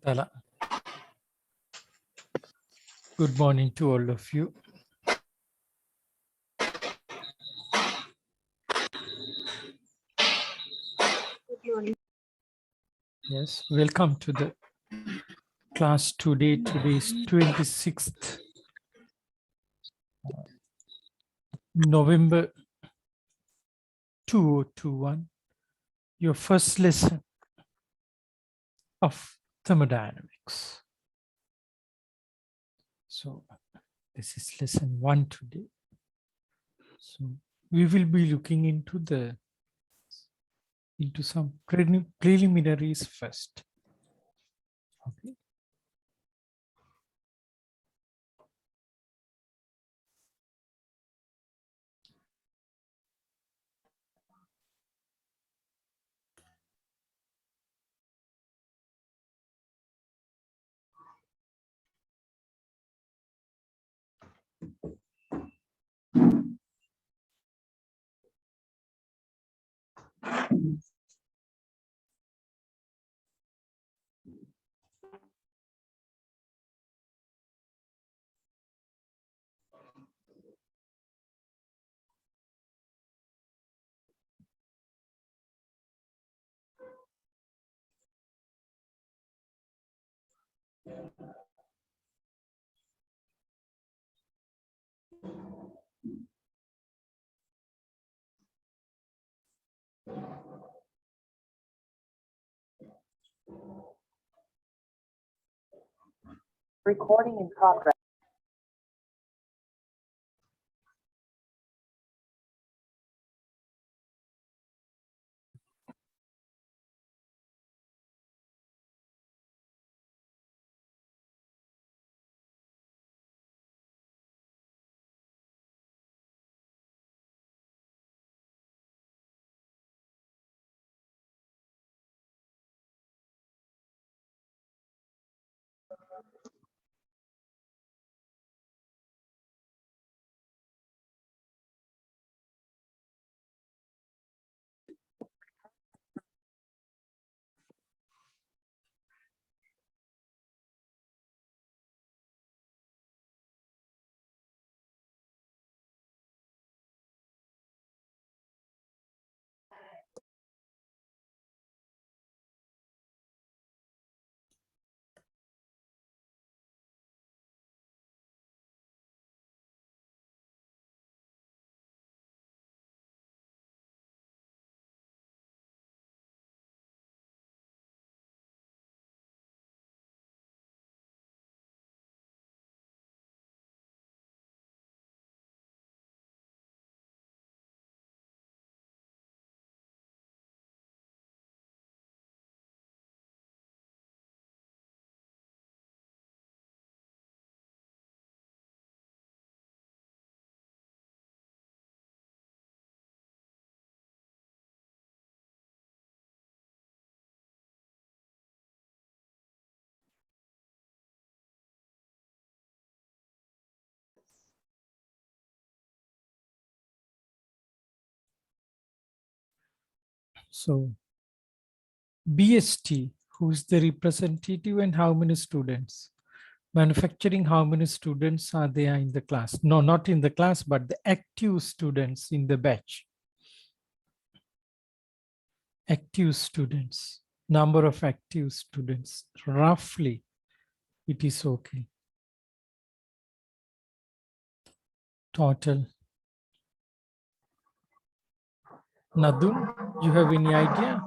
Tala. Good morning to all of you. Good morning. Yes, welcome to the class today. Today is 26th November 2021. Your first lesson of thermodynamics. So this is lesson 1 today. So we will be looking into some preliminaries first. Okay. Recording in progress. So BST, who's the representative and how many students? Manufacturing, how many students are there in the class? No, not in the class, but the active students in the batch. Active students, number of active students, roughly, it is okay. Total. Nadun, you have any idea?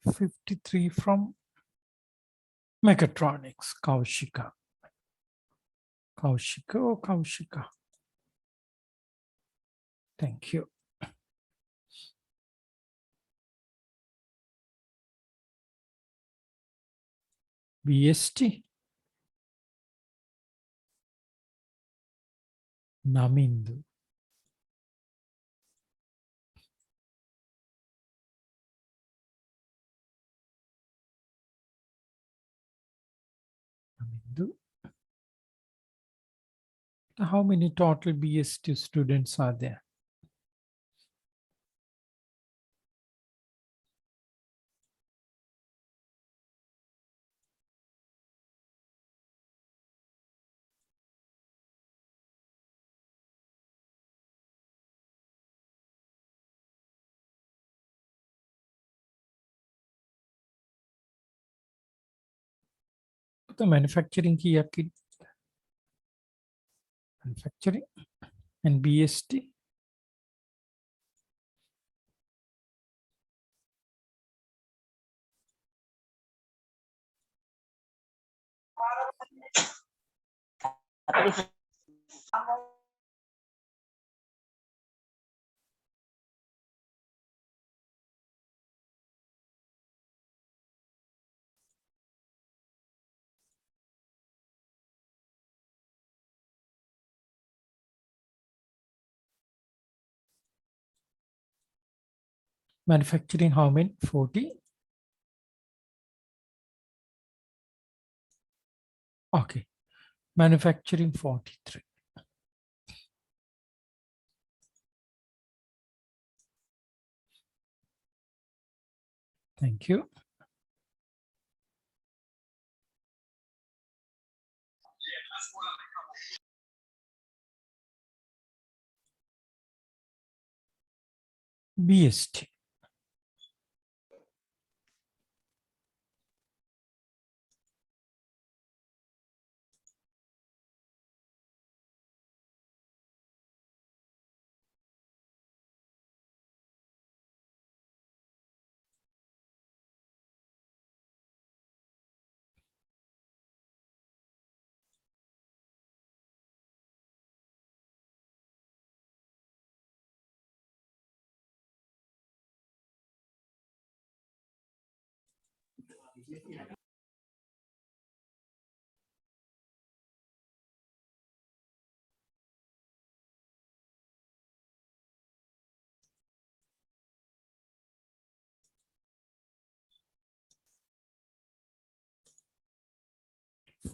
$53 from mechatronics, Kaushika. Kaushika or Kaushika? Thank you. BST. Namindu. Namindu. How many total BST students are there? The manufacturing key manufacturing and BST. Manufacturing, how many? 40. Okay. Manufacturing 43. Thank you. BST.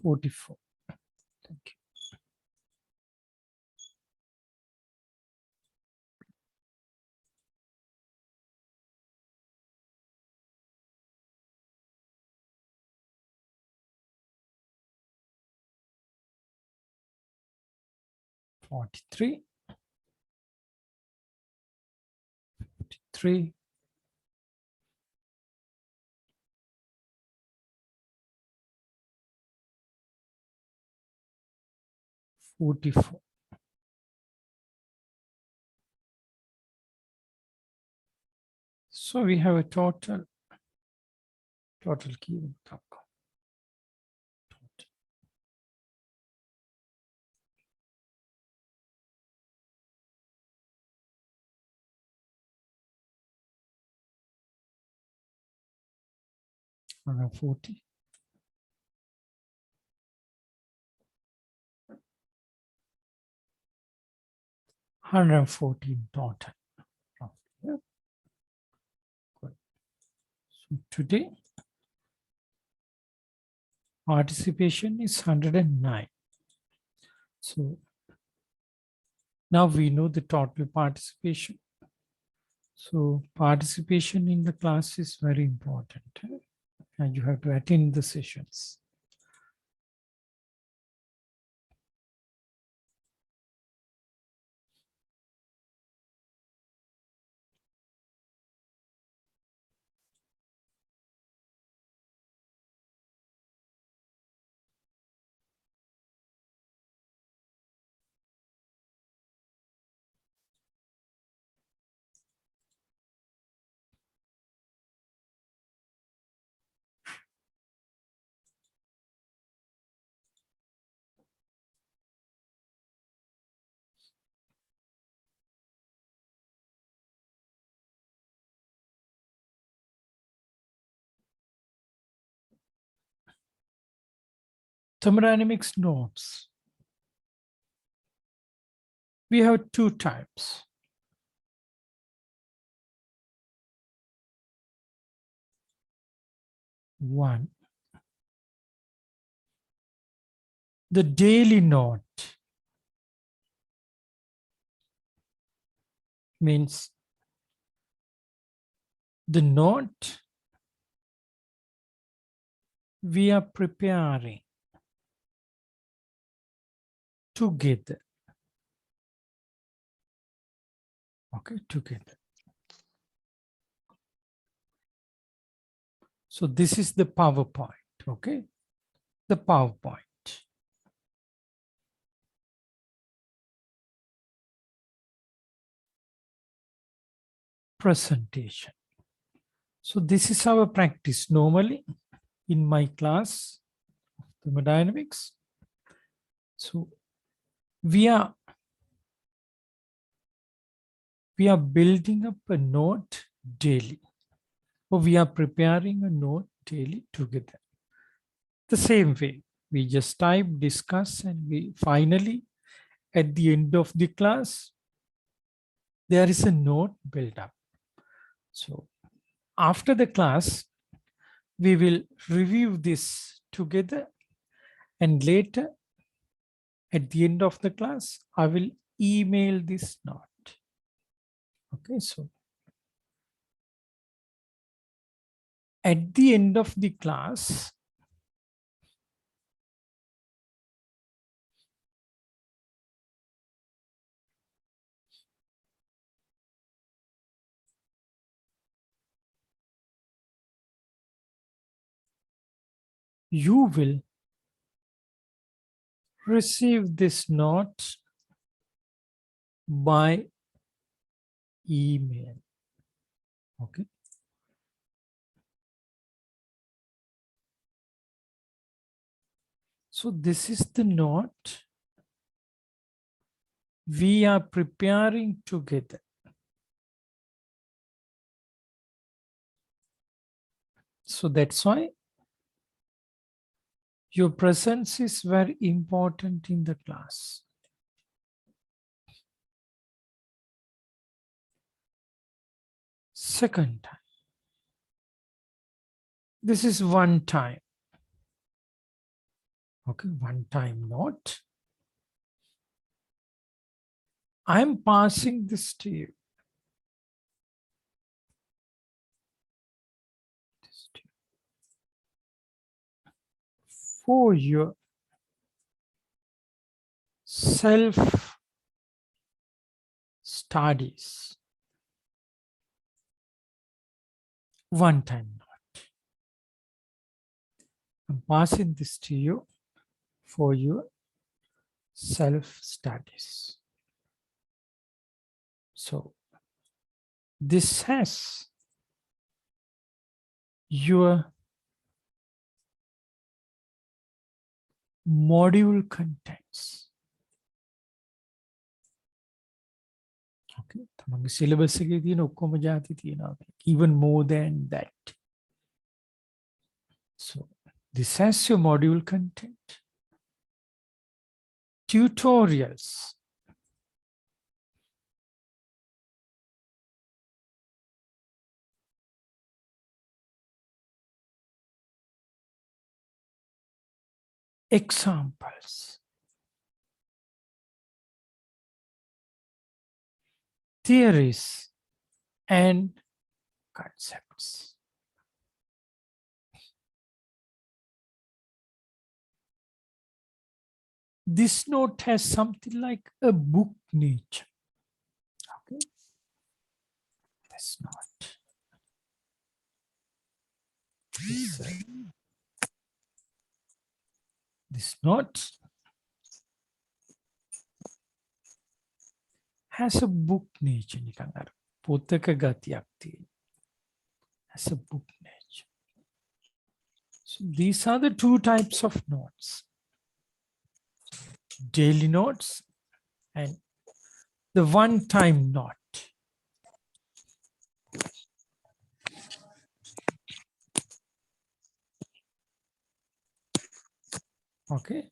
$44. Thank you. $43. $43. $44. So we have a total key. Total 40. $114 total. Today, participation is 109. So now we know the total participation. So participation in the class is very important, and you have to attend the sessions. Thermodynamics notes. We have two types. One, the daily note means the note we are preparing together. Okay, together. So this is the PowerPoint, okay? The PowerPoint. Presentation. So this is our practice normally in my class, thermodynamics. So we are building up a note daily, or we are preparing a note daily together. The same way, we just type, discuss, and we finally, at the end of the class, there is a note built up. So after the class, we will review this together, and later, at the end of the class, I will email this note. Okay, so at the end of the class, you will receive this note by email. Okay. So this is the note we are preparing together. So that's why your presence is very important in the class. Second time. This is one time. Okay, one time note. I'm passing this to you. For your self studies. One time note. I'm passing this to you for your self studies. So this has your module contents. Okay, syllabus even more than that. So this has your module content. Tutorials. examples, theories, and concepts. This note has something like a book nature. Okay, this note. This note has a book nature. නිකන් අර පොතක ගතියක් තියෙන. Has a book nature. So these are the two types of notes. Daily notes and the one-time note. Okay.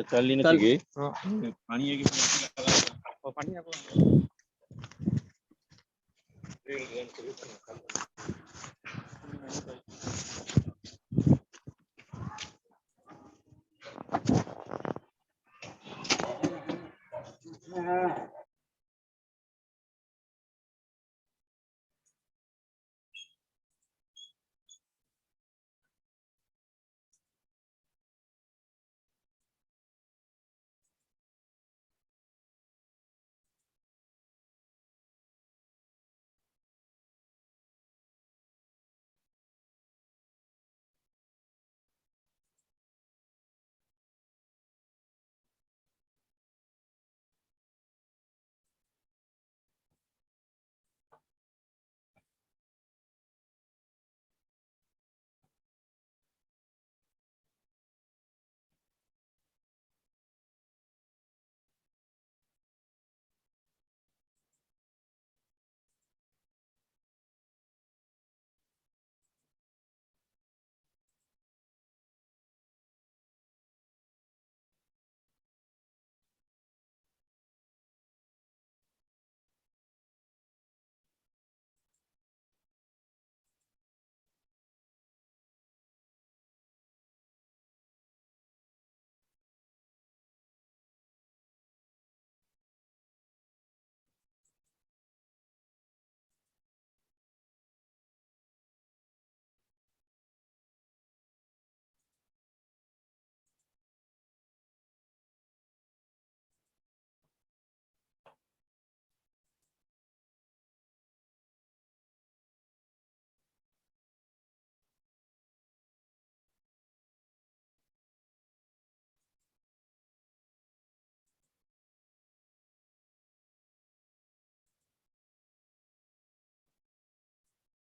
තල්ලින තිගේ පණියගේ පණිය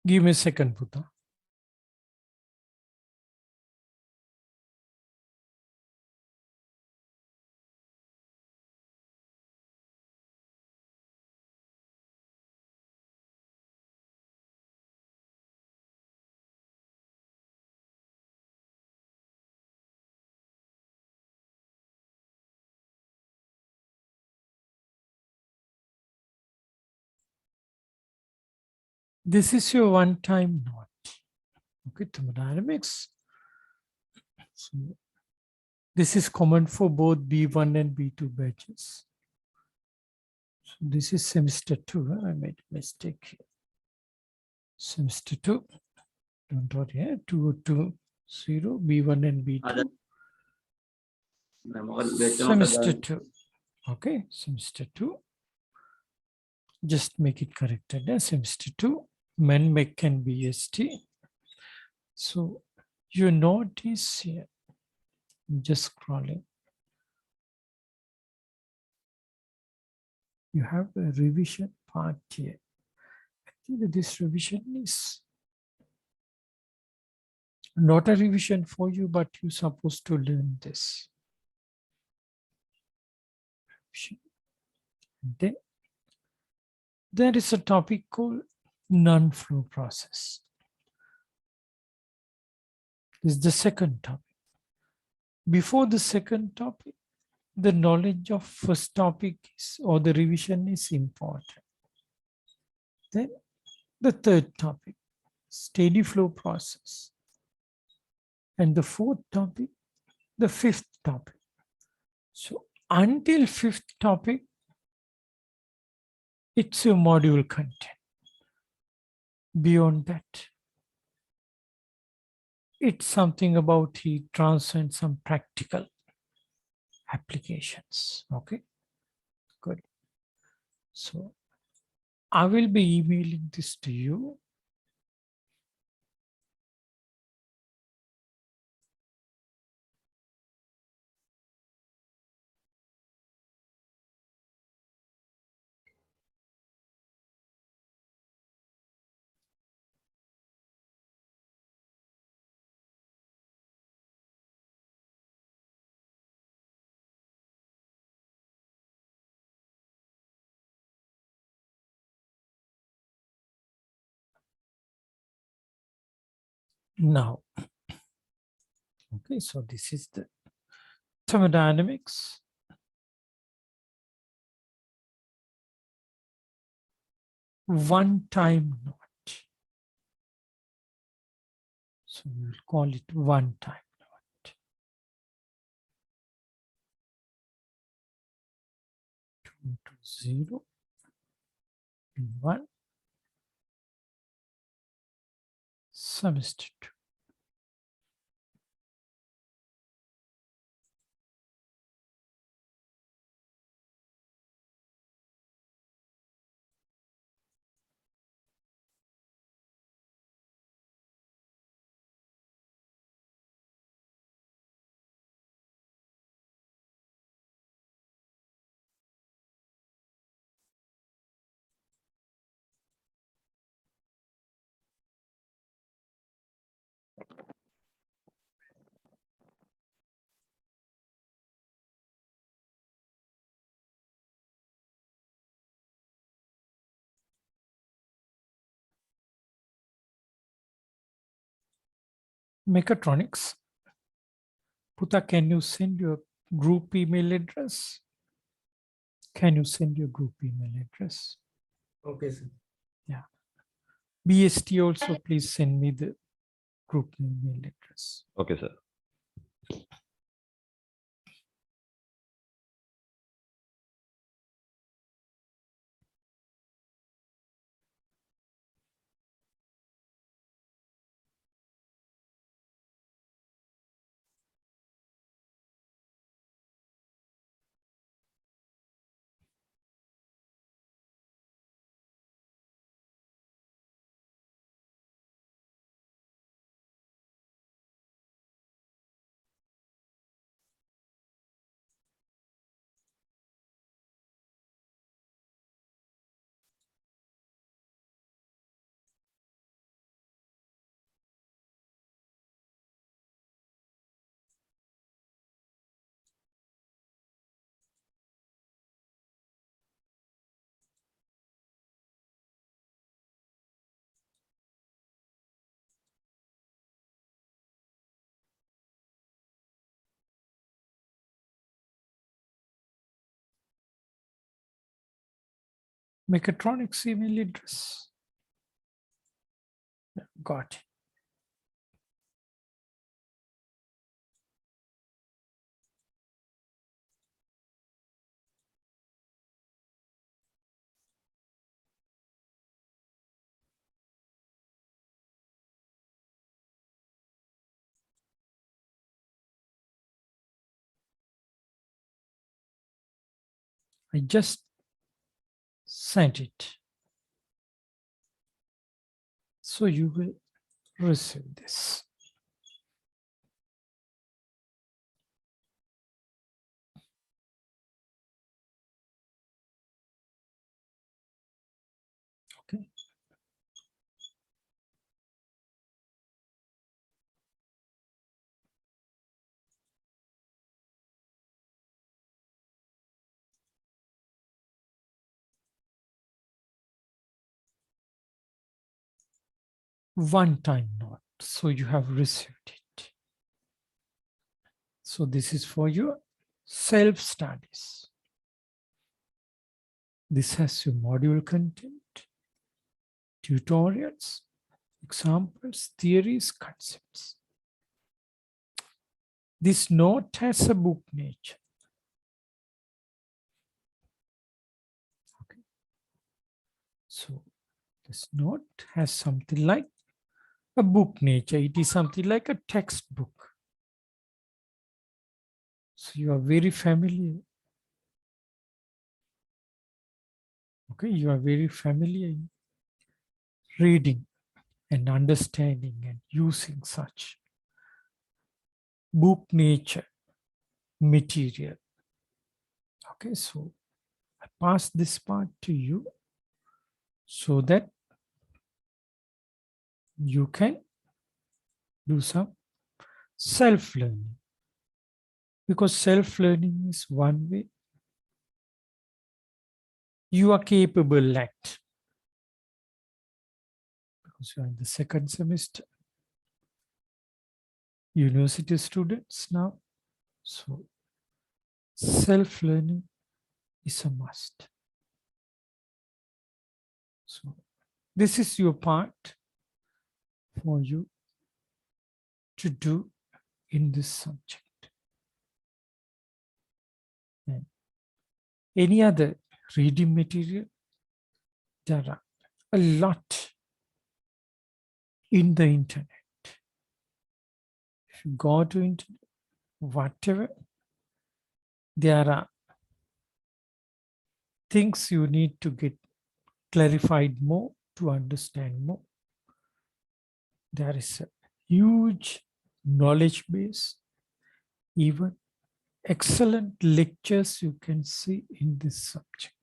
Give me a second, Puta. This is your one-time note. Okay, thermodynamics. So this is common for both B1 and B2 batches. So this is semester 2. I made a mistake here. Semester 2. Don't worry, 220, B1 and B2. Semester 2. Okay, semester 2. Just make it corrected. Semester 2. MEC and BST. So your note is here. Just scrolling. You have a revision part here. I think that this revision is not a revision for you, but you're supposed to learn this. Then there is a topic called non-flow process. This is the second topic. Before the second topic, the knowledge of first topic is, or the revision is important. Then the third topic, steady flow process. And the fourth topic, the fifth topic. So until fifth topic, it's a module content. Beyond that, it's something about heat transfer and some practical applications. Okay, good. So I will be emailing this to you. Now, okay, so this is the Thermodynamics. One-time knot. So we'll call it one-time knot. 2 to 0, P1, semester 2. Mechatronics. Puta, can you send your group email address? Can you send your group email address? Okay, sir. Yeah. BST also, please send me the group email address. Okay, sir. Mechatronics email address. Yeah, got it. I just sent it. So you will receive this. Okay. One-time knot. So you have received it. So this is for your self-studies. This has your module content, tutorials, examples, theories, concepts. This note has a book nature. Okay. So this note has something like a book nature. It is something like a textbook. So you are very familiar. Okay, you are very familiar in reading and understanding and using such book nature material. Okay, so I pass this part to you so that you can do some self-learning. Because self-learning is one way you are capable at. Because you are in the second semester. University students now. So self-learning is a must. So this is your part for you to do in this subject. And any other reading material, there are a lot in the internet. If you go to internet, whatever, there are things you need to get clarified more to understand more. There is a huge knowledge base, even excellent lectures you can see in this subject.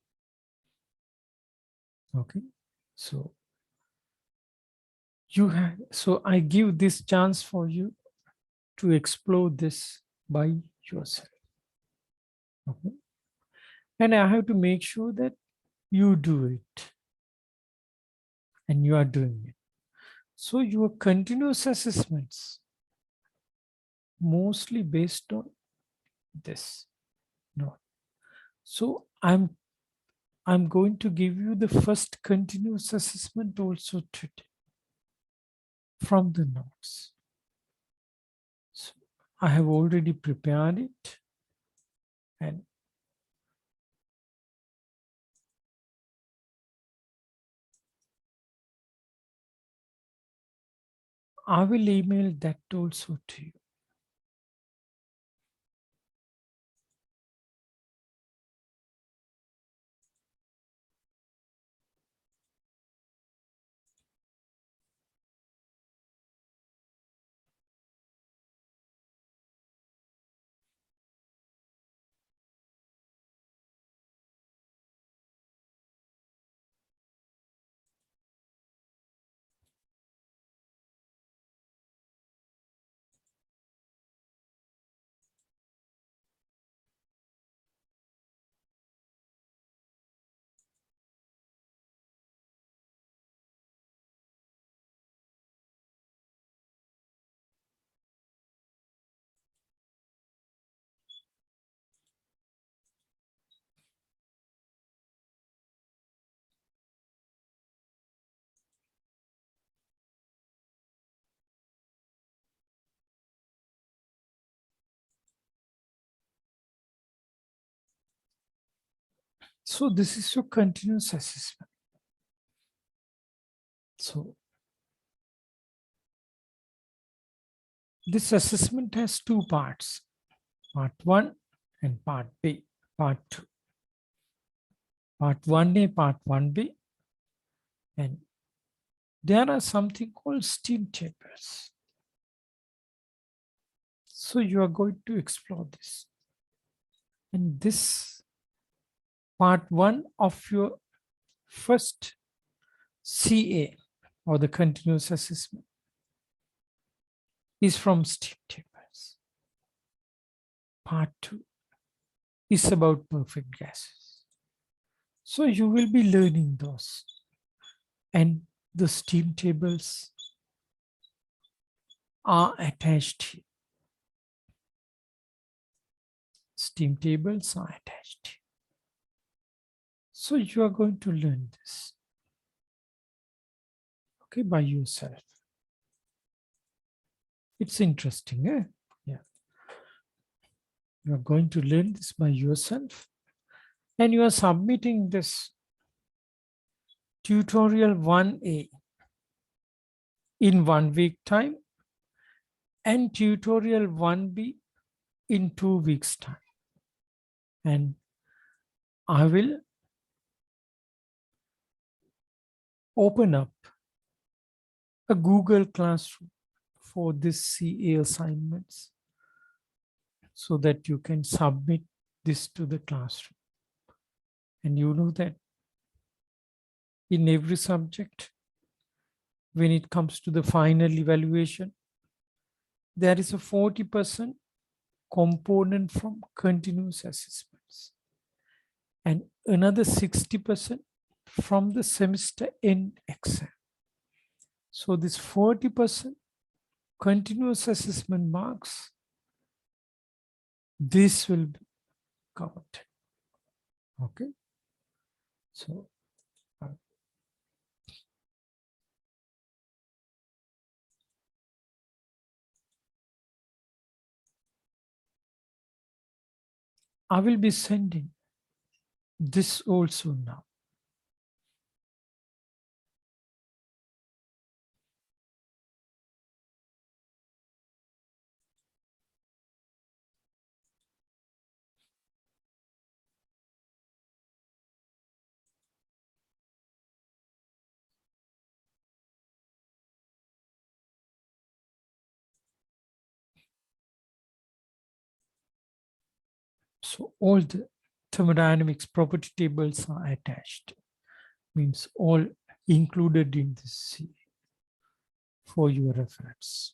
Okay, so I give this chance for you to explore this by yourself. Okay, and I have to make sure that you do it, and you are doing it. So your continuous assessments mostly based on this. No. So I'm going to give you the first continuous assessment also today from the notes. So I have already prepared it, and I will email that also to you. So this is your continuous assessment. So this assessment has two parts, part 1 and part B, part 2. Part 1A, part 1B, and there are something called steam chambers. So you are going to explore this. And this part 1 of your first CA, or the continuous assessment, is from steam chambers. Part 2 is about perfect gases. So you will be learning those. And the steam tables are attached here. Steam tables are attached. So you are going to learn this, okay, by yourself. It's interesting, eh? Yeah. You are going to learn this by yourself, and you are submitting this tutorial 1A in 1 week time and tutorial 1B in 2 weeks time. And I will open up a Google Classroom for this CA assignments so that you can submit this to the classroom. And you know that in every subject, when it comes to the final evaluation, there is a 40% component from continuous assessments and another 60% from the semester end exam. So this 40% continuous assessment marks, this will covered. Okay. So I will be sending this also now. So all the thermodynamics property tables are attached. Means all included in this C for your reference.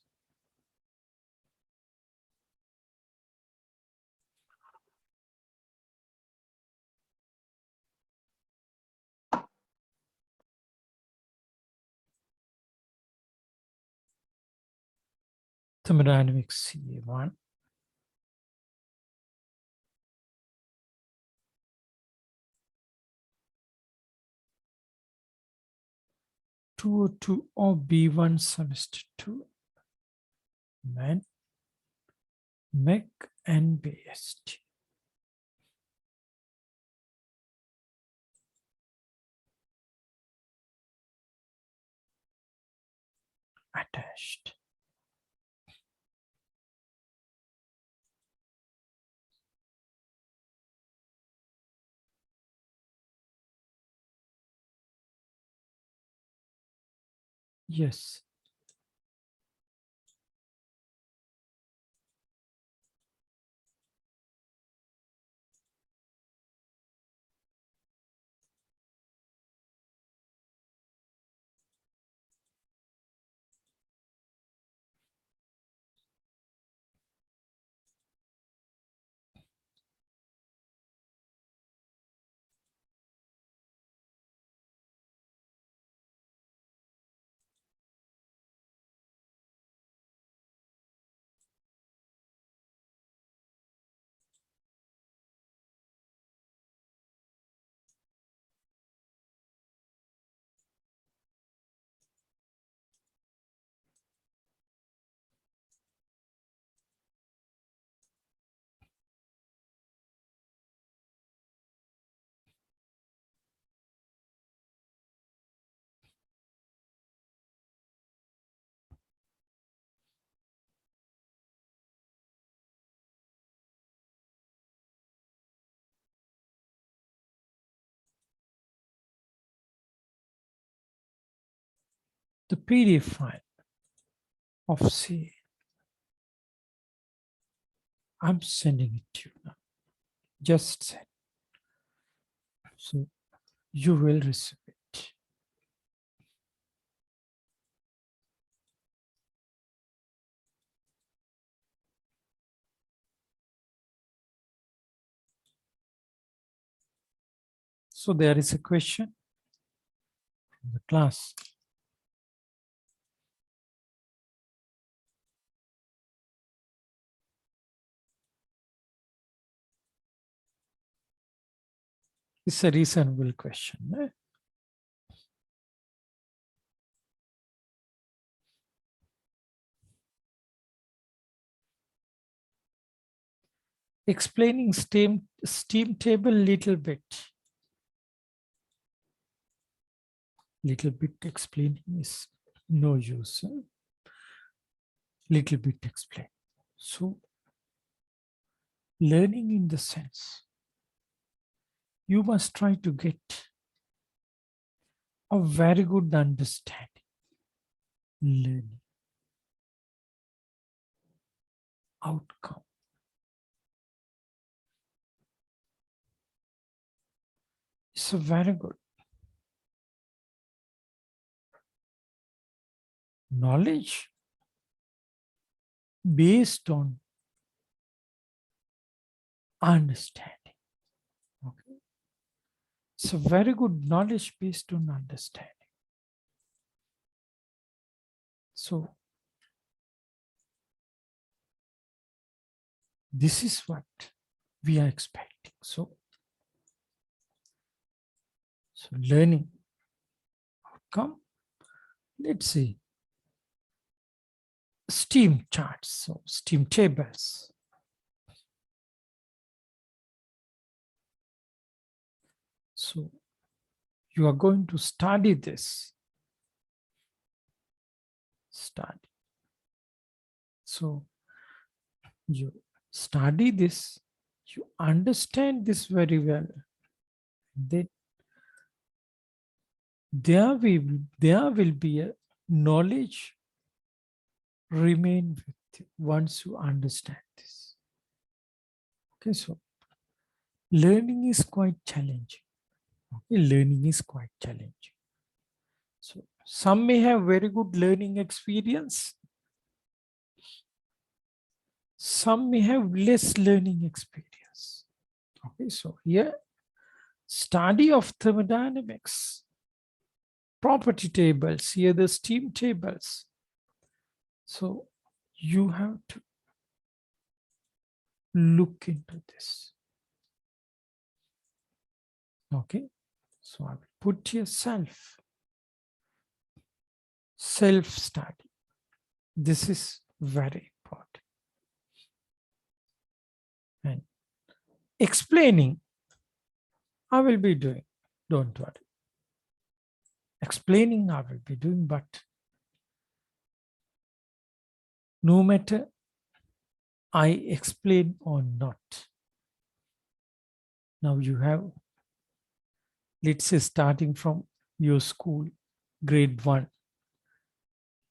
Thermodynamics CA1. (202) or B1 semester 2. MEC and BST. Attached. Yes. The PDF file of C. I'm sending it to you now. Just send. So you will receive it. So there is a question from the class. It's a reasonable question. Eh? Explaining steam table little bit. Little bit explaining is no use. Eh? Little bit explain. So learning in the sense, you must try to get a very good understanding. Learning. Outcome. It's a very good. Knowledge based on understanding. Okay. It's a very good knowledge based on understanding. So this is what we are expecting. So learning outcome. Let's see. Steam charts, so steam tables. So you are going to study this. Study. So you study this, you understand this very well. Then there will be a knowledge remain with you once you understand this. Okay, so learning is quite challenging. Okay, learning is quite challenging. So some may have very good learning experience. Some may have less learning experience. Okay, so here, study of thermodynamics, property tables, here the steam tables. So you have to look into this. Okay, so I will put here self-study. This is very important. And explaining, I will be doing, don't worry. Explaining I will be doing, but no matter I explain or not, now you have, let's say starting from your school, grade 1,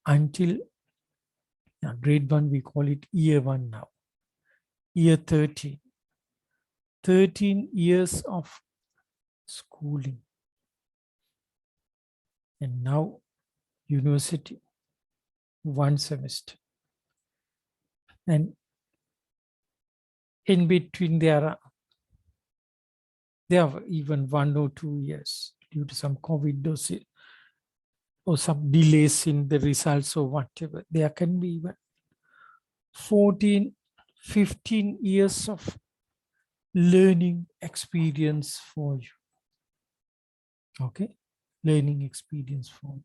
until grade 1, we call it year 1 now, year 13 years of schooling, and now university, 1 semester, and in between there are even 1 or 2 years due to some COVID or some delays in the results or whatever. There can be even 14, 15 years of learning experience for you. Okay, learning experience for you.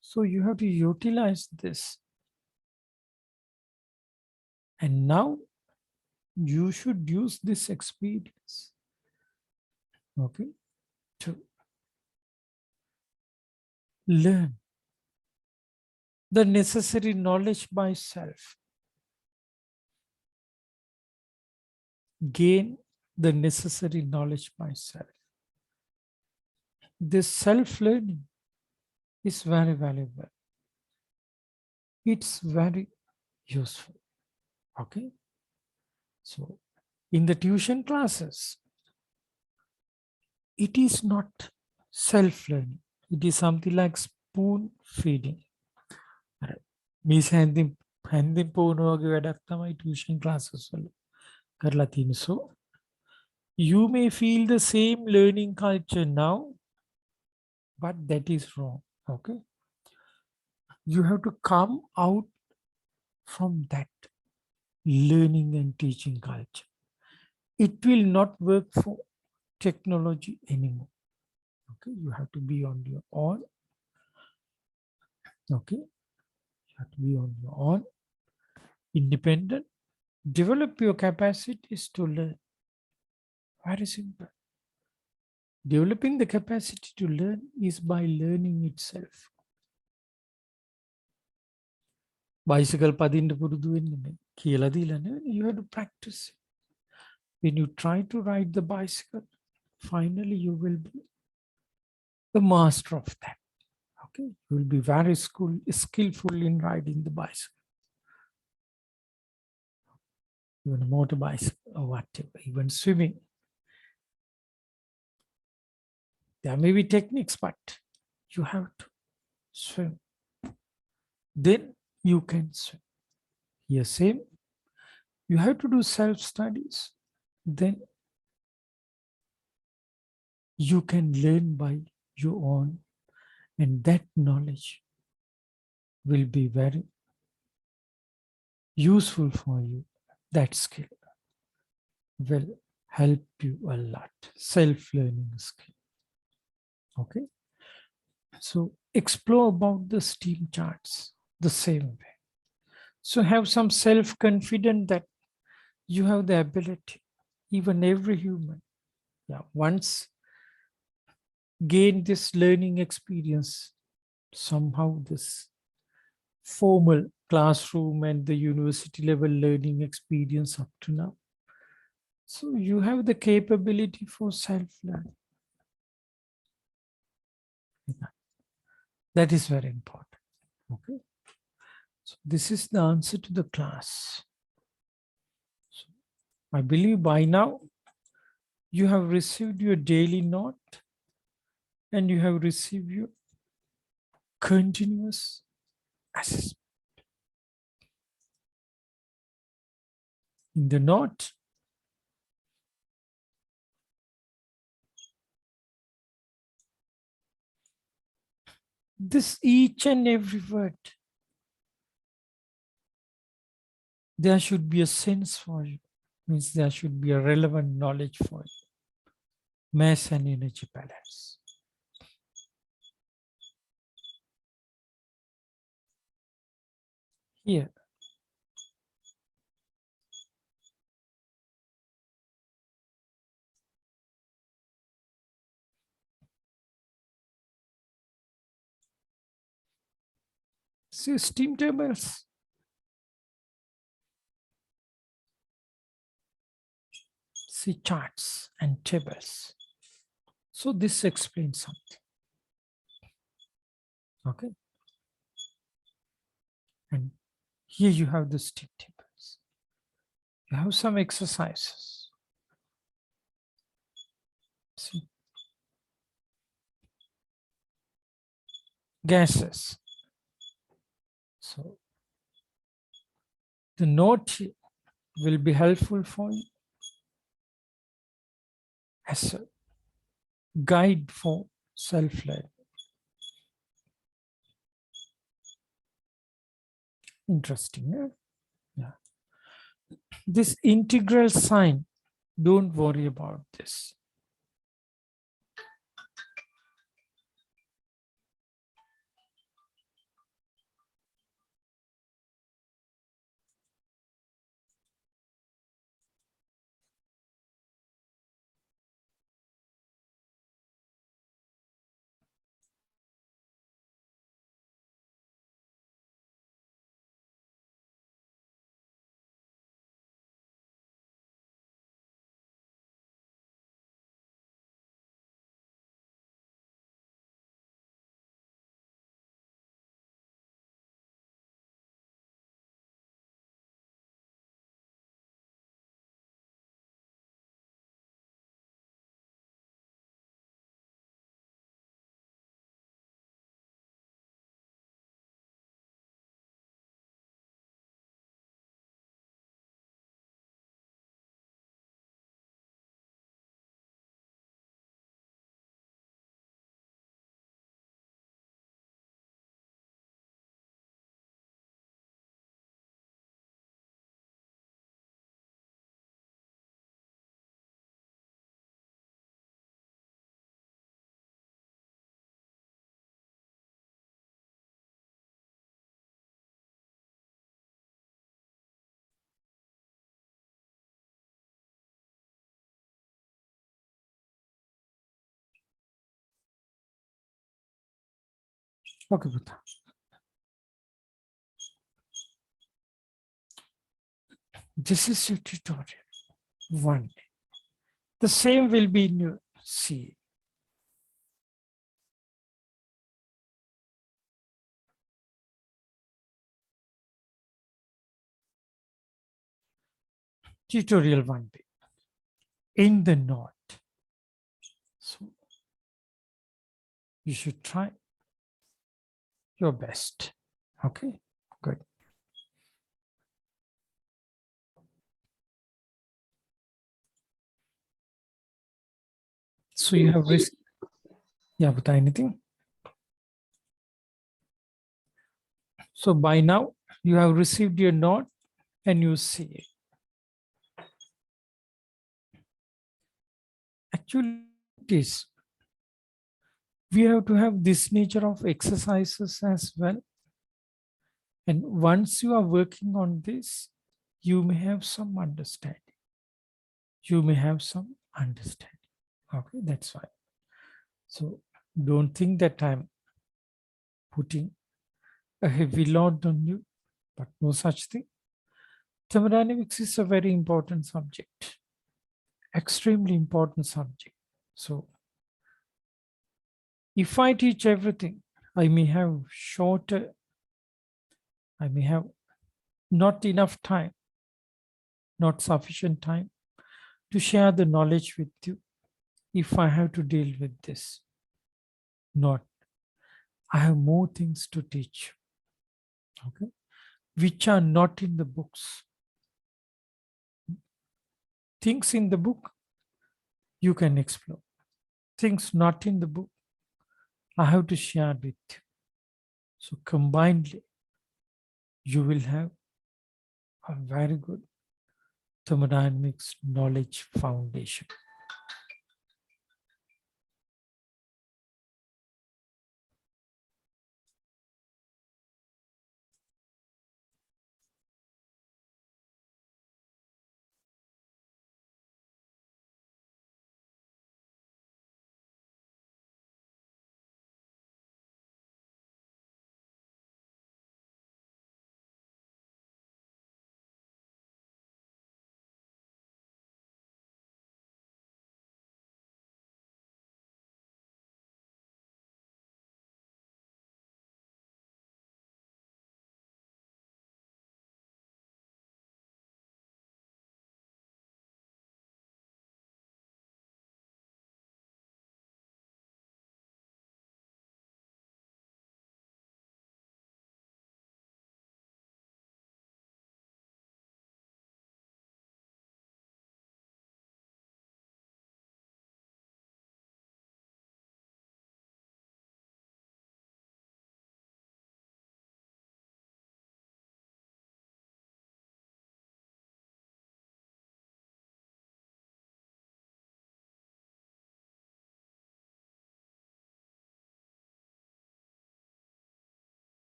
So you have to utilize this. And now you should use this experience, okay, to learn the necessary knowledge by self. Gain the necessary knowledge by self. This self-learning is very valuable. It's very useful. Okay. So in the tuition classes, it is not self-learning. It is something like spoon feeding. Miss handing පෝනුවගේ වැඩක් තමයි tuition classes වල කරලා තියෙන්නේ. So you may feel the same learning culture now, but that is wrong. Okay, you have to come out from that learning and teaching culture. It will not work for technology anymore. Okay, you have to be on your own. Okay, you have to be on your own, independent. Develop your capacities to learn. Very simple. Developing the capacity to learn is by learning itself. Bicycle padinda පුරුදු වෙන්නේ කියලා දීලා නෙවෙයි. You have to practice. When you try to ride the bicycle, finally you will be the master of that. Okay, you will be very skillful in riding the bicycle. Even a motorbicycle or whatever, even swimming. There may be techniques, but you have to swim. Then you can swim. Here, same. You have to do self-studies. Then you can learn by your own, and that knowledge will be very useful for you, that skill. Well, help you a lot. Self-learning skill. Okay. So explore about the steam charts the same way. So have some self-confidence that you have the ability, even every human. Yeah, once gain this learning experience, somehow this formal classroom and the university level learning experience up to now. So you have the capability for self-learning. That is very important. Okay. So this is the answer to the class. So I believe by now you have received your daily note and you have received your continuous assessment. In the note, this each and every word, there should be a sense for you. Means there should be a relevant knowledge for you. Mass and energy balance. Here, see steam tables. See charts and tables. So this explains something. Okay. And here you have the steam tables. You have some exercises. See. Gases. So the note will be helpful for you as a guide for self-learning. Interesting. Eh? Yeah. This integral sign, don't worry about this. Okay, Buddha. This is your tutorial. One. The same will be in your C. Tutorial 1B. In the note. So you should try your best. Okay, good. So you have risk. Yeah, but anything? So by now you have received your note and you see it. Actually, it is. We have to have this nature of exercises as well. And once you are working on this, you may have some understanding. You may have some understanding. Okay, that's why. So don't think that I'm putting a heavy load on you, but no such thing. Thermodynamics is a very important subject, extremely important subject. So if I teach everything, I may have shorter, I may have not enough time, not sufficient time to share the knowledge with you if I have to deal with this. Not. I have more things to teach you, okay, which are not in the books. Things in the book, you can explore. Things not in the book, I have to share with you. So combinedly, you will have a very good thermodynamics knowledge foundation.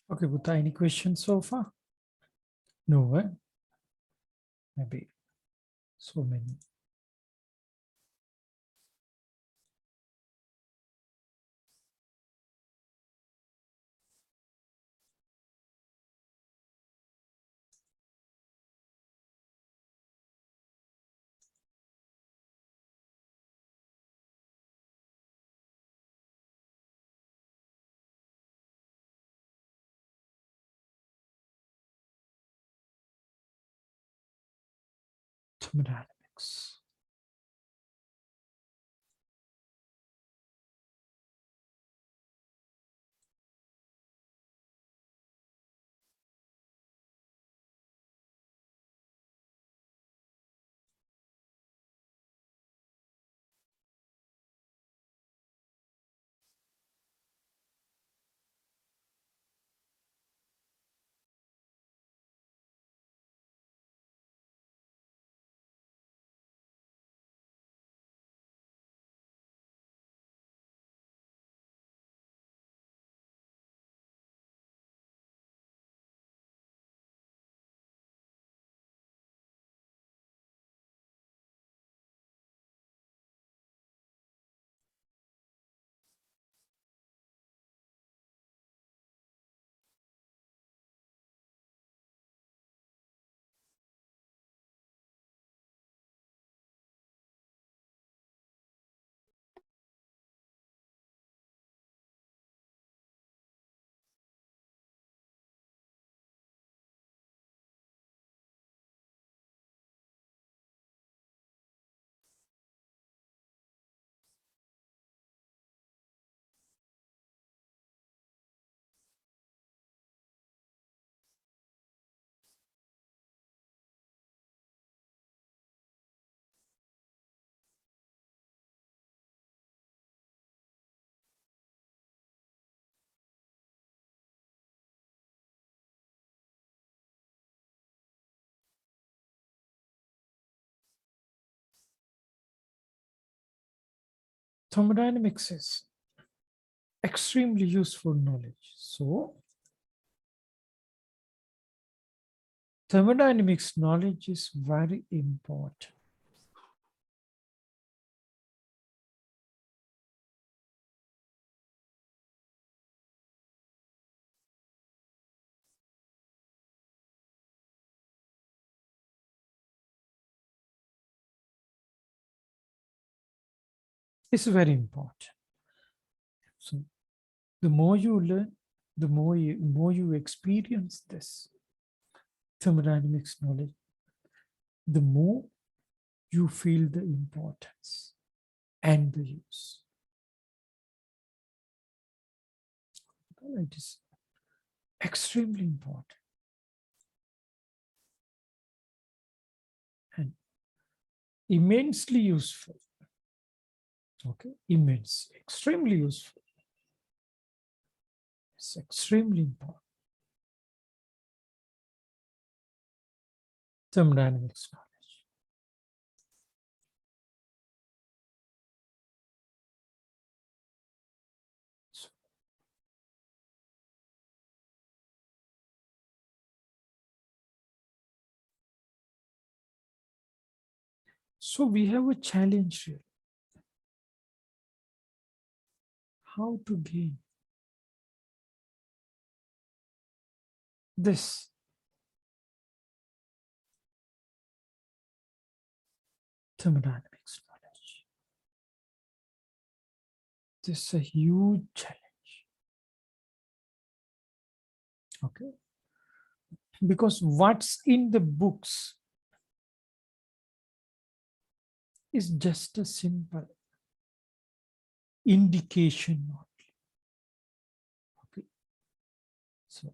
Okay, Buddha, any questions so far? No, eh? Maybe so many. Thermodynamics. thermodynamics is extremely useful knowledge. So thermodynamics knowledge is very important. It's very important. So the more you learn, the more you experience this thermodynamics knowledge, the more you feel the importance and the use. It is extremely important and immensely useful. Okay, immense, extremely useful. It's extremely important. Thermodynamics knowledge. So we have a challenge here. How to gain this thermodynamics knowledge. This is a huge challenge. Okay, because what's in the books is just a simple indication only. Okay, so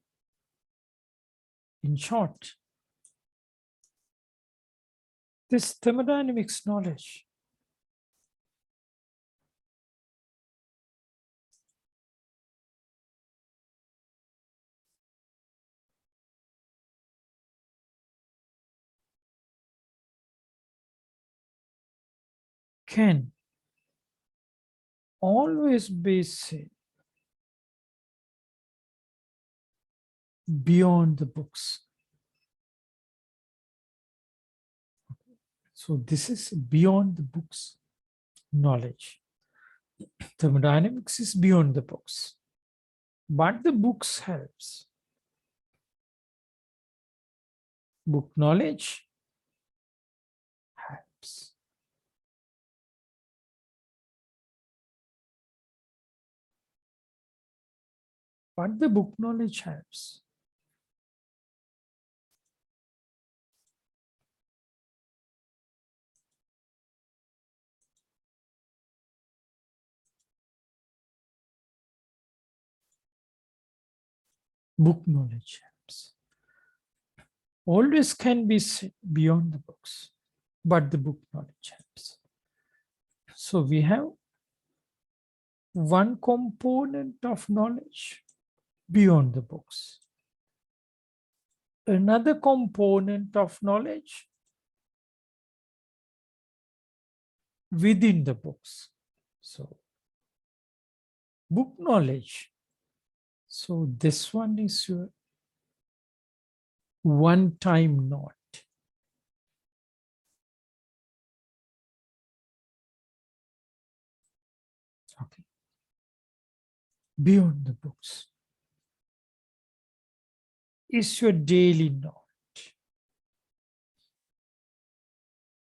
in short, this thermodynamics knowledge can always be seen beyond the books. So this is beyond the books knowledge. Thermodynamics is beyond the books, but the books helps. Book knowledge helps. But the book knowledge helps. Book knowledge helps. Always can be seen beyond the books, but the book knowledge helps. So we have one component of knowledge beyond the books. Another component of knowledge within the books. So book knowledge. So this one is your one-time note. Okay. Beyond the books is your daily note.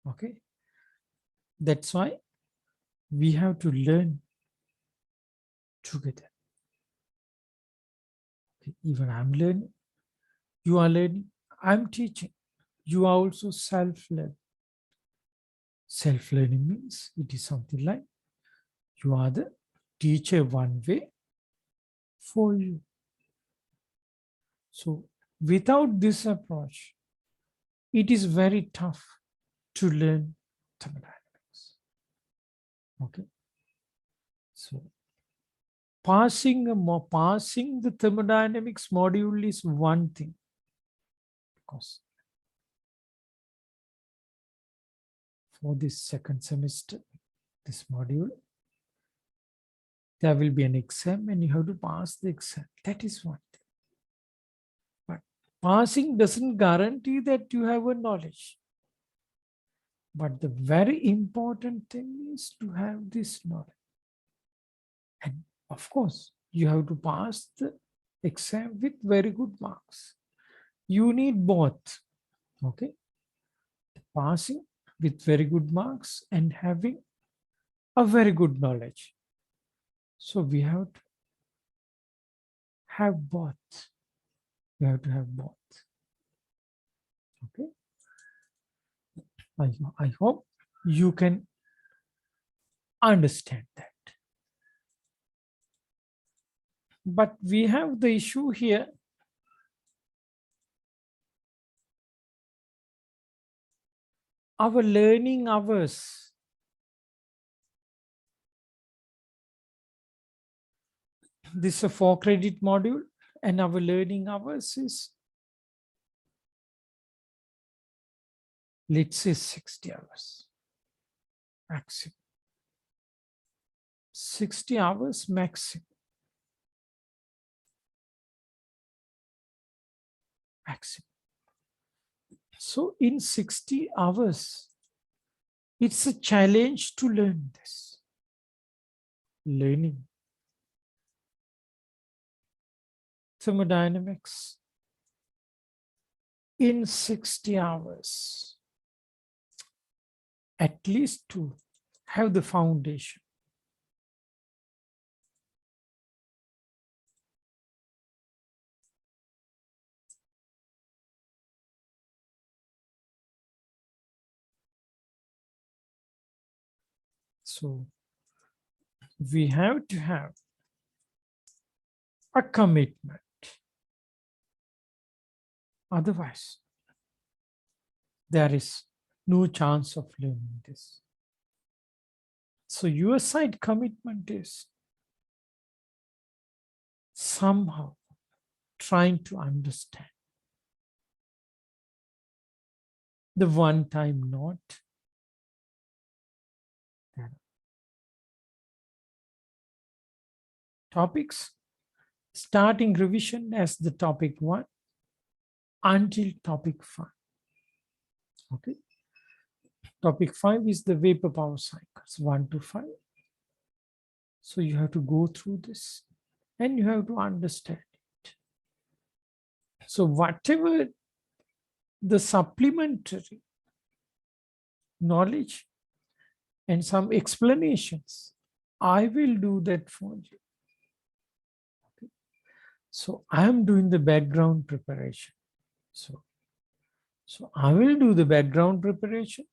Okay. That's why we have to learn together. Okay. Even I'm learning, you are learning, I'm teaching. You are also self-learning. Self-learning means it is something like you are the teacher one way for you. So without this approach, it is very tough to learn thermodynamics. Okay. So passing the thermodynamics module is one thing. Because for this second semester, this module, There will be an exam and you have to pass the exam. That is one thing. But passing doesn't guarantee that you have a knowledge. But the very important thing is to have this knowledge. And of course, you have to pass the exam with very good marks. You need both. Okay. Passing with very good marks and having a very good knowledge. So we have to have both. We have to have both. Okay. I hope you can understand that. But we have the issue here. Our learning hours. This is a 4-credit module and our learning hours is, let's say 60 hours maximum. 60 hours maximum. Maximum. So in 60 hours, it's a challenge to learn this. Learning thermodynamics in 60 hours, at least to have the foundation. So we have to have a commitment. Otherwise, there is no chance of learning this. So your side commitment is somehow trying to understand the one-time note. Topics, starting revision as the topic 1 until topic 5. Okay. Topic 5 is the vapor power cycles 1 to 5. So you have to go through this and you have to understand it. So whatever the supplementary knowledge and some explanations, I will do that for you. Okay. So I am doing the background preparation. So I will do the background preparation.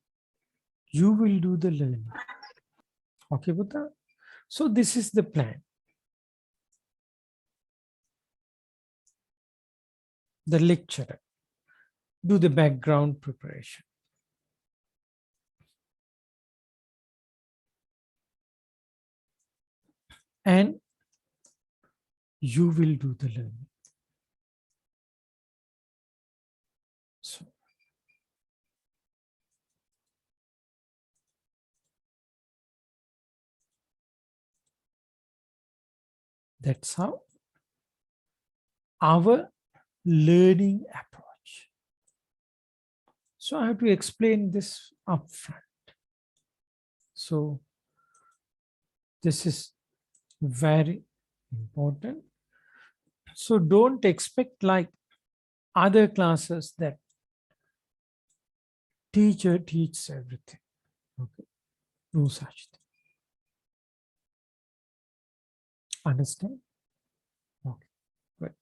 You will do the learning. Okay, Buddha? So this is the plan. The lecturer do the background preparation. And you will do the learning. So that's how our learning approach. So I have to explain this upfront. So this is very important. So don't expect like other classes that teacher teaches everything. Okay, no such thing. Understand? Okay, good.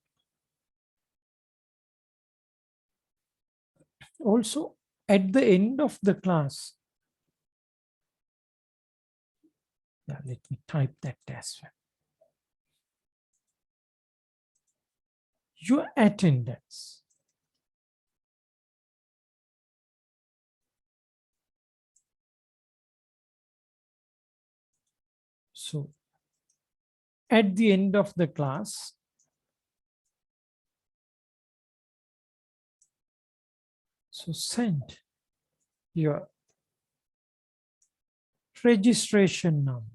Also, at the end of the class, let me type that as well. Your attendance. So at the end of the class, so send your registration number.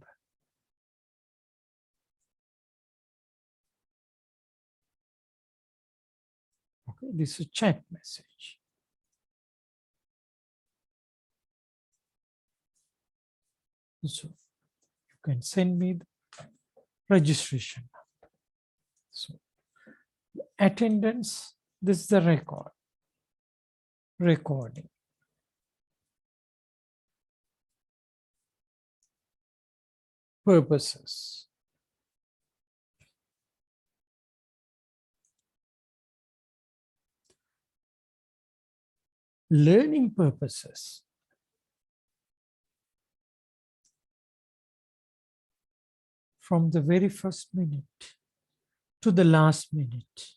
Okay, this is a chat message. So you can send me the registration number. So attendance, this is the record. Recording. Purposes. Learning purposes. From the very first minute to the last minute,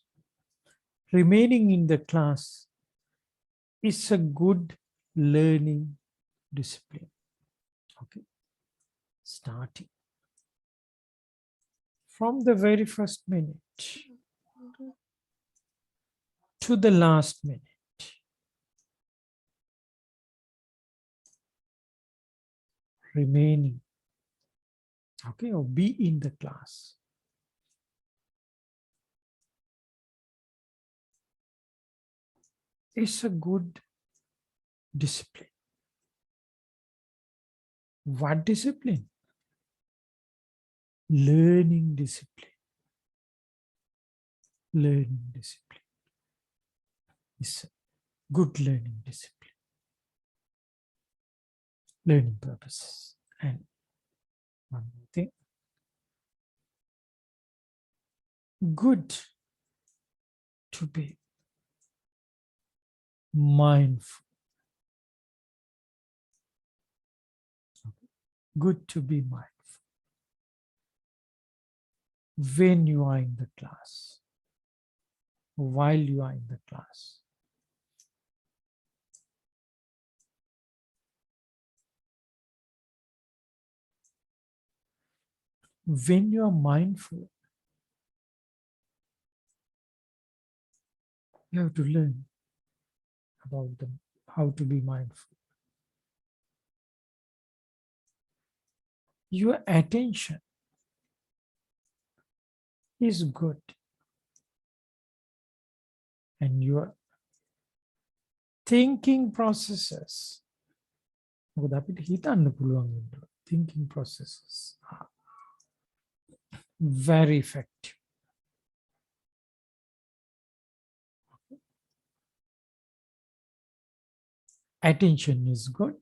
remaining in the class is a good learning discipline. Okay, starting from the very first minute to the last minute, remaining, okay, or be in the class. It's a good discipline. What discipline? Learning discipline. Learning discipline is a good learning discipline. Learning purposes. And one more thing. Good to be mindful. Good to be mindful when you are in the class, while you are in the class. When you are mindful, you have to learn about them, how to be mindful. Your attention is good, and your thinking processes, thinking processes are very effective. Attention is good.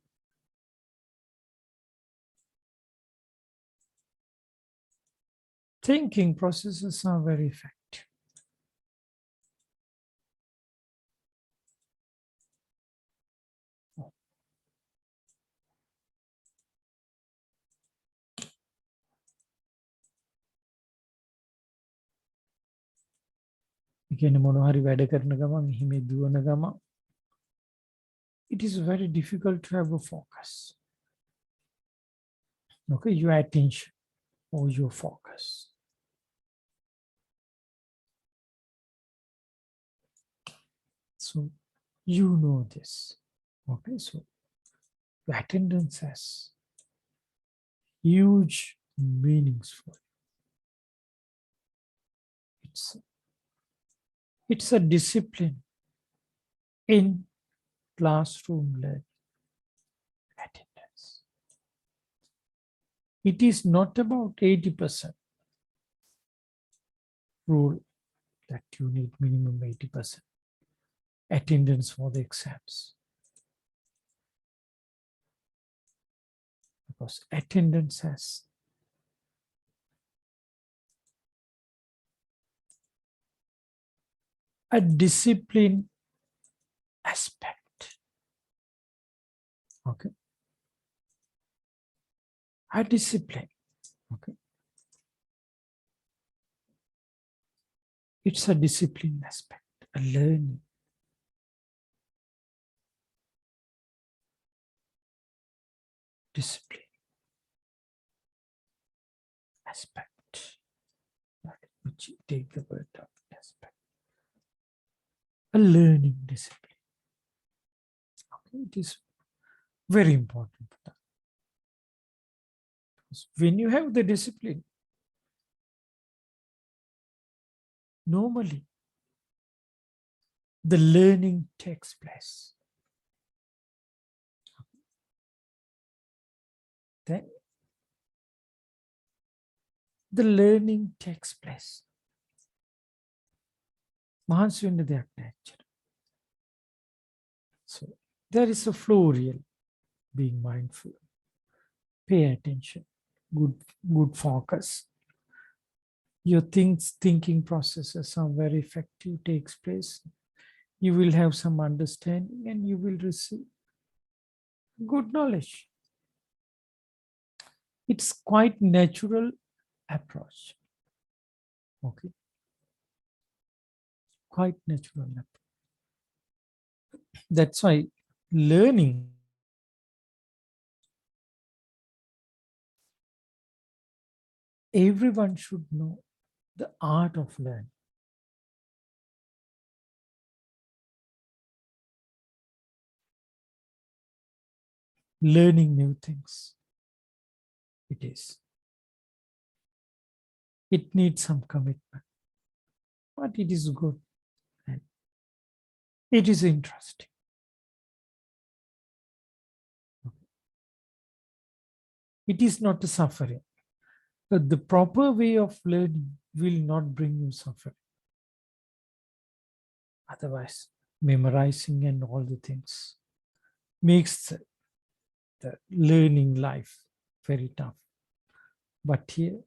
Thinking processes are very effective. It is very difficult to have a focus. Okay, your attention or your focus. So you know this. Okay, so the attendance has huge meanings for you. It's a discipline in classroom learning. Attendance. It is not about 80% rule that you need minimum 80% attendance for the exams. Because attendance has a discipline aspect. Okay. A discipline. Okay. It's a discipline aspect, a learning. Discipline aspect. Which take the word of aspect. A learning discipline. Okay, it is very important for that. Because when you have the discipline, normally the learning takes place. Then the learning takes place. Mahansuinda nature. So there is a flow real, being mindful. Pay attention, good focus. Your thinking processes are very effective, takes place. You will have some understanding and you will receive good knowledge. It's quite natural approach. Okay. Quite natural approach. That's why learning everyone should know the art of learning. Learning new things. It is. It needs some commitment, but it is good and it is interesting. It is not a suffering. But the proper way of learning will not bring you suffering. Otherwise, memorizing and all the things makes the learning life very tough. But here,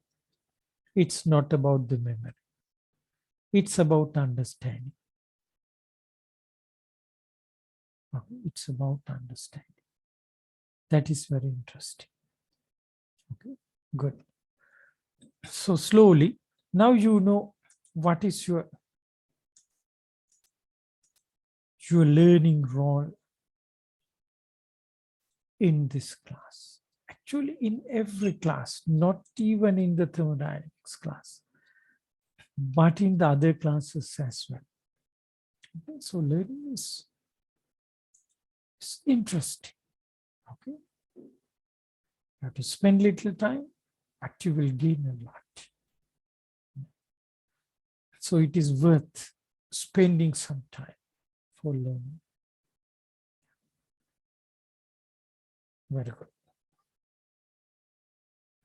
it's not about the memory. It's about understanding. It's about understanding. That is very interesting. Okay, good. So slowly, now you know what is your learning role in this class. Actually, in every class, not even in the thermodynamics class, but in the other classes as well. Okay, so learning is interesting. Okay, you have to spend little time, but you will gain a lot. So it is worth spending some time for learning. Very good.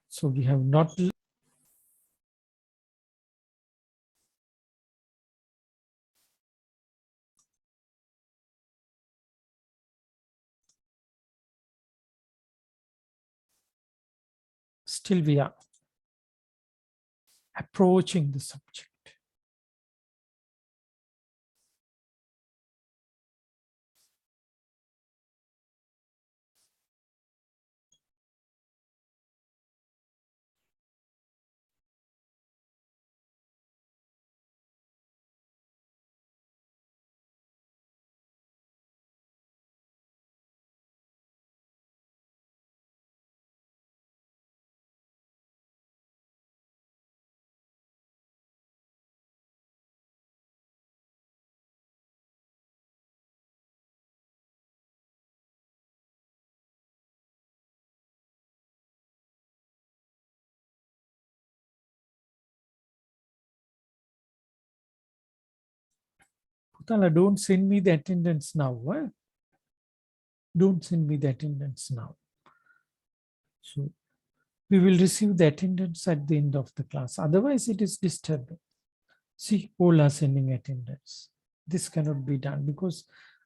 So we have not. Still we are approaching the subject. Putala, don't send me the attendance now. Huh? Don't send me the attendance now. So we will receive the attendance at the end of the class. Otherwise, it is disturbing. See, all are sending attendance. This cannot be done because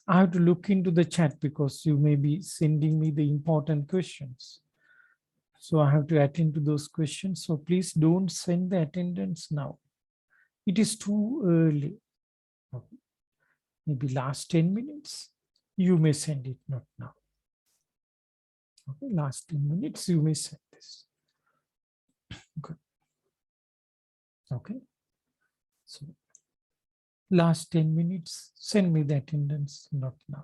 I have to look into the chat because you may be sending me the important questions. So I have to attend to those questions. So please don't send the attendance now. It is too early. Okay. Maybe last 10 minutes, you may send it, not now. Okay, last 10 minutes, you may send this. Good. Okay. So last 10 minutes, send me the attendance, not now.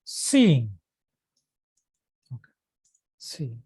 Seeing. Okay. Seeing.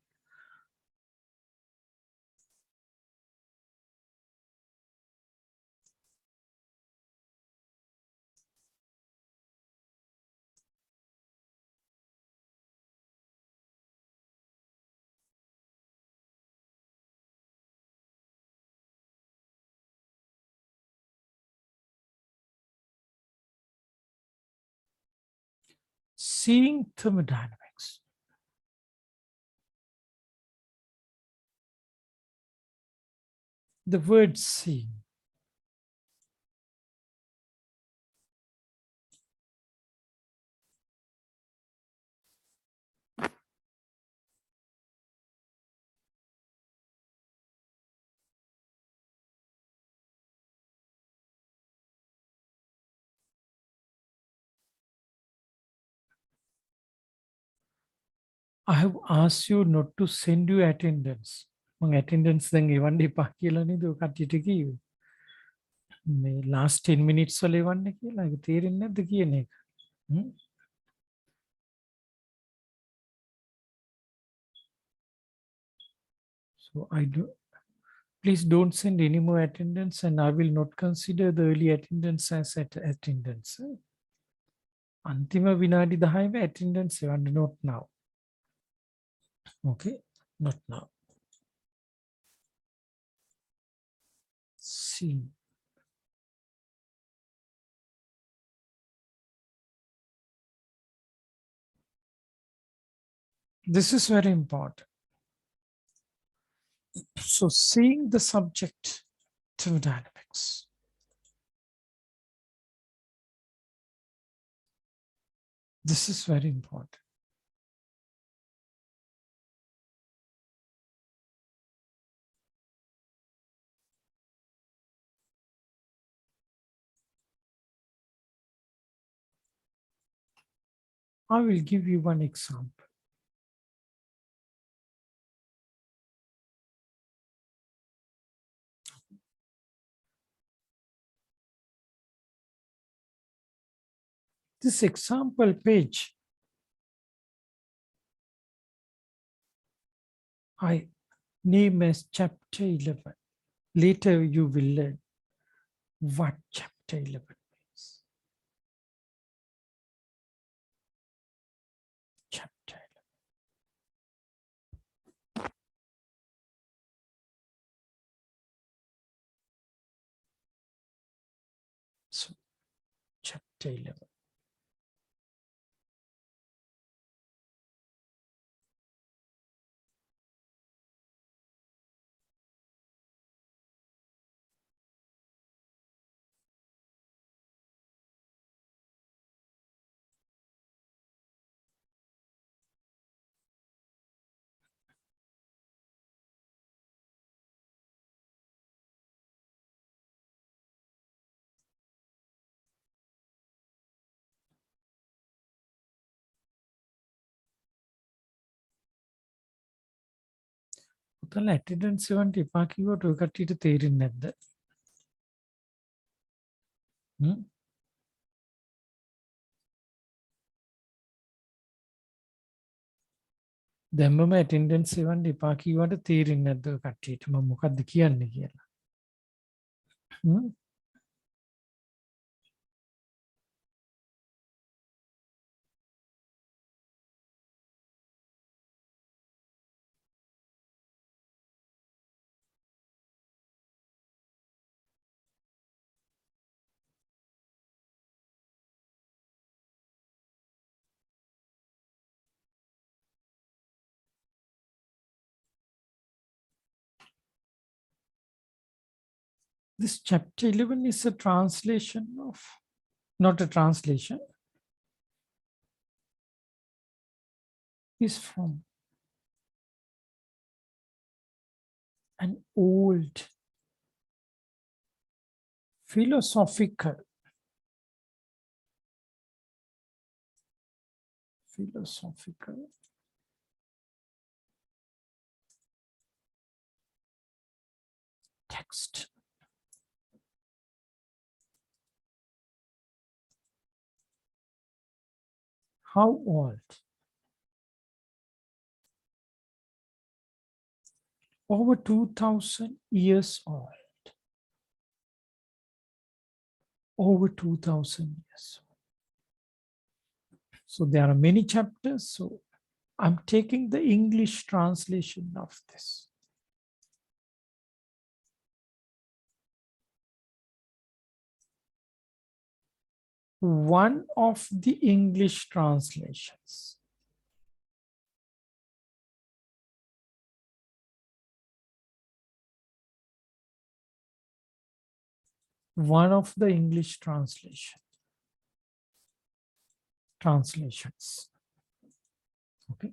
Seeing thermodynamics. The word seeing. I have asked you not to send you attendance. මම attendance දැන් එවන්න එපා කියලා නේද ඔය කට්ටියට කිව්වේ. මේ last 10 minutes වල එවන්න කියලා. ඒක තේරෙන්නේ නැද්ද කියන එක? හ්ම්? So I do. Please don't send any more attendance, and I will not consider the early attendance as attendance. අන්තිම විනාඩි 10ම attendance එවන්න, not now. Okay, not now. See. This is very important. So seeing the subject, thermodynamics. This is very important. I will give you one example. This example page, I name as chapter 11. Later you will learn what chapter 11 means. Chapter 11. So, chapter 11. ඔතන attendance එවන්න එපා කිව්වට ඔය කට්ටියට තේරෙන්නේ නැද්ද? හ්ම්? දැම්මම attendance එවන්න එපා කිව්වට තේරෙන්නේ නැද්ද ඔය කට්ටියට මම මොකද්ද කියන්නේ කියලා? හ්ම්? This chapter 11 is a translation of, not a translation, is from an old philosophical text. How old? Over 2000 years old. Over 2000 years. So there are many chapters. So I'm taking the English translation of this. One of the English translations. One of the English translations. Okay.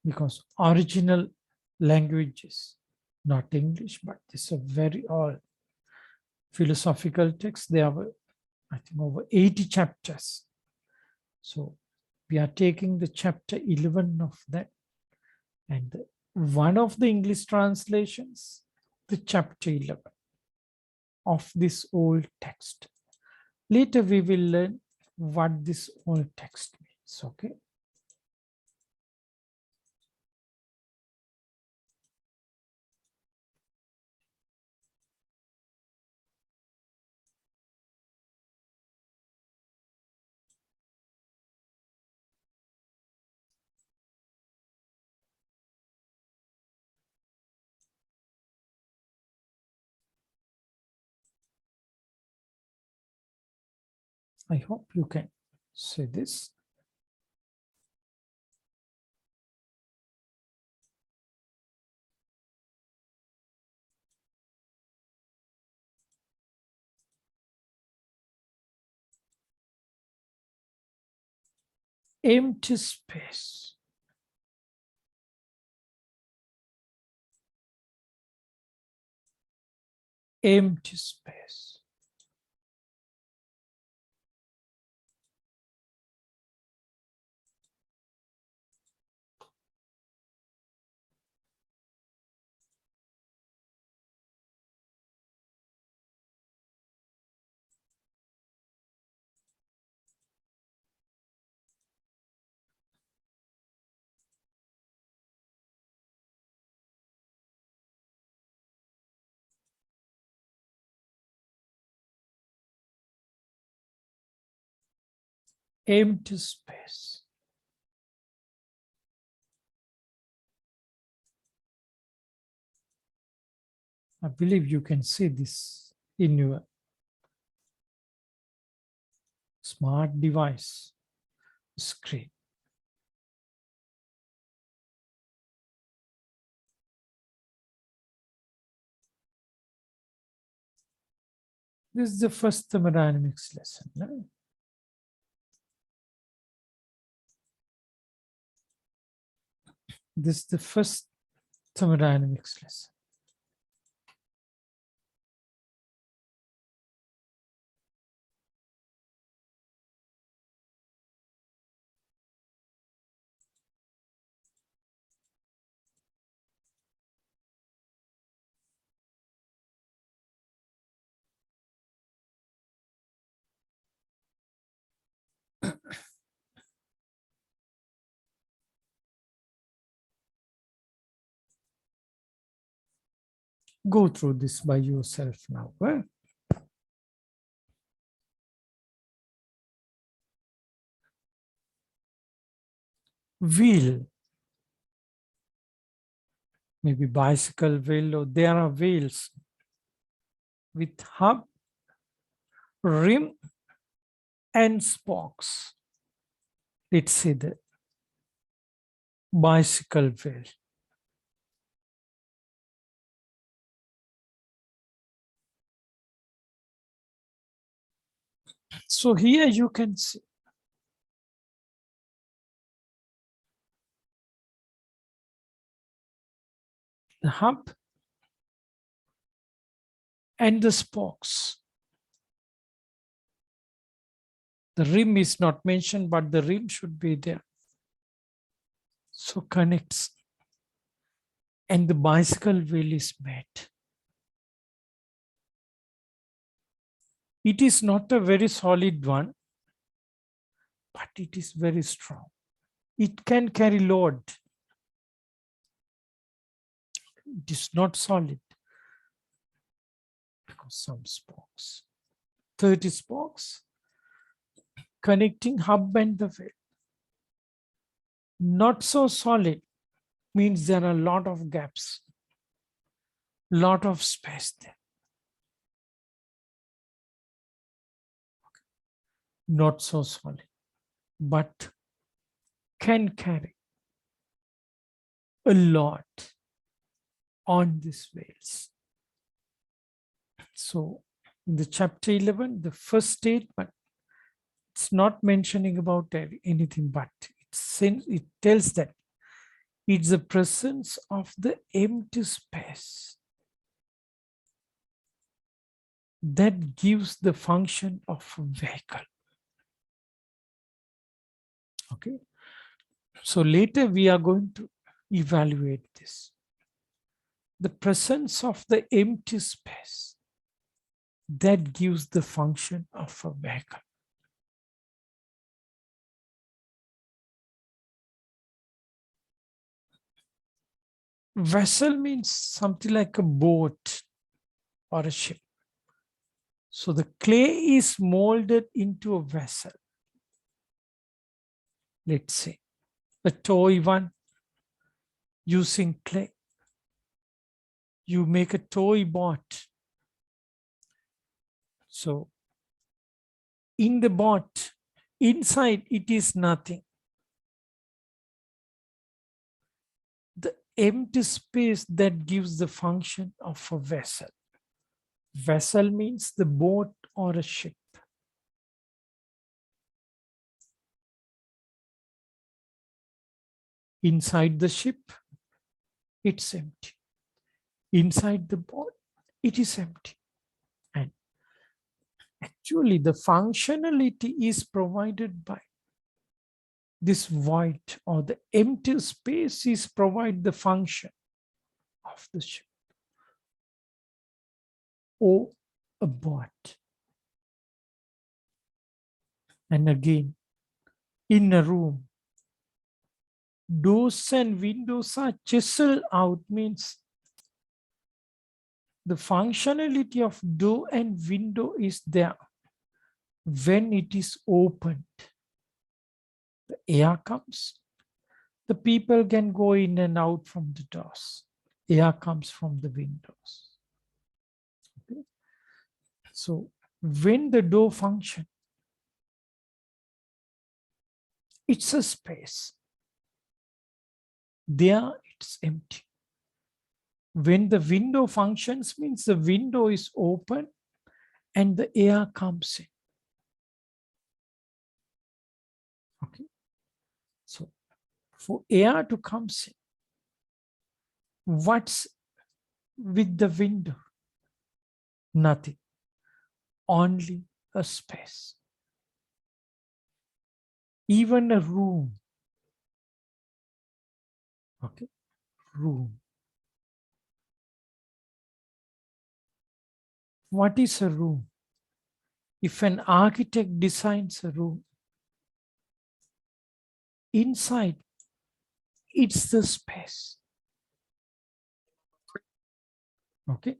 Because original language is not English, but this is a very old philosophical text. There were, I think, over 80 chapters. So we are taking the chapter 11 of that. And one of the English translations, the chapter 11 of this old text. Later we will learn what this old text means, okay? I hope you can see this. Empty space. Empty space. Empty space. I believe you can see this in your smart device screen. This is the first thermodynamics lesson. No? This is the first thermodynamics lesson. Go through this by yourself now. Well, wheel, maybe bicycle wheel, or there are wheels with hub, rim, and spokes. Let's say the bicycle wheel. So here you can see the hub and the spokes. The rim is not mentioned, but the rim should be there. So connects. And the bicycle wheel is made. It is not a very solid one, but it is very strong. It can carry load. It is not solid because some spokes, 30 spokes connecting hub and the wheel. Not so solid means there are a lot of gaps, lot of space there. Not so solid, but can carry a lot on these wheels. So in the chapter 11, the first statement, it's not mentioning about anything, but it tells that it's the presence of the empty space that gives the function of a vehicle. Okay. So later we are going to evaluate this. The presence of the empty space that gives the function of a vehicle. Vessel means something like a boat or a ship. So the clay is molded into a vessel. Let's say a toy one using clay. You make a toy boat. So in the boat, inside it is nothing. The empty space that gives the function of a vessel. Vessel means the boat or a ship. Inside the ship, it's empty. Inside the boat, it is empty. And actually, the functionality is provided by this void, or the empty space is provide the function of the ship or a boat. And again, in a room, doors and windows are chiseled out, means the functionality of door and window is there when it is opened. The air comes, the people can go in and out from the doors. Air comes from the windows. Okay. So when the door functions, it's a space. There it's empty. When the window functions, means the window is open and the air comes in. Okay. So for air to come in, what's with the window? Nothing. Only a space. Even a room. Okay. Room. What is a room? If an architect designs a room, inside, it's the space. Okay.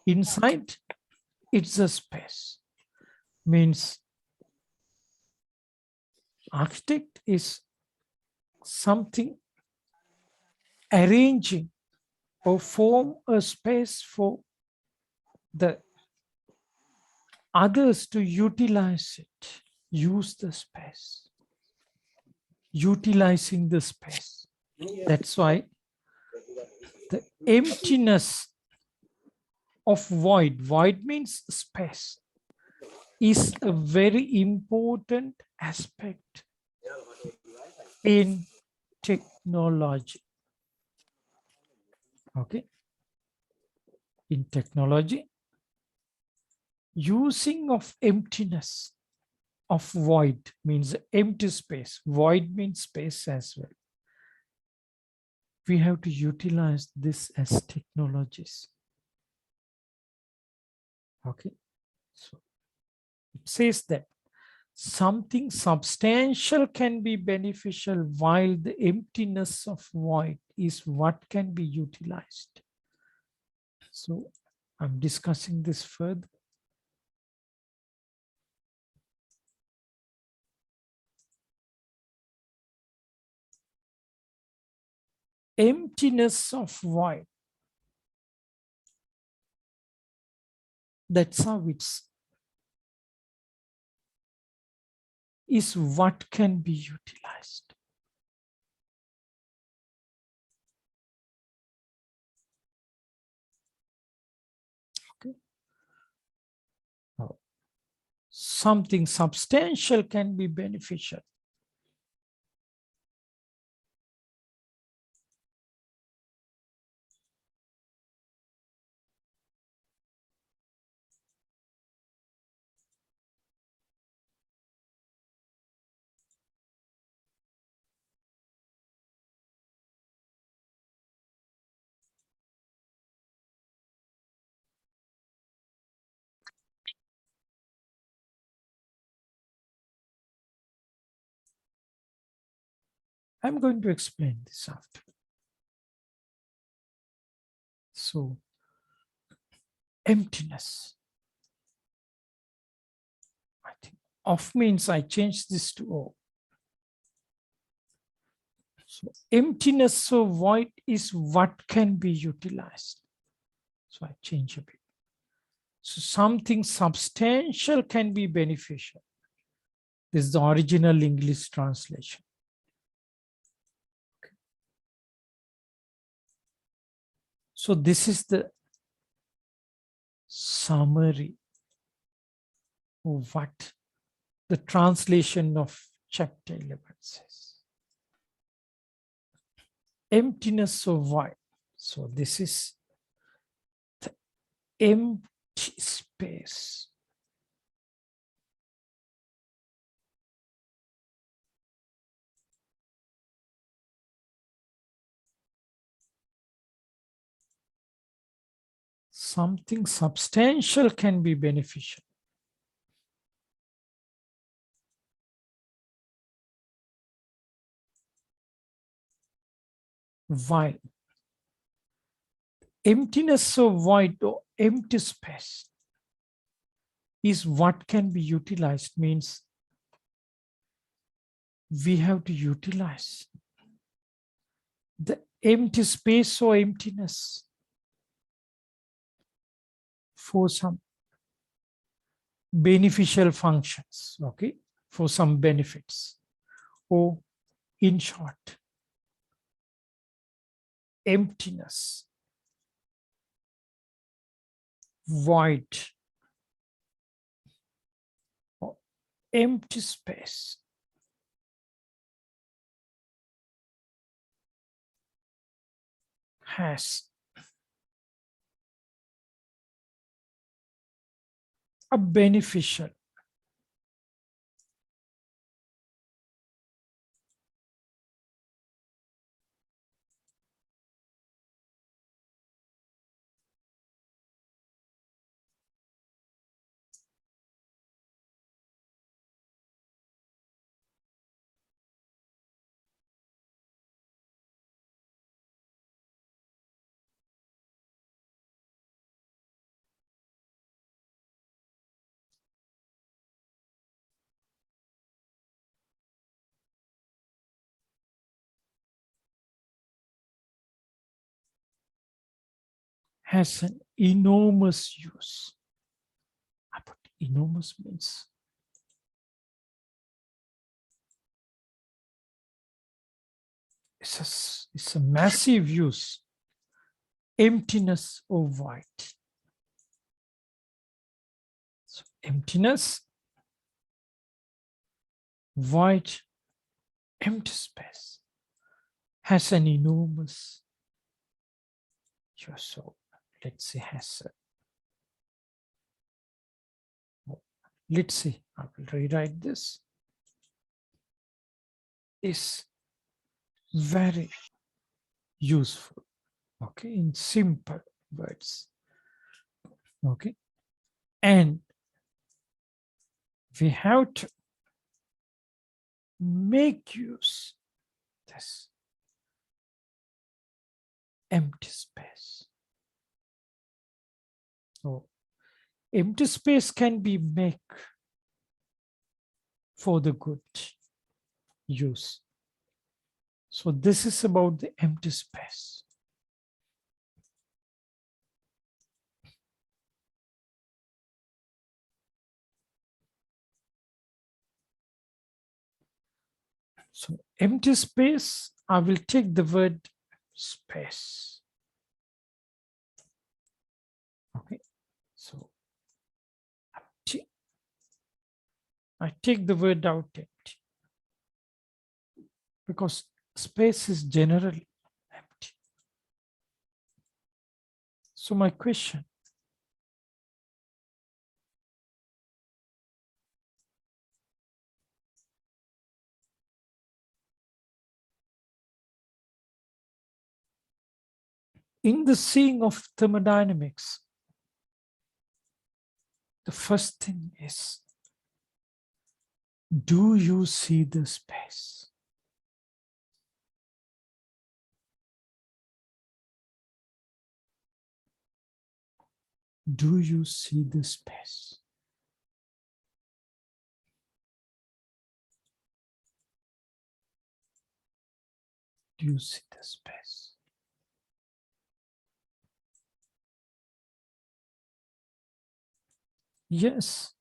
Inside, it's a space. Means architect is something arranging or form a space for the others to utilize it, use the space, utilizing the space. That's why the emptiness of void, void means space, is a very important aspect in technology. Okay. In technology, using of emptiness, of void means empty space. Void means space as well. We have to utilize this as technologies. Okay. So it says that something substantial can be beneficial while the emptiness of void is what can be utilized. So I'm discussing this further. Emptiness of void. That's how it's is what can be utilized. Okay. Now, something substantial can be beneficial. I'm going to explain this after. So, emptiness. I think of means I changed this to O. So, emptiness of void is what can be utilized. So, I change a bit. So, something substantial can be beneficial. This is the original English translation. Okay. So, this is the summary of what the translation of chapter 11 says. Emptiness of void. So this is the empty space. Something substantial can be beneficial. While emptiness of void or empty space is what can be utilized, means we have to utilize the empty space or emptiness for some beneficial functions, okay, for some benefits, or in short, emptiness, void, or empty space has a beneficial has an enormous use. I put enormous means it's a massive use. Emptiness or void. So emptiness, void, empty space has an enormous use. So let's say has a, let's see, I will rewrite this, is very useful, okay, in simple words, okay, and we have to make use this empty space. So empty space can be made for the good use. So this is about the empty space. So empty space, I will take the word space. Okay, so empty. I take the word out empty because space is generally empty. So my question, in the seeing of thermodynamics, the first thing is, do you see the space? Do you see the space? Do you see the space? Yes.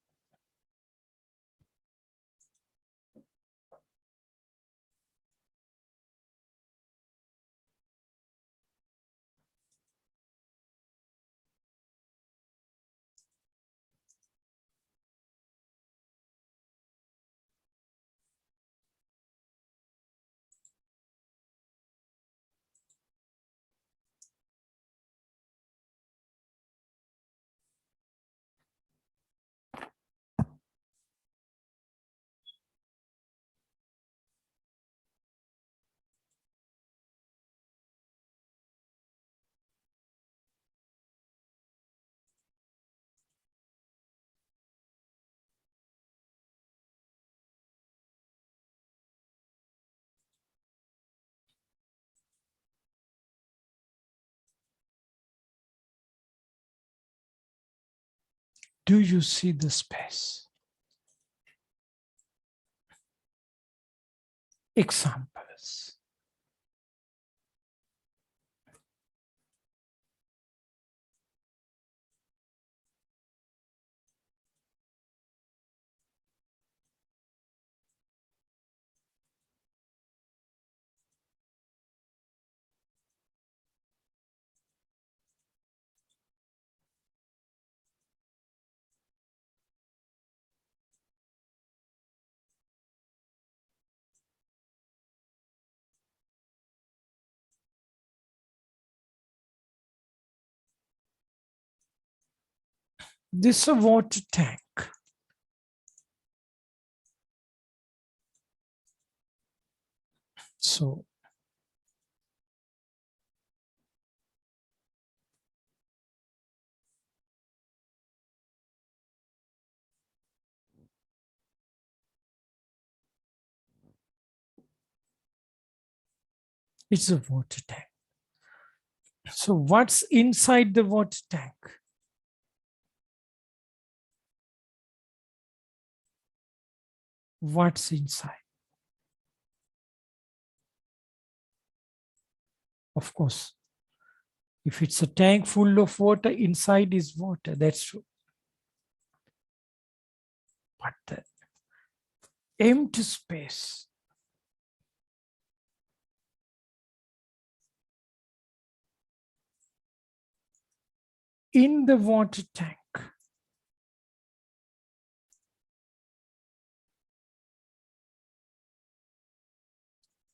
Do you see the space? Examples. This is a water tank. So it's a water tank. So what's inside the water tank? What's inside? Of course, if it's a tank full of water, inside is water, that's true. But the empty space, in the water tank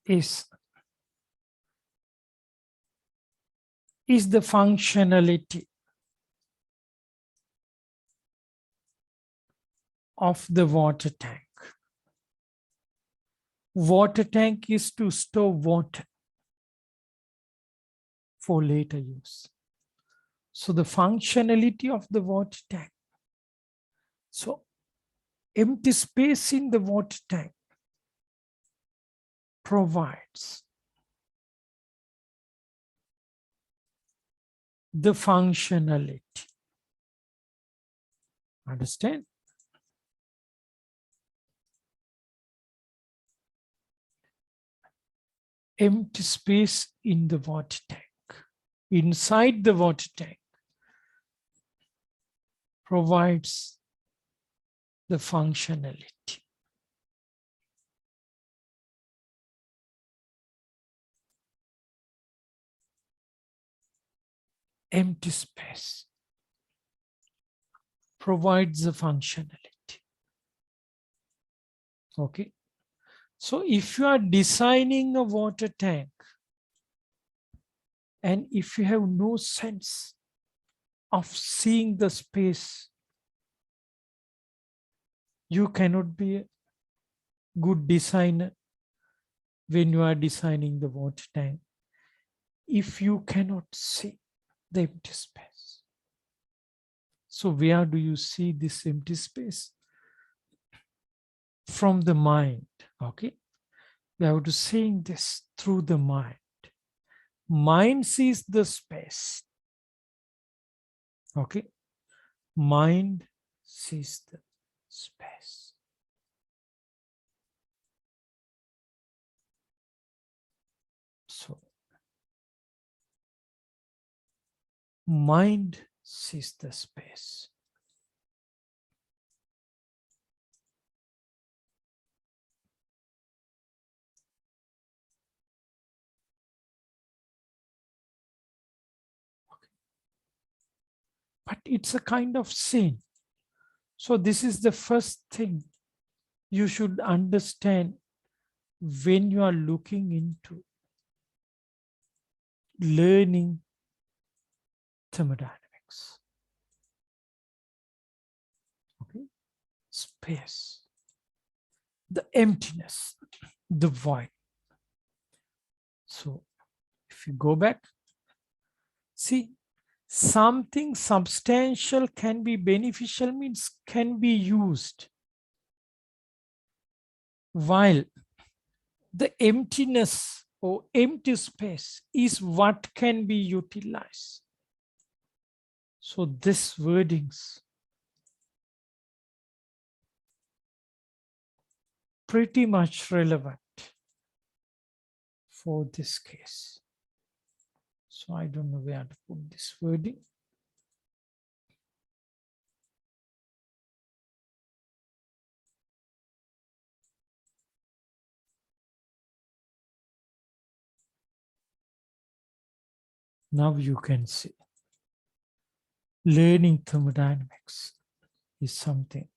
is the functionality of the water tank. Water tank is to store water for later use. So the functionality of the water tank. So empty space in the water tank provides the functionality. Understand? Empty space in the water tank. Inside the water tank provides the functionality. Empty space provides the functionality. Okay. So if you are designing a water tank and if you have no sense of seeing the space, you cannot be a good designer when you are designing the water tank if you cannot see the empty space. So where do you see this empty space? From the mind. Okay. We have to see this through the mind. Mind sees the space. Okay. Mind sees the space. So mind sees the space. Okay. But it's a kind of sin. So this is the first thing you should understand when you are looking into learning thermodynamics. Okay, space, the emptiness, the void. So if you go back, see, something substantial can be beneficial means can be used, while the emptiness or empty space is what can be utilized. So this wordings pretty much relevant for this case. So I don't know where to put this wording. Now you can see learning thermodynamics is something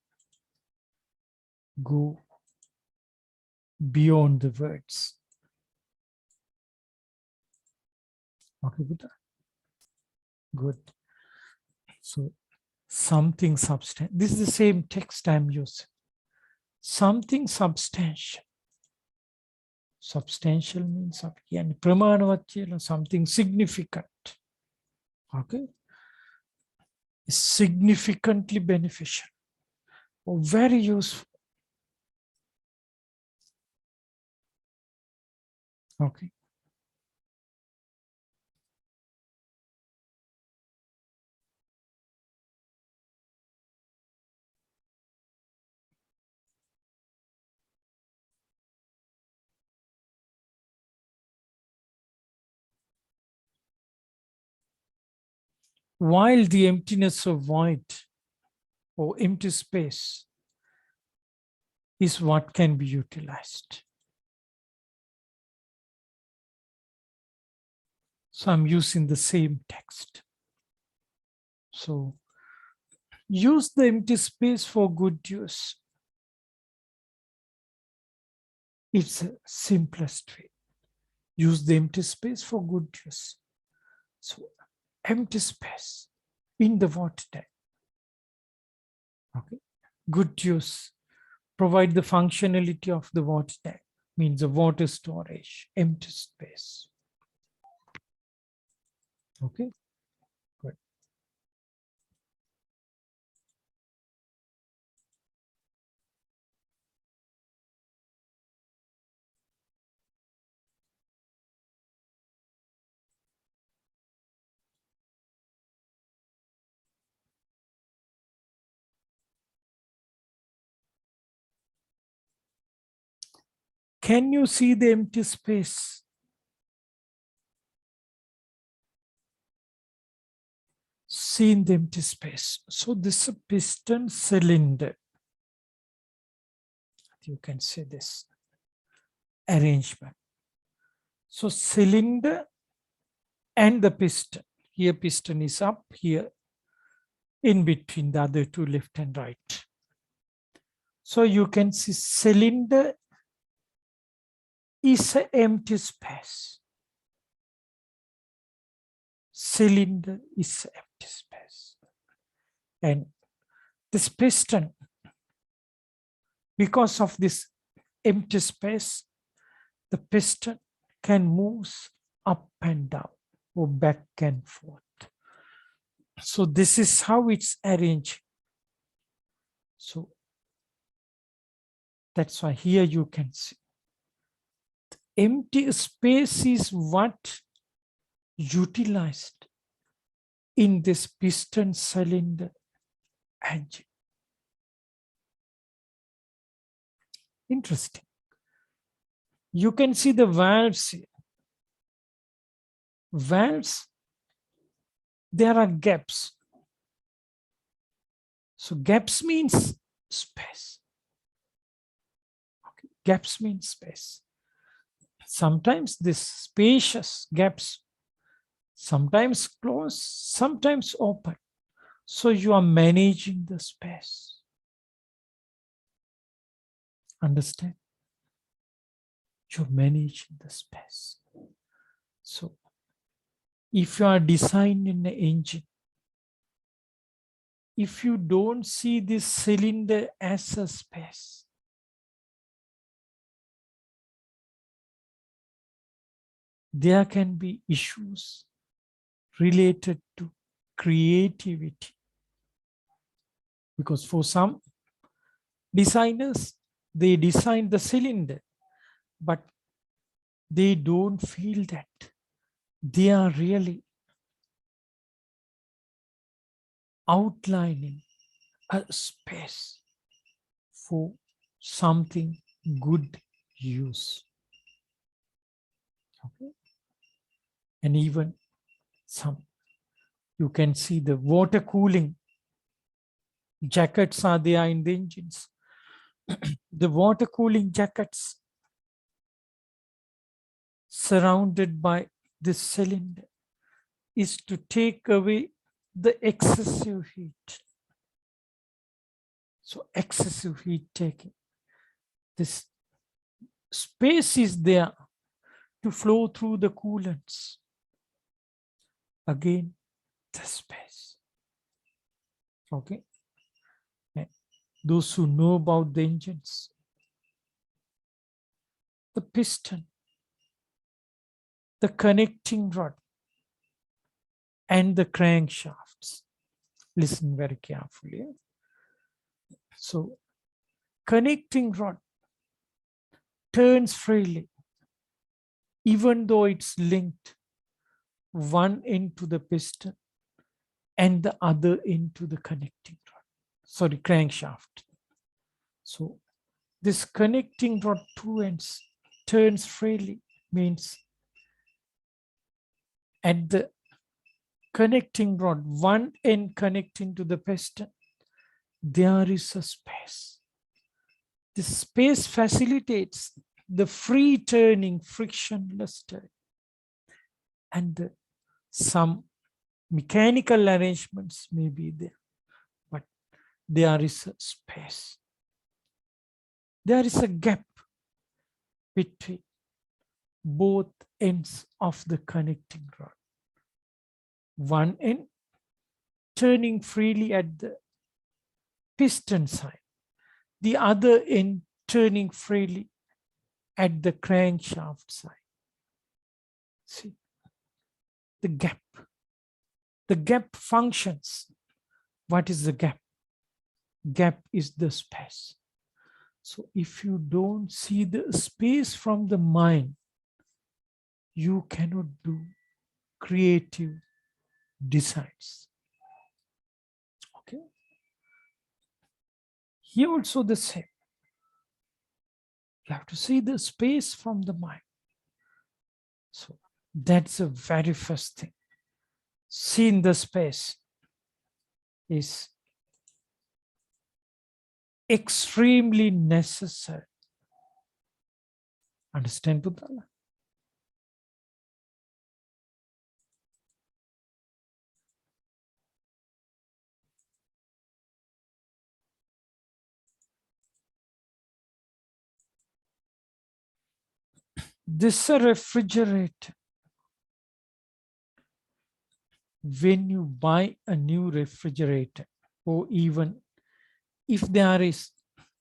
go beyond the words. Okay, good. So something substantial. This is the same text I'm using. Something substantial. Substantial means something significant. Okay, is significantly beneficial or very useful. Okay. While the emptiness of void or empty space is what can be utilized. So I'm using the same text. So use the empty space for good use. It's the simplest way. Use the empty space for good use. So empty space in the water tank. Okay. Good use. Provide the functionality of the water tank. Means the water storage, empty space. Okay. Good. Can you see the empty space? See the empty space. So this is a piston cylinder. You can see this arrangement. So cylinder and the piston. Here piston is up, here in between the other two, left and right. So you can see cylinder is an empty space. Cylinder is an empty space. And this piston, because of this empty space, the piston can move up and down or back and forth. So this is how it's arranged. So that's why here you can see the empty space is what utilized in this piston cylinder engine. Interesting. You can see the valves here. Valves, there are gaps. So gaps means space. Okay. Gaps means space. Sometimes this spacious gaps, sometimes closed, sometimes open. So you are managing the space. Understand? You're managing the space. So if you are designing an engine, if you don't see this cylinder as a space, there can be issues related to creativity. Because for some designers, they design the cylinder, but they don't feel that they are really outlining a space for something good use. Okay. And even some, you can see the water cooling jackets are there in the engines. The water cooling jackets surrounded by this cylinder is to take away the excessive heat. So excessive heat taking. This space is there to flow through the coolants. Again, the space. Okay. And those who know about the engines, the piston, the connecting rod, and the crankshafts. Listen very carefully. So, connecting rod turns freely, even though it's linked one end to the piston and the other end to the connecting rod. Sorry, crankshaft. So, this connecting rod two ends turns freely means at the connecting rod, one end connecting to the piston, there is a space. This space facilitates the free turning, frictionless turn. And some mechanical arrangements may be there, but there is a space. There is a gap between both ends of the connecting rod. One end turning freely at the piston side, the other end turning freely at the crankshaft side. See, the gap. The gap functions. What is the gap? Gap is the space. So if you don't see the space from the mind, you cannot do creative designs. Okay. Here also the same. You have to see the space from the mind. So that's the very first thing. Seeing the space is extremely necessary. Understand, Putala? This is a refrigerator. When you buy a new refrigerator, or even if there is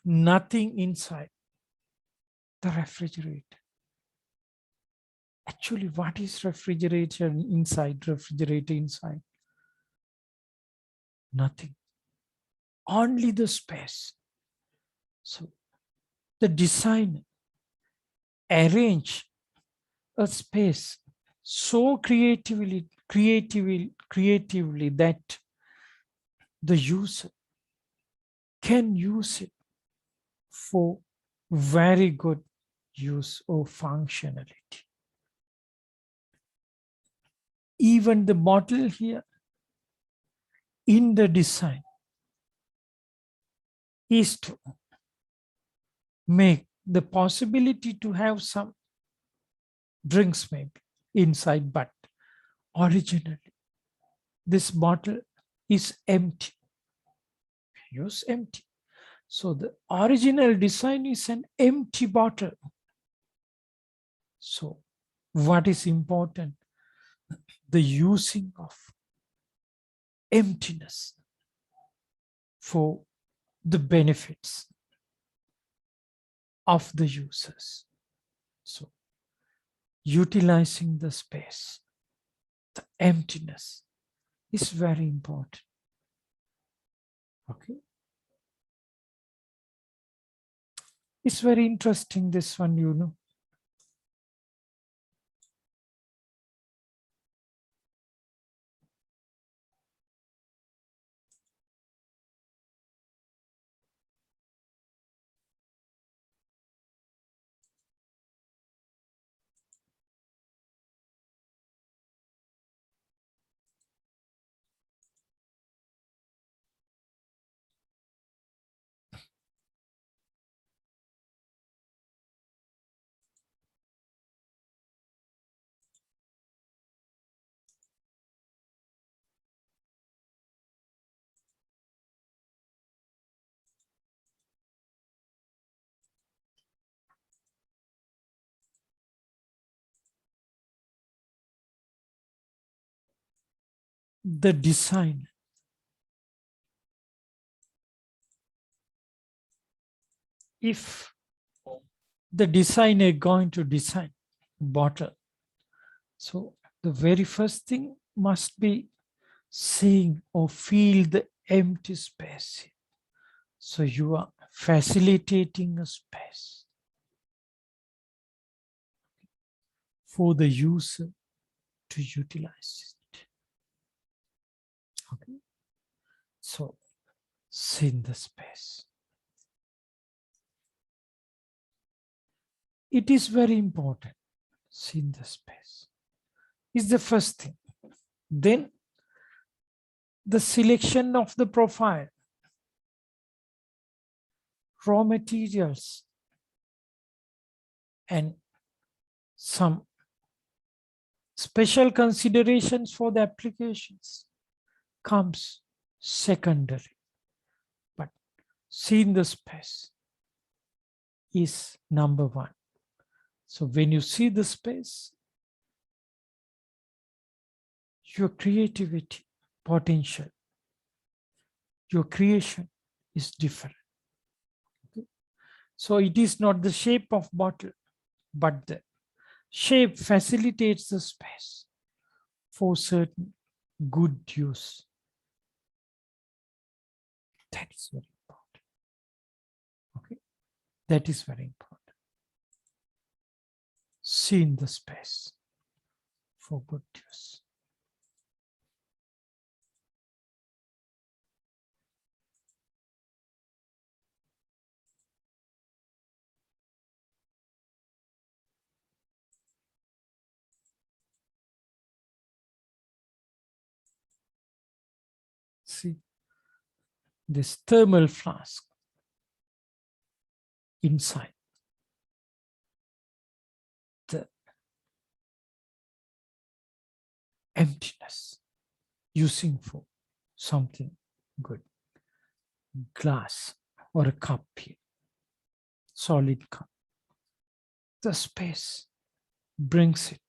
nothing inside the refrigerator, actually, what is refrigerator inside? Refrigerator inside? Nothing. Only the space. So the designer arrange a space so creatively that the user can use it for very good use or functionality. Even the bottle here in the design is to make the possibility to have some drinks maybe inside, but originally this bottle is empty. Use empty. So the original design is an empty bottle. So what is important? The using of emptiness for the benefits of the users. So utilizing the space, the emptiness is very important. Okay. It's very interesting, this one, you know. The design, if the designer going to design bottle, so the very first thing must be seeing or feel the empty space. So you are facilitating a space for the user to utilize it. Okay. So seeing the space. It is very important. Seeing the space is the first thing. Then the selection of the profile, raw materials, and some special considerations for the applications comes secondary. But seeing the space is number one. So when you see the space, your creativity, potential, your creation is different. Okay? So it is not the shape of bottle, but the shape facilitates the space for certain good use. That is very important. Okay, that is very important. Seeing the space for good use. this thermal flask inside the emptiness, using for something good. Glass or a cup here, solid cup. The space brings it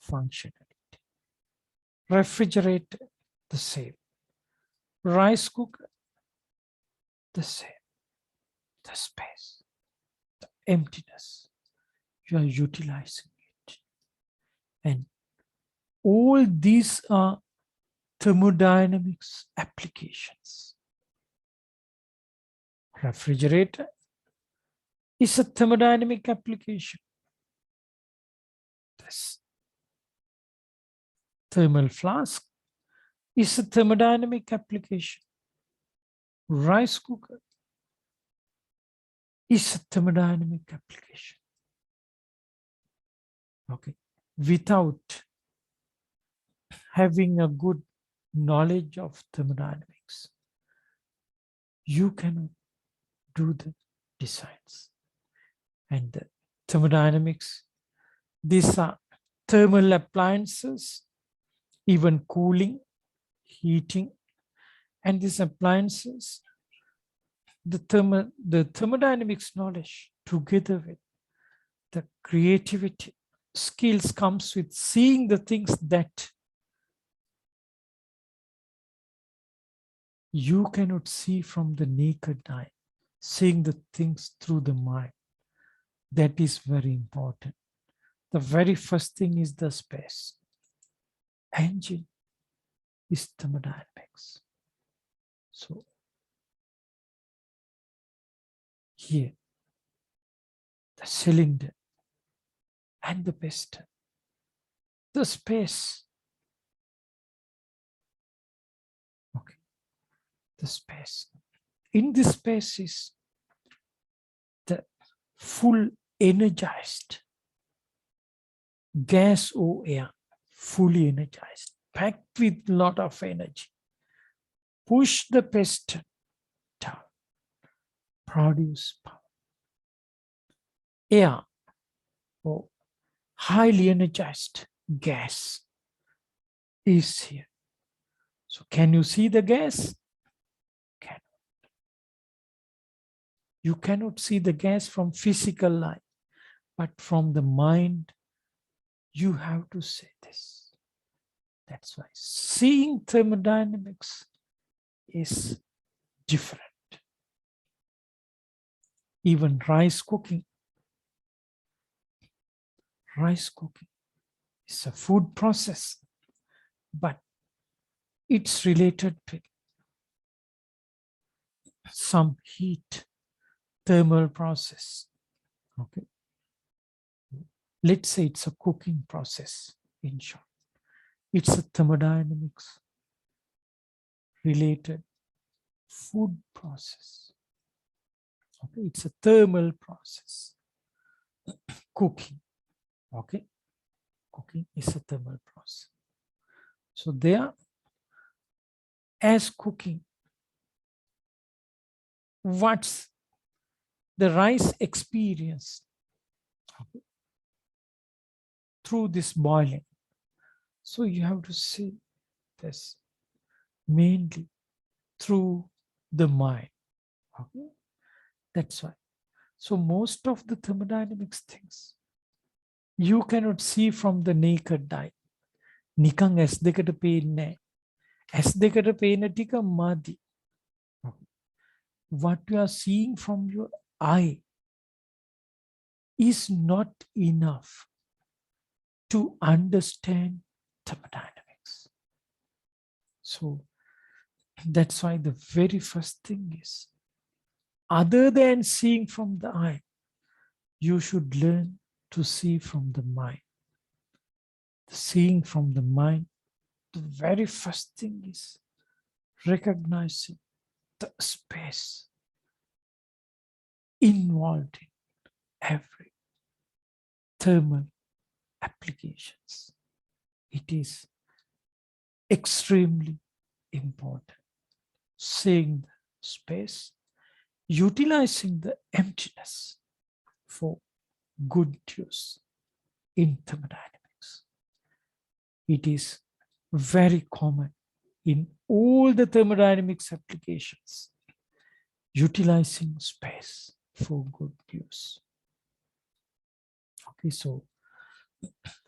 functionality. Refrigerator, the same. Rice cooker, the same. The space, the emptiness, you are utilizing it. And all these are thermodynamics applications. Refrigerator is a thermodynamic application. This thermal flask is a thermodynamic application. Rice cooker is a thermodynamic application. Okay. Without having a good knowledge of thermodynamics, you cannot do the designs. And the thermodynamics, these are thermal appliances, even cooling, heating, and these appliances, the thermodynamics knowledge together with the creativity skills comes with seeing the things that you cannot see from the naked eye, seeing the things through the mind. That is very important. The very first thing is the space. Engine is thermodynamics. So here, the cylinder and the piston, the space. Okay, the space. In this space is the full energized gas or air, fully energized, packed with a lot of energy. Push the piston down, produce power. Air or highly energized gas is here. So can you see the gas? Cannot. You cannot see the gas from physical light, but from the mind, you have to say this. That's why seeing thermodynamics is different. Even rice cooking. Rice cooking is a food process, but it's related with some heat, thermal process. Okay. Let's say it's a cooking process in short. It's a thermodynamics related food process. Okay, it's a thermal process. Cooking. Okay, cooking is a thermal process. So there, as cooking, what's the rice experience through this boiling? So you have to see this mainly through the mind. Okay, that's why. So most of the thermodynamics things you cannot see from the naked eye. Nikan S dekata penne. S dekata penne tika madi. What you are seeing from your eye is not enough to understand thermodynamics. So that's why the very first thing is, other than seeing from the eye, you should learn to see from the mind. The seeing from the mind, the very first thing is recognizing the space involved in every thermal applications. It is extremely important. Seeing space, utilizing the emptiness for good use in thermodynamics. It is very common in all the thermodynamics applications, utilizing space for good use. Okay, so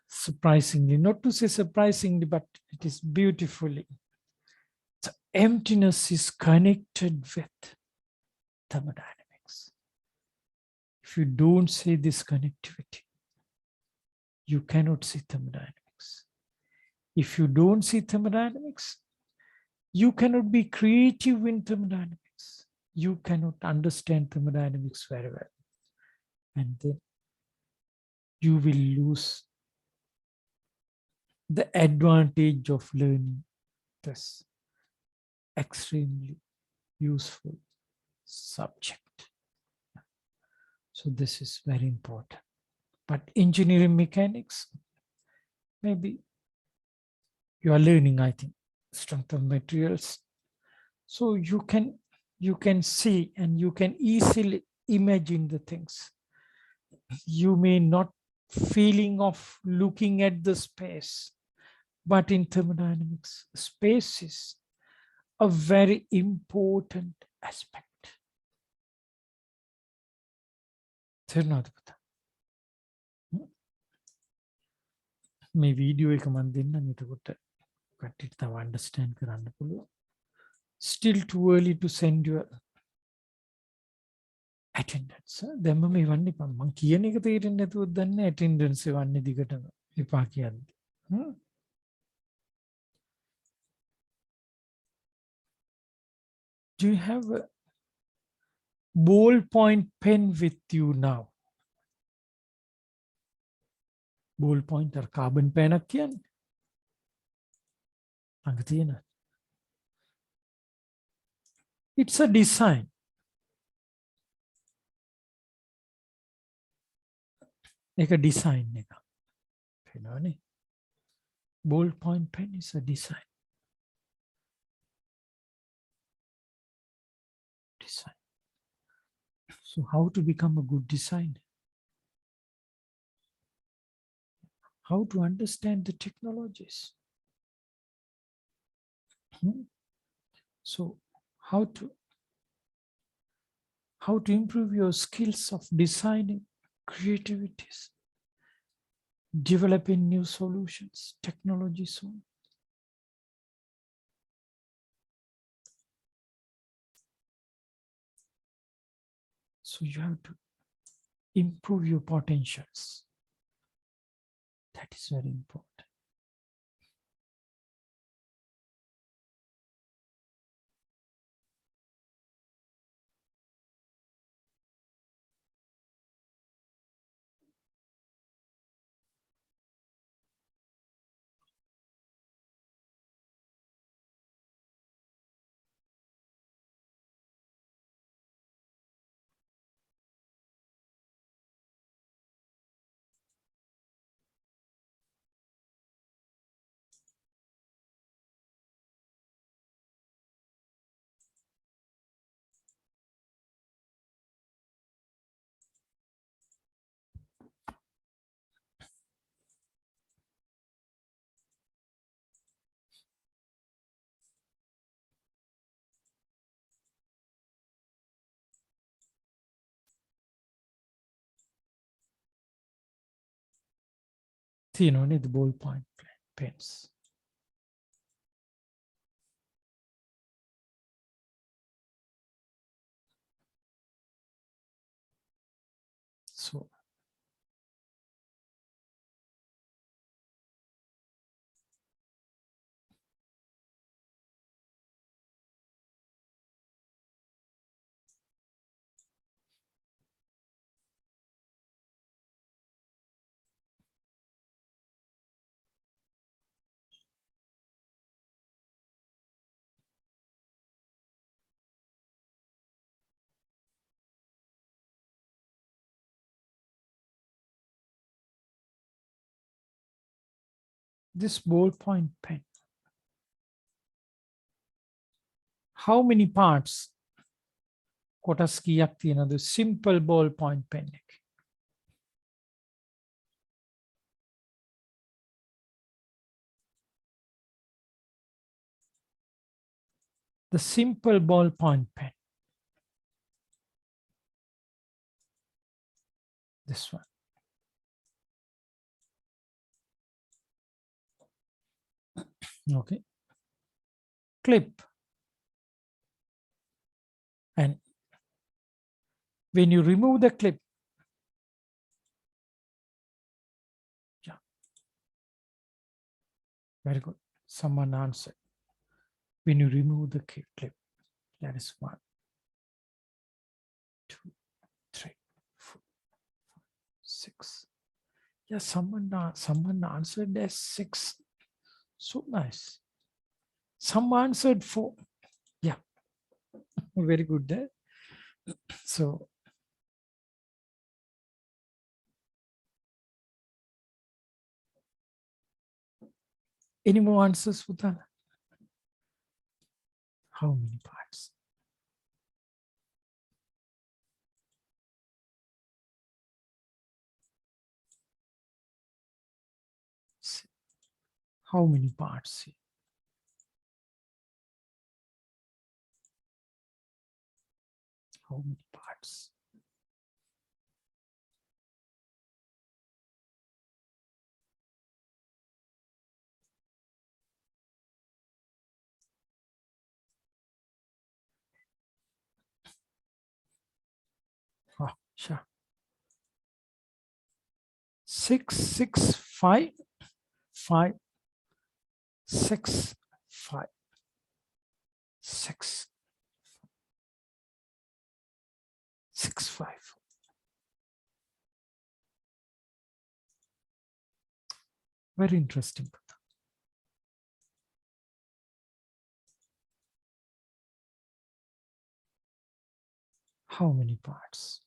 surprisingly, not to say surprisingly, but it is beautifully, so emptiness is connected with thermodynamics. If you don't see this connectivity, you cannot see thermodynamics. If you don't see thermodynamics, you cannot be creative in thermodynamics. You cannot understand thermodynamics very well. And then you will lose the advantage of learning this extremely useful subject. So this is very important. But engineering mechanics, maybe you are learning, I think, strength of materials. So you can see and you can easily imagine the things. You may not feeling of looking at the space, but in thermodynamics, space is a very important aspect. මේ video එක මම දෙන්නම් එතකොට කට්ටියට තව understand කරන්න පුළුවන්. Still too early to send your attendance. දැන් මම එවන්න එපා. මම කියන එක තේරෙන්නේ නැතුව දන්නේ attendance එවන්නේ දිගටම එපා කියන්නේ. Do you have a ballpoint pen with you now? Ballpoint or carbon pen එකක් කියන්නේ. ළඟ තියෙනවා. It's a design. Like a design. Ballpoint pen is a design. So how to become a good designer? How to understand the technologies? So how to improve your skills of designing, creativities, developing new solutions, technology, so on. So you have to improve your potentials. That is very important. See, you need the ballpoint pens. So this ballpoint pen, how many parts කොටස් කීයක් තියෙනවද simple ball point pen එක? The simple ball point pen. This one. Okay. Clip. And when you remove the clip, yeah, very good. Someone answered. When you remove the clip, that is 1, 2, 3, 4, 5, 6. Yeah, someone answered as 6. So nice. Some answered 4. Yeah, very good there. So any more answers for that? How many parts? How many parts? How many parts? Oh, sure. 6, 6, 5, 5, 6, 5, 6, 6, 5. Very interesting. How many parts?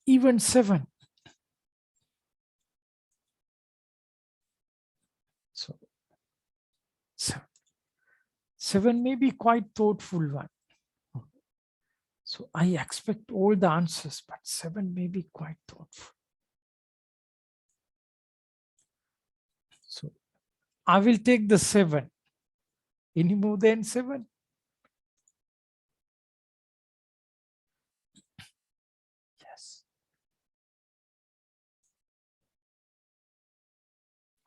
Even 7. So 7. 7 may be quite thoughtful one. So I expect all the answers, but 7 may be quite thoughtful. So I will take the 7. Any more than 7? Yes.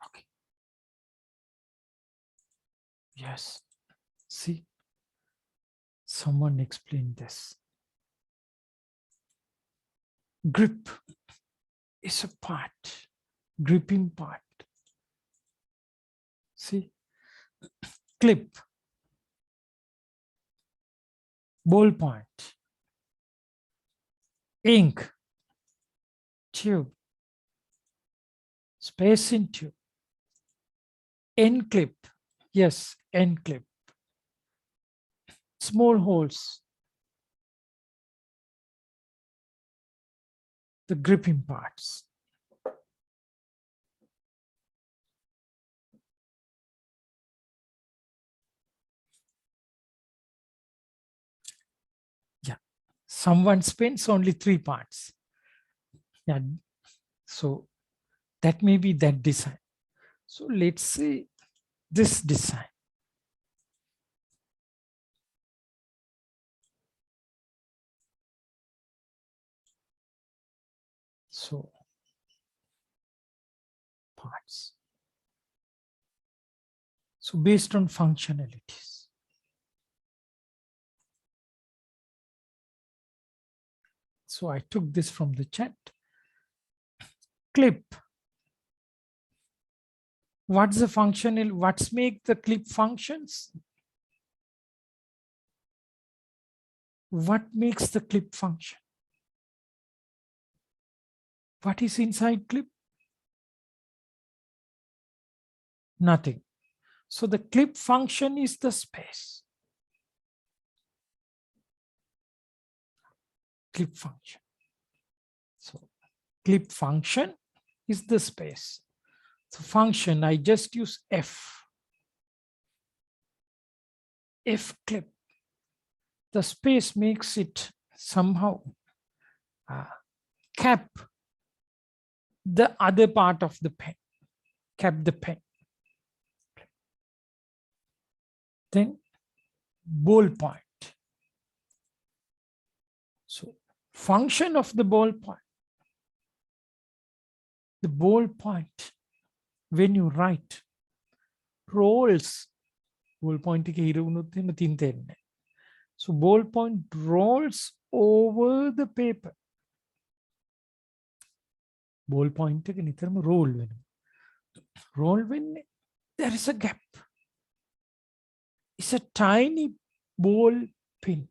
Okay. Yes. See, someone explained this. Grip is a part, gripping part. See, clip, ball point, ink, tube, space in tube, end clip. Yes, end clip. Small holes, the gripping parts. Yeah, someone spends only 3 parts. Yeah, so that may be that design. So let's say this design. So parts. So based on functionalities. So I took this from the chat. Clip. What's the functional? What's make the clip functions? What makes the clip function? What is inside clip? Nothing. So the clip function is the space. Clip function. Clip function is the space. So function, I just use F. F clip. The space makes it somehow cap the other part of the pen. Cap the pen. Then ballpoint. So function of the ballpoint. The ballpoint, when you write, rolls. Ballpoint so ballpoint rolls over the paper. Ballpoint roll. Roll when there is a gap. It's a tiny ball pin.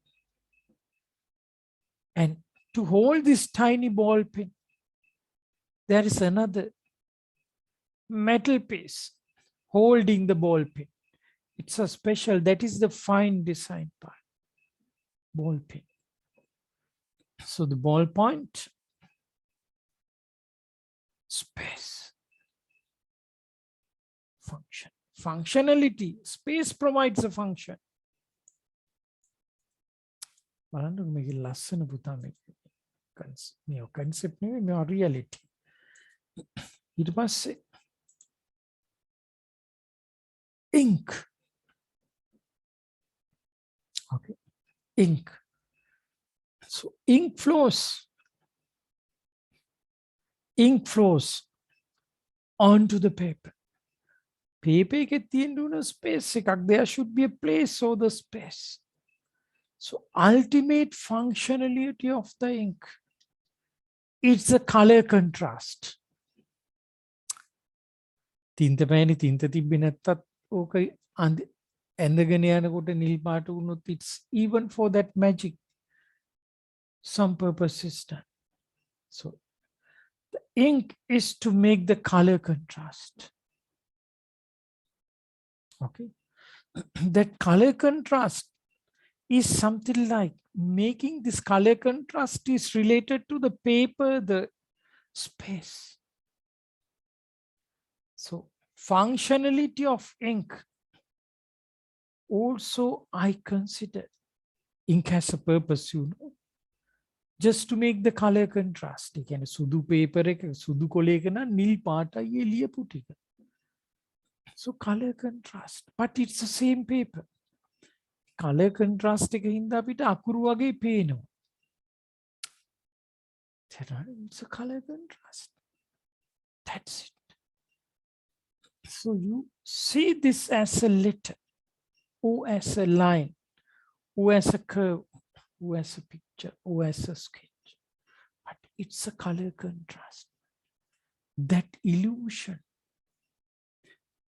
And to hold this tiny ball pin, there is another metal piece holding the ball pin. It's a special, that is the fine design part. Ball pin. So the ball point, space, function. Functionality, space provides a function. Concept reality. It must say ink. Okay, ink. So ink flows. Ink flows onto the paper. Paper get the space. There should be a place for the space. So ultimate functionality of the ink, it's the color contrast. Tinta pani tinta tibbe නැත්තත් ඕක ඇඳගෙන යනකොට නිල් පාට වුණොත් it's even for that magic. Some purpose is done. So the ink is to make the color contrast. Okay. That color contrast is something like making this color contrast is related to the paper, the space. So functionality of ink also I consider ink has a purpose, just to make the color contrast. Again, sudu paper sudu kolekana nil pata ye putika. So color contrast, but it's the same paper. Color contrast එක හින්දා අපිට අකුරු වගේ පේනවා. It's a color contrast. That's it. So you see this as a letter, or as a line, or as a curve, or as a picture, or as a sketch. But it's a color contrast. That illusion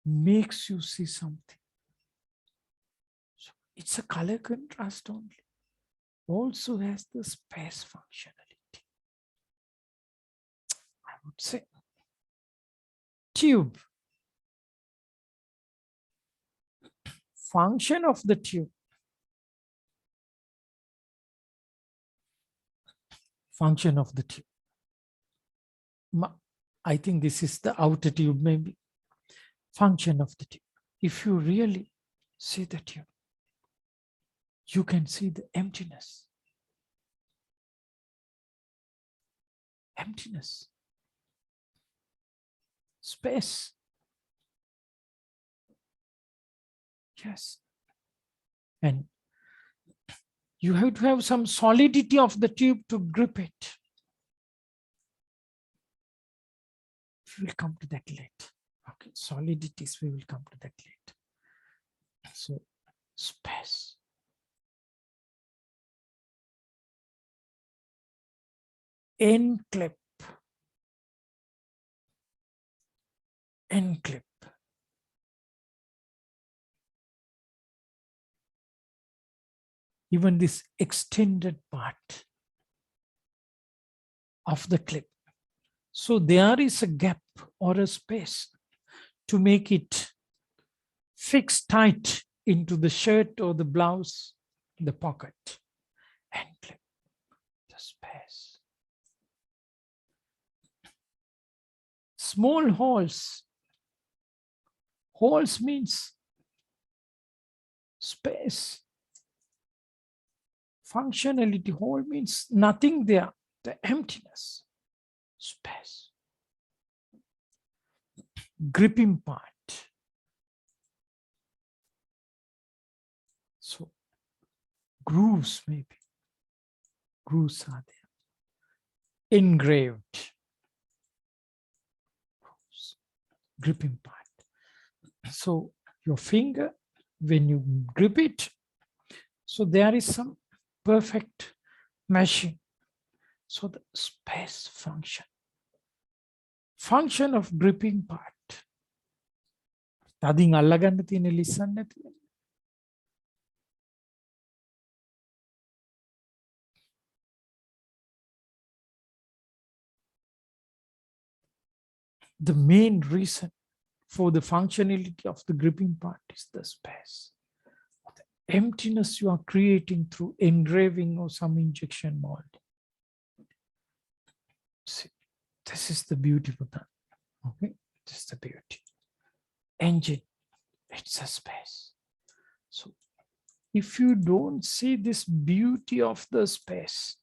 makes you see something. So it's a color contrast only. Also has the space functionality. I would say tube. Function of the tube. Function of the tube. I think this is the outer tube maybe. Function of the tube. If you really see the tube, you can see the emptiness. Emptiness. Space. Yes. And you have to have some solidity of the tube to grip it. We will come to that later. Okay, solidities, we will come to that later. So, space. End clip. End clip. Even this extended part of the clip. So there is a gap or a space to make it fix tight into the shirt or the blouse, the pocket, and clip the space. Small holes. Holes means space. Functionality. Hole means nothing there. The emptiness. Space. Gripping part. So grooves maybe. Grooves are there. Engraved. Grooves. Gripping part. So your finger, when you grip it, so there is some perfect meshing. So the space function. Function of gripping part. තදින් අල්ලගන්න තියෙන ලිස්සන්න නැතුව. The main reason for the functionality of the gripping part is the space. The emptiness you are creating through engraving or some injection mold. See, this is the beautiful thing. Okay, this is the beauty. Engine, it's a space. So if you don't see this beauty of the space,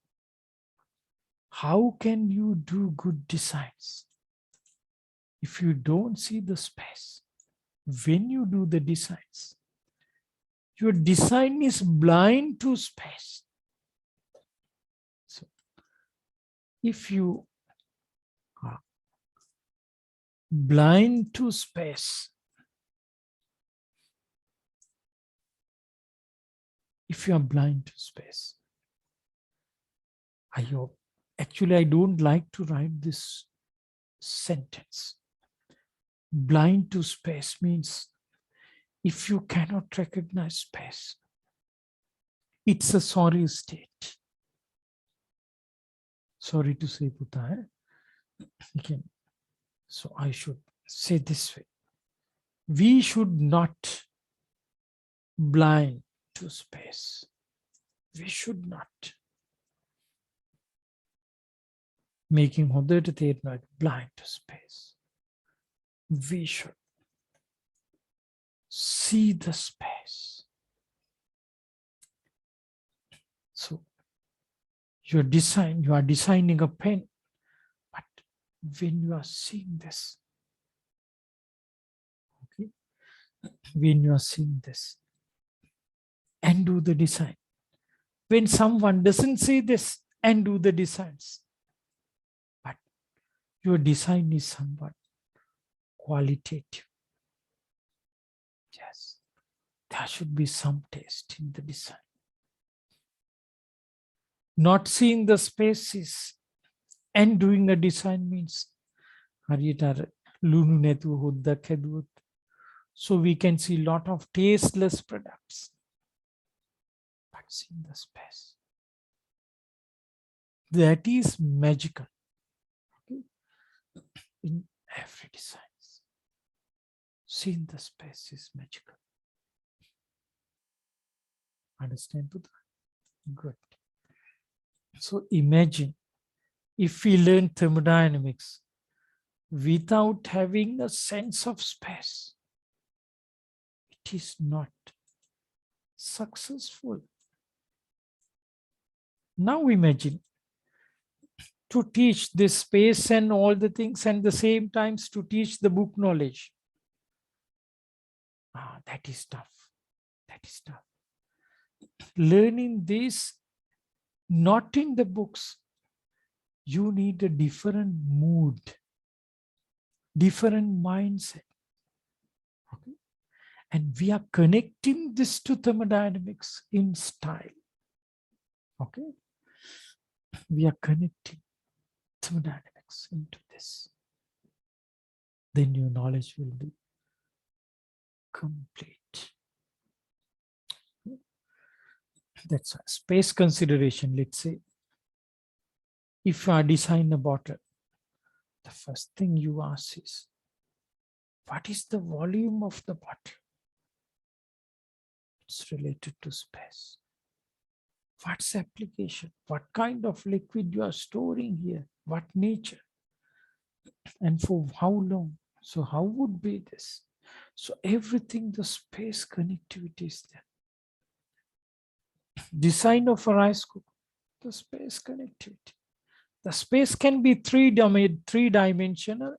how can you do good designs? If you don't see the space, when you do the designs, your design is blind to space. So if you are blind to space, if you are blind to space, I hope, actually I don't like to write this sentence. Blind to space means if you cannot recognize space, it's a sorry state. Sorry to say, Puta. Okay. So I should say this way. We should not blind to space. We should not. Making හොඳට තේරෙනවා blind to space. We should see the space. So you are designing a pen, but when you are seeing this, okay, when you are seeing this and do the design, when someone doesn't see this and do the designs, but your design is somewhat qualitative. Yes, there should be some taste in the design. Not seeing the spaces and doing a design means so we can see a lot of tasteless products, but seeing the space, that is magical. Okay? In every design, seeing the space is magical. Understand? Good. So imagine if we learn thermodynamics without having a sense of space, it is not successful. Now imagine to teach this space and all the things and the same times to teach the book knowledge. That is tough. That is tough. Learning this not in the books, you need a different mood, different mindset. Okay? And we are connecting this to thermodynamics in style. Okay? We are connecting thermodynamics into this. Then your knowledge will be complete. That's a space consideration. Let's say if you are designing a bottle, the first thing you ask is, what is the volume of the bottle? It's related to space. What's the application? What kind of liquid you are storing here? What nature? And for how long? So how would be this? So everything, the space connectivity is there. Design of a rice cooker, the space connectivity. The space can be three-dimensional.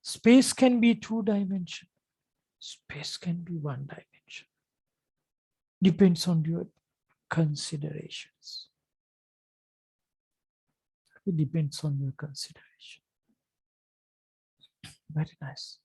Space can be two-dimensional. Space can be one-dimensional. Depends on your considerations. It depends on your consideration. Very nice.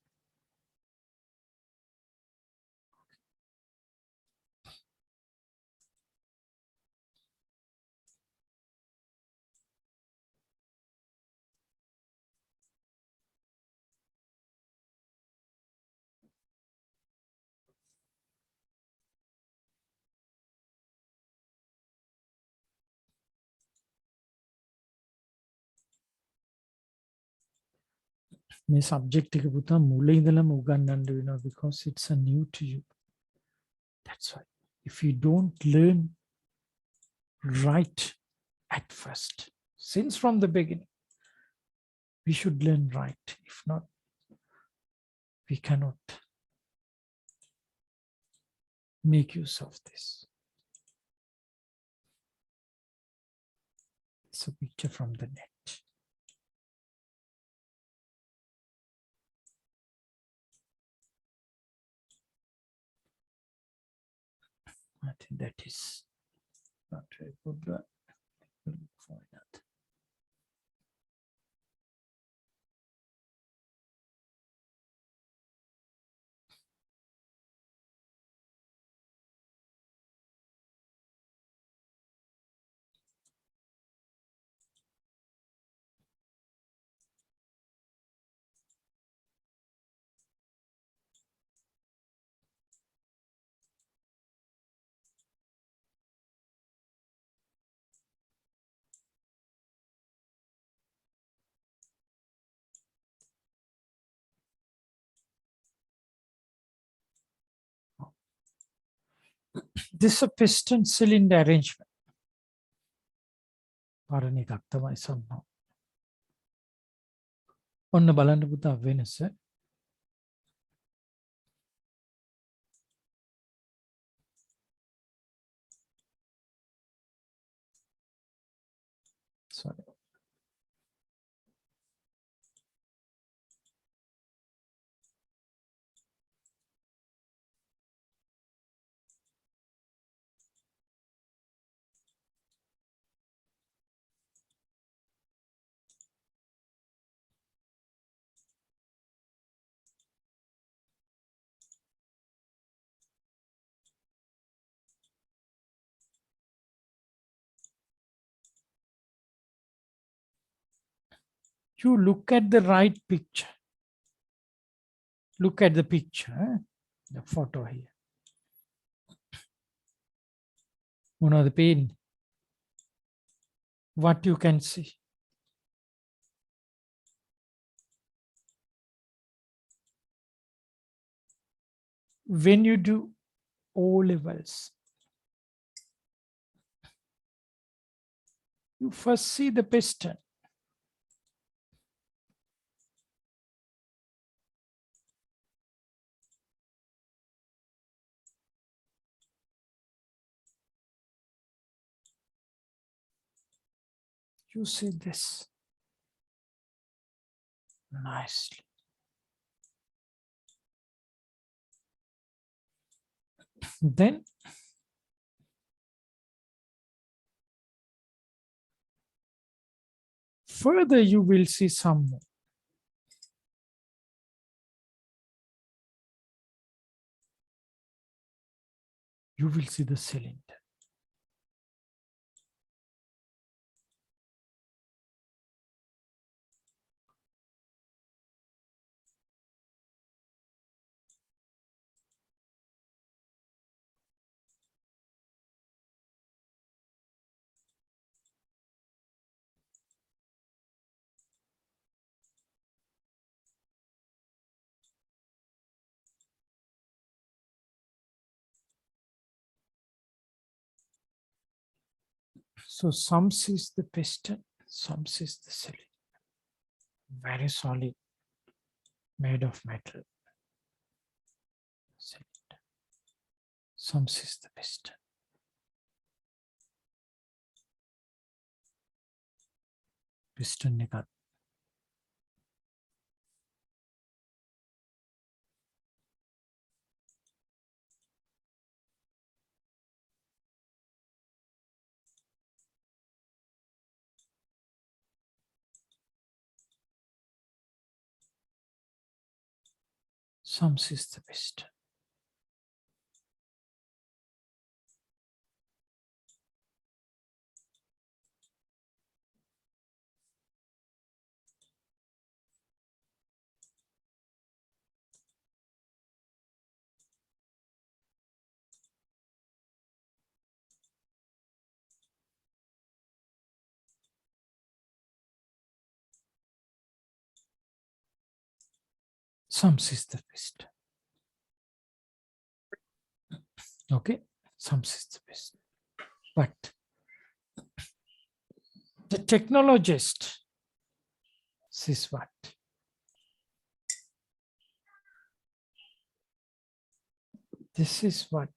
මේ subject එක පුතා මුල ඉඳලම උගන්වන්න වෙනවා because it's a new to you. That's why if you don't learn right at first, since from the beginning, we should learn right. If not, we cannot make use of this. It's a picture from the net. I think that is not very good. But we'll look for that. This is a piston cylinder arrangement. පරණ එකක් තමයි somehow. ඔන්න බලන්න පුතා වෙනස. Sorry. You look at the right picture. Look at the picture, the photo here. One of the pain. What you can see. When you do O levels, you first see the piston. You see this nicely. Then further you will see some more. You will see the cylinder. So some sees the piston, some sees the cylinder. Very solid. made of metal. Cylinder. Sums is the piston. Piston එක sums is the piston. Sums is the piston. Okay, sums is the piston. But the technologist says what? This is what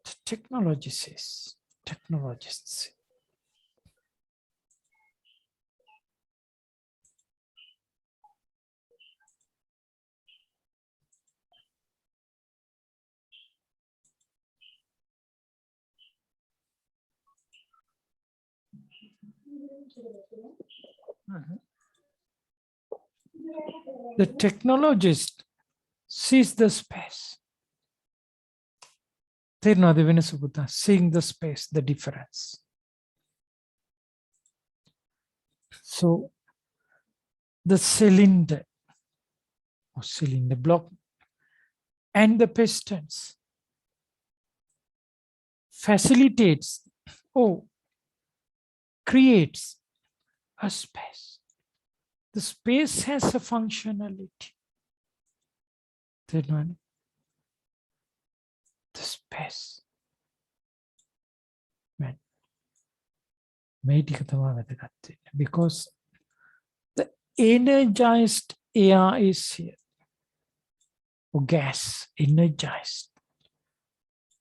the technology says. Technologists. The technologist sees the space. තේරෙනවද වෙනස පුතා? Seeing the space, the difference. So the cylinder or cylinder block and the pistons facilitates or creates a space. The space has a functionality. තේරෙනවද? The space. Man. මේ ටික තමයි වැදගත් වෙන්නේ. Because the energized air is here. Or gas, energized.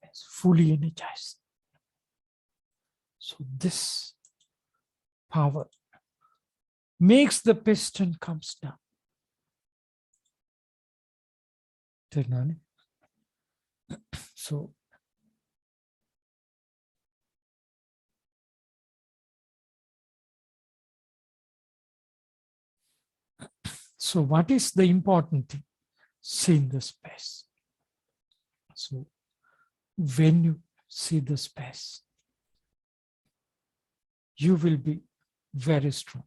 It's fully energized. So this power makes the piston comes down. තේරෙනවද? So what is the important thing? Seeing the space. So when you see the space, you will be very strong.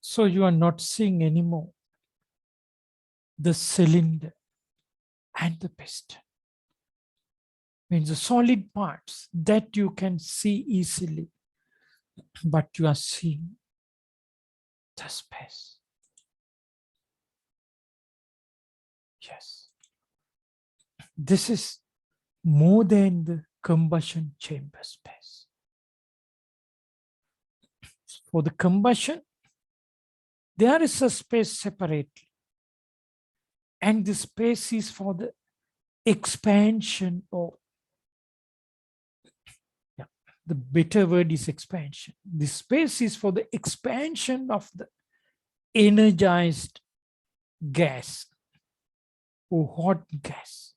So you are not seeing anymore the cylinder and the piston. Means the solid parts that you can see easily, but you are seeing the space. Yes. This is more than the combustion chamber space. For the combustion, there is a space separately. And the space is for the expansion or, the better word is expansion. The space is for the expansion of the energized gas or hot gas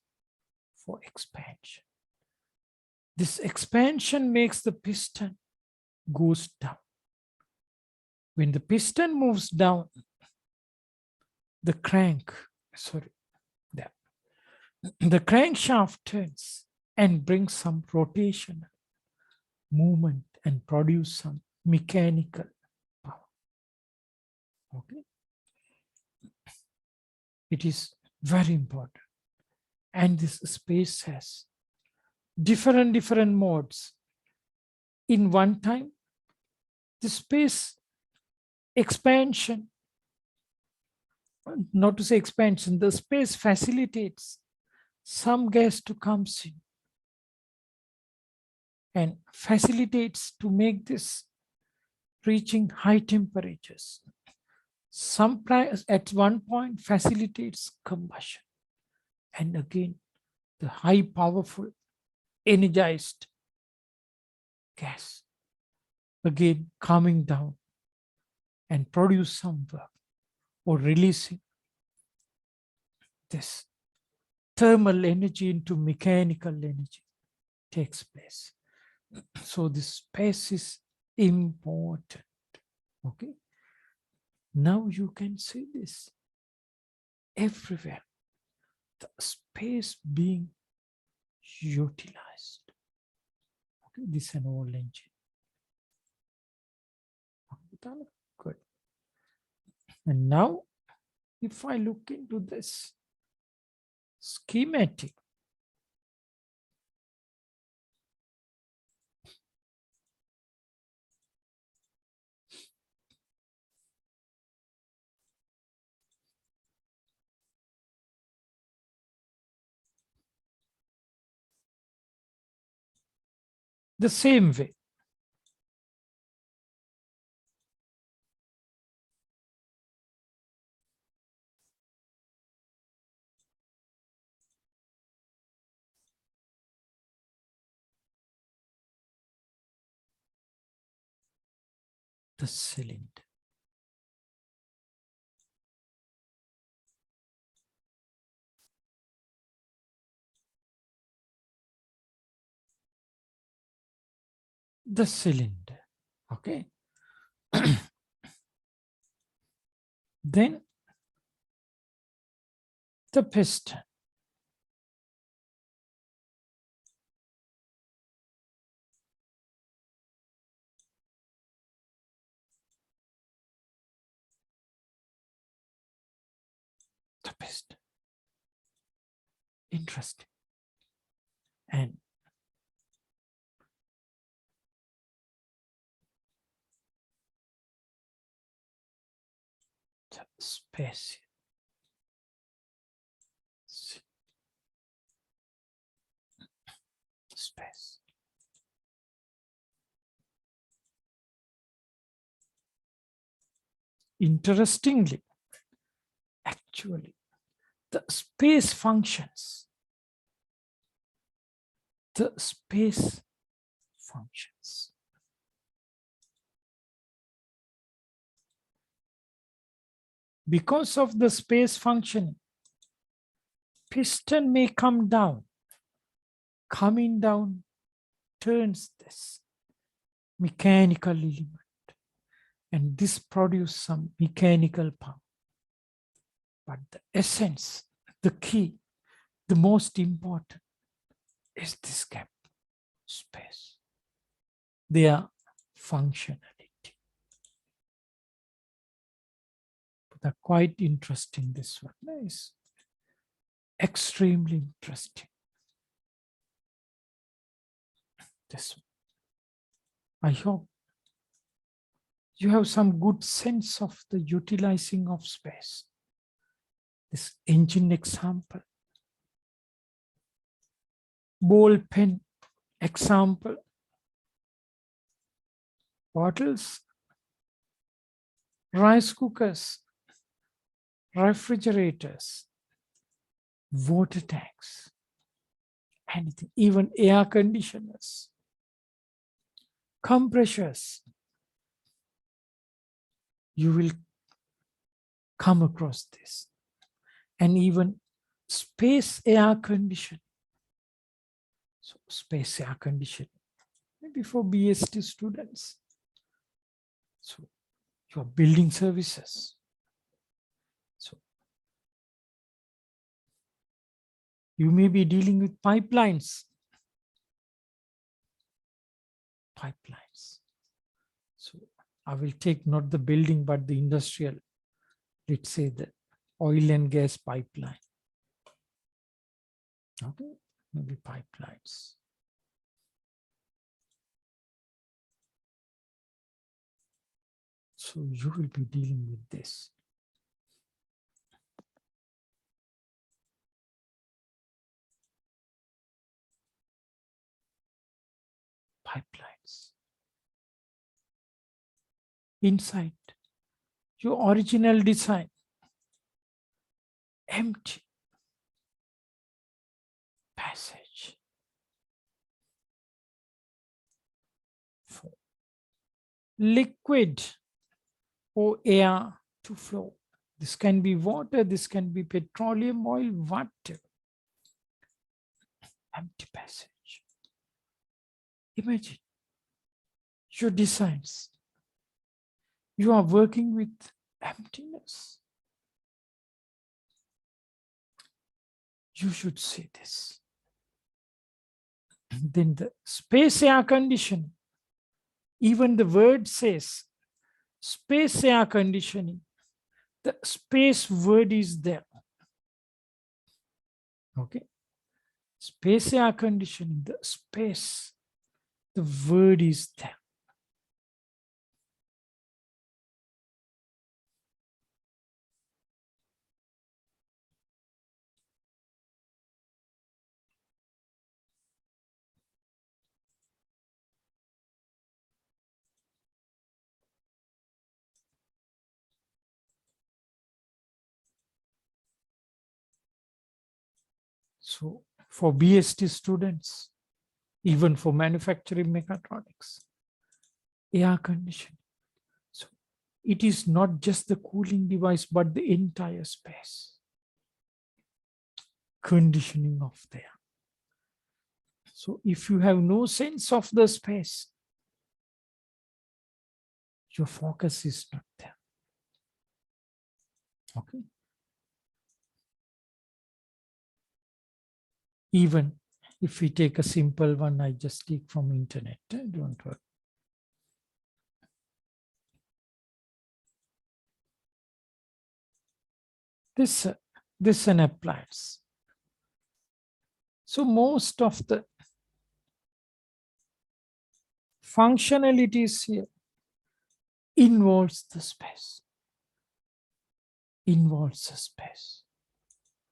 for expansion. This expansion makes the piston goes down. When the piston moves down, the crankshaft turns and brings some rotational movement and produce some mechanical power. Okay. It is very important. And this space has different modes. In one time, the space expansion, not to say expansion, the space facilitates some gas to come in and facilitates to make this reaching high temperatures. Some at one point facilitates combustion. And again, the high powerful energized gas, again coming down and produce some work or releasing this thermal energy into mechanical energy takes place. So this space is important. Okay. Now you can see this everywhere. The space being utilized. Okay, this is an old engine. Good. And now, if I look into this schematic, the same way. The cylinder. The cylinder. Okay. Then the piston. The piston. Interesting. And the space. Space. Interestingly, actually, the space functions. The space functions. Because of the space functioning, piston may come down. Coming down turns this mechanical element, and this produces some mechanical power. But the essence, the key, the most important is this gap, space. Their functionality. They're quite interesting. This one is extremely interesting. This one. I hope you have some good sense of the utilizing of space. This engine example, ball pen example, bottles, rice cookers, refrigerators, water tanks, anything, even air conditioners, compressors. You will come across this. And even space air conditioning. So space air conditioning, maybe for BST students. So your building services. So you may be dealing with pipelines. Pipelines. So I will take not the building, but the industrial, let's say the oil and gas pipeline. Okay, maybe pipelines. So you will be dealing with this. Pipelines. Inside your original design, empty passage for liquid or air to flow. This can be water, this can be petroleum oil, whatever. Empty passage. Imagine your designs. You are working with emptiness. You should say this. Then the space air conditioning. Even the word says space air conditioning. The space word is there. Okay. Space air conditioning, the space, the word is there. So for BST students, even for manufacturing mechatronics, air conditioning. So it is not just the cooling device, but the entire space. Conditioning of the air. So if you have no sense of the space, your focus is not there. Okay. Even if we take a simple one, I just take from internet, don't worry. This an appliance. So most of the functionalities here involves the space. Involves the space,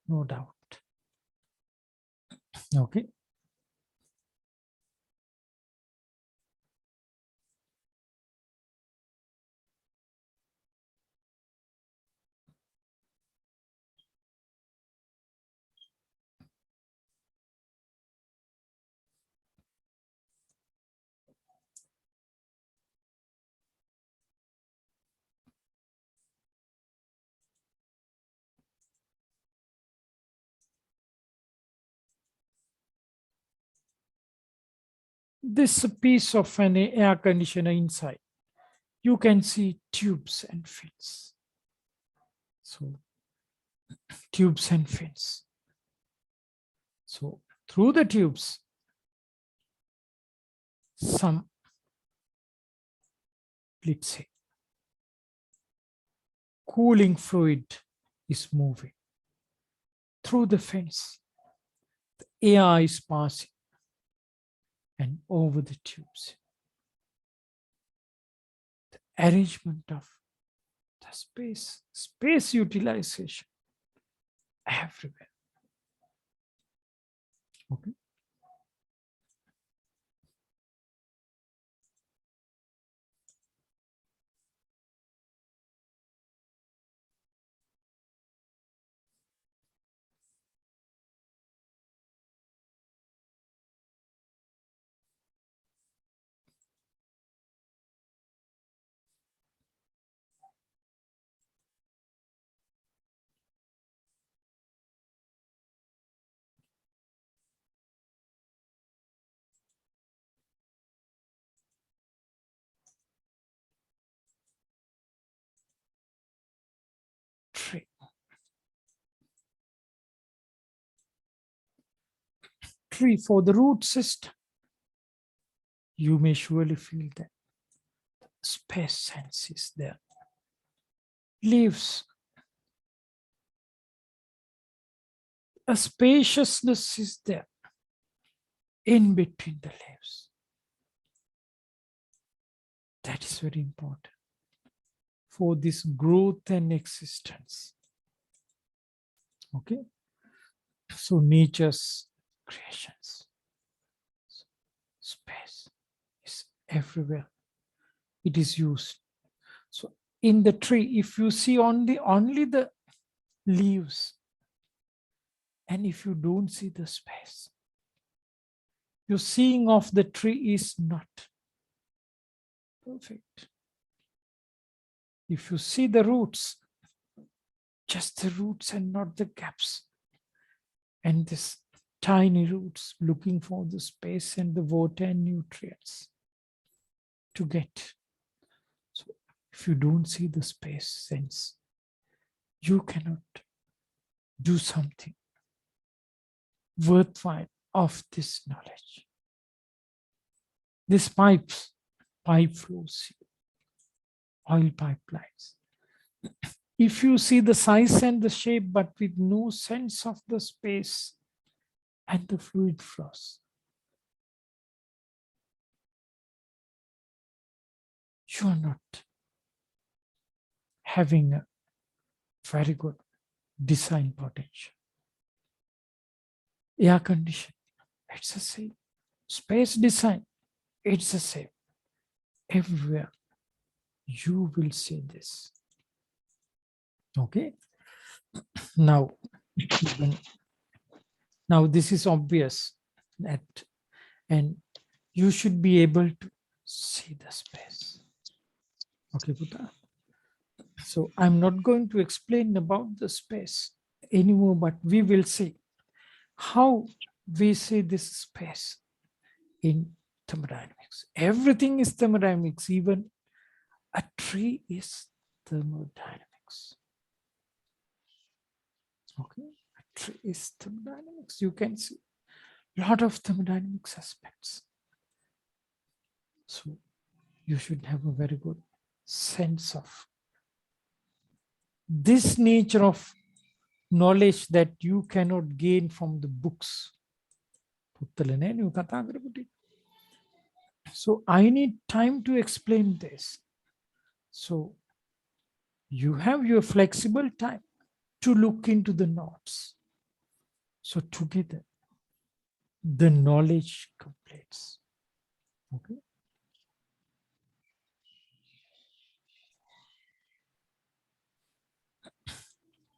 no doubt. Okay. This piece of an air conditioner inside, you can see tubes and fins. So tubes and fins. So through the tubes, some, let's say, cooling fluid is moving. Through the fins, the air is passing and over the tubes. The arrangement of the space utilization everywhere. Okay. Tree. Tree for the root system. You may surely feel that space sense is there. Leaves, a spaciousness is there in between the leaves. That is very important for this growth and existence. Okay, so nature's creations, space is everywhere. It is used. So in the tree, if you see only the leaves, and if you don't see the space, your seeing of the tree is not perfect. If you see the roots, just the roots and not the gaps, and this tiny roots looking for the space and the water and nutrients to get. So if you don't see the space sense, you cannot do something worthwhile of this knowledge. This pipe flows, oil pipelines. If you see the size and the shape, but with no sense of the space and the fluid flows, you are not having a very good design potential. Air conditioning, it's the same. Space design, it's the same. Everywhere you will see this. Okay. Now this is obvious that, and you should be able to see the space. Okay, Buddha. So I'm not going to explain about the space anymore, but we will see how we see this space in thermodynamics. Everything is thermodynamics, even a tree is thermodynamics. Okay, a tree is thermodynamics. You can see a lot of thermodynamics aspects. So you should have a very good sense of this nature of knowledge that you cannot gain from the books. So I need time to explain this. So you have your flexible time to look into the notes. So together, the knowledge completes. Okay.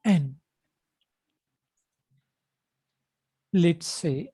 And let's say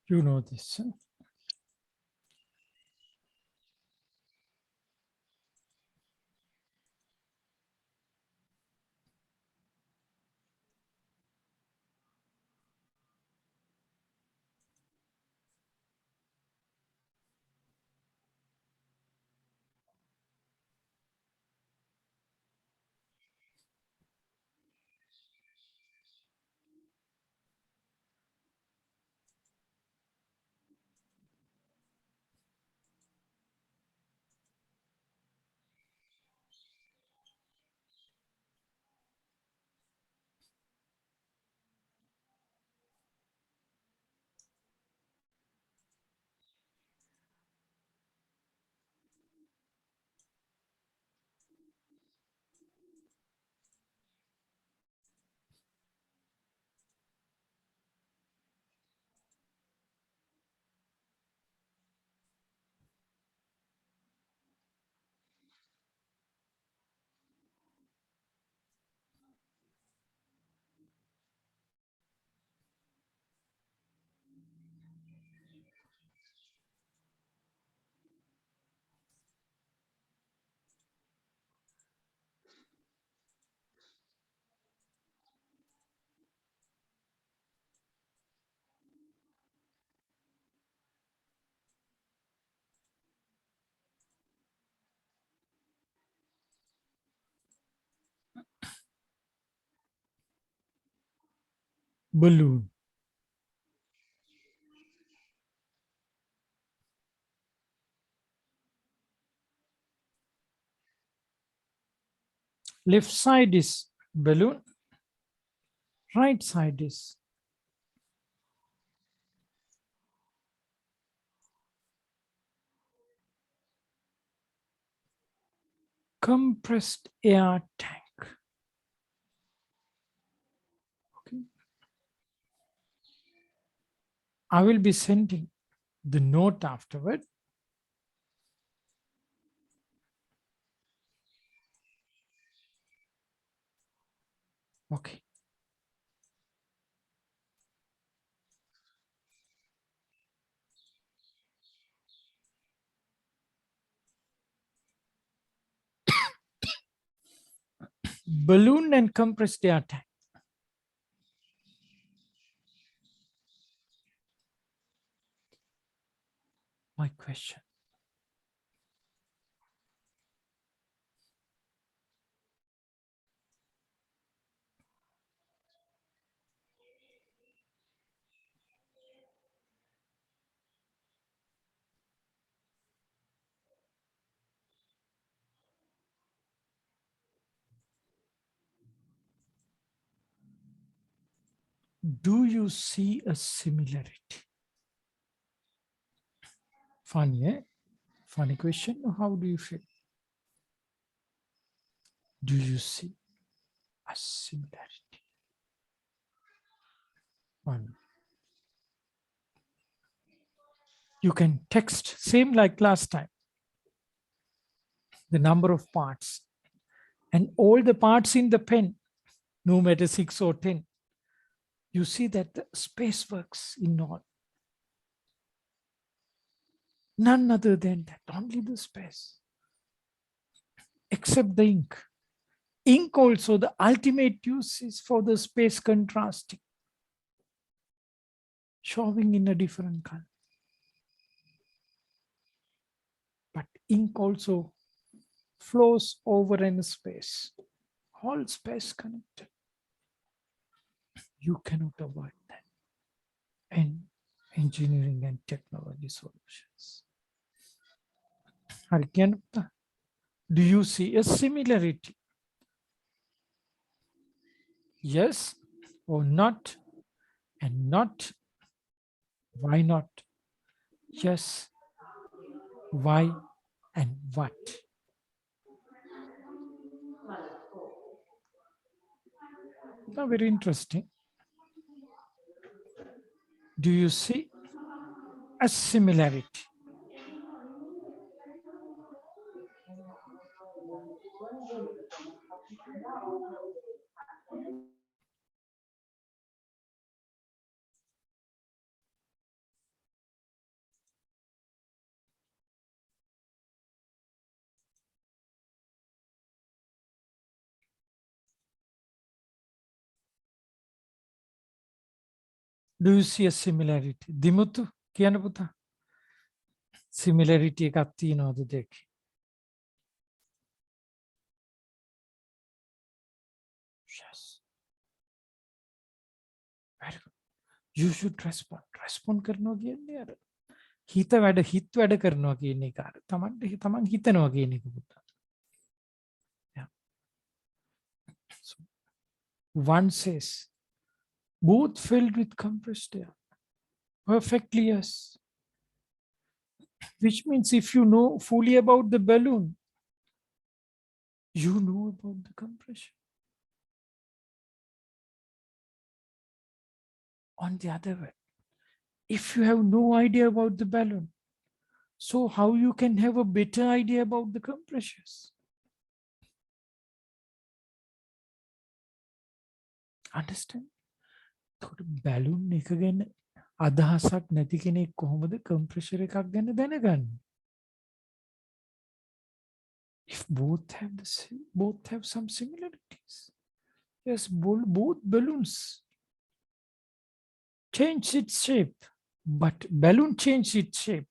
you know this. Huh? balloon. Left side is balloon, right side is compressed air tank. Okay. I will be sending the note afterward. Okay. Balloon and compressed air tank. My question. Do you see a similarity? Funny, eh? Funny question. How do you feel? Do you see a similarity? One. You can text, same like last time, the number of parts and all the parts in the pen, no matter 6 or 10. You see that the space works in all. None other than that, only the space. Except the ink. Ink also, the ultimate use is for the space contrasting, showing in a different color. But ink also flows over in space, all space connected. You cannot avoid that in engineering and technology solutions. Do you see a similarity? Yes or not? And not? Why not? Yes. Why and what? Now, very interesting. Do you see a similarity? Do you see a similarity? Dimutu, කියන්න පුතා. Similarity එකක් තියෙනවද දෙක? Yes. Very good. You should respond. Respond කරනවා කියන්නේ අර හිත වැඩ කරනවා කියන එක. අර තමන් හිතනවා කියන එක පුතා. Yeah. So, one says, both filled with compressed air. Perfectly, yes. Which means if you know fully about the balloon, you know about the compression. On the other way, if you have no idea about the balloon, so how you can have a better idea about the compressions? Understand? Balloon එක ගැන අදහසක් නැති කෙනෙක් කොහොමද compressor එකක් ගැන දැනගන්නේ? If both have some similarities. Yes, both balloons change its shape, but balloon change its shape.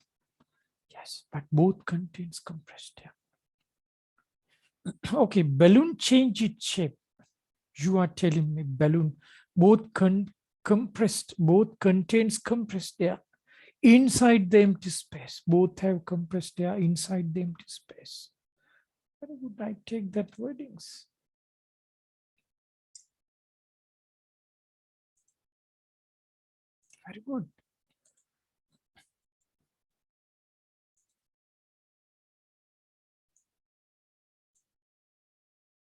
Yes, but both contains compressed air. Okay, balloon change its shape. You are telling me balloon both compressed, both contains compressed air inside the empty space. Both have compressed air inside the empty space. Where would I take that wordings? Very good.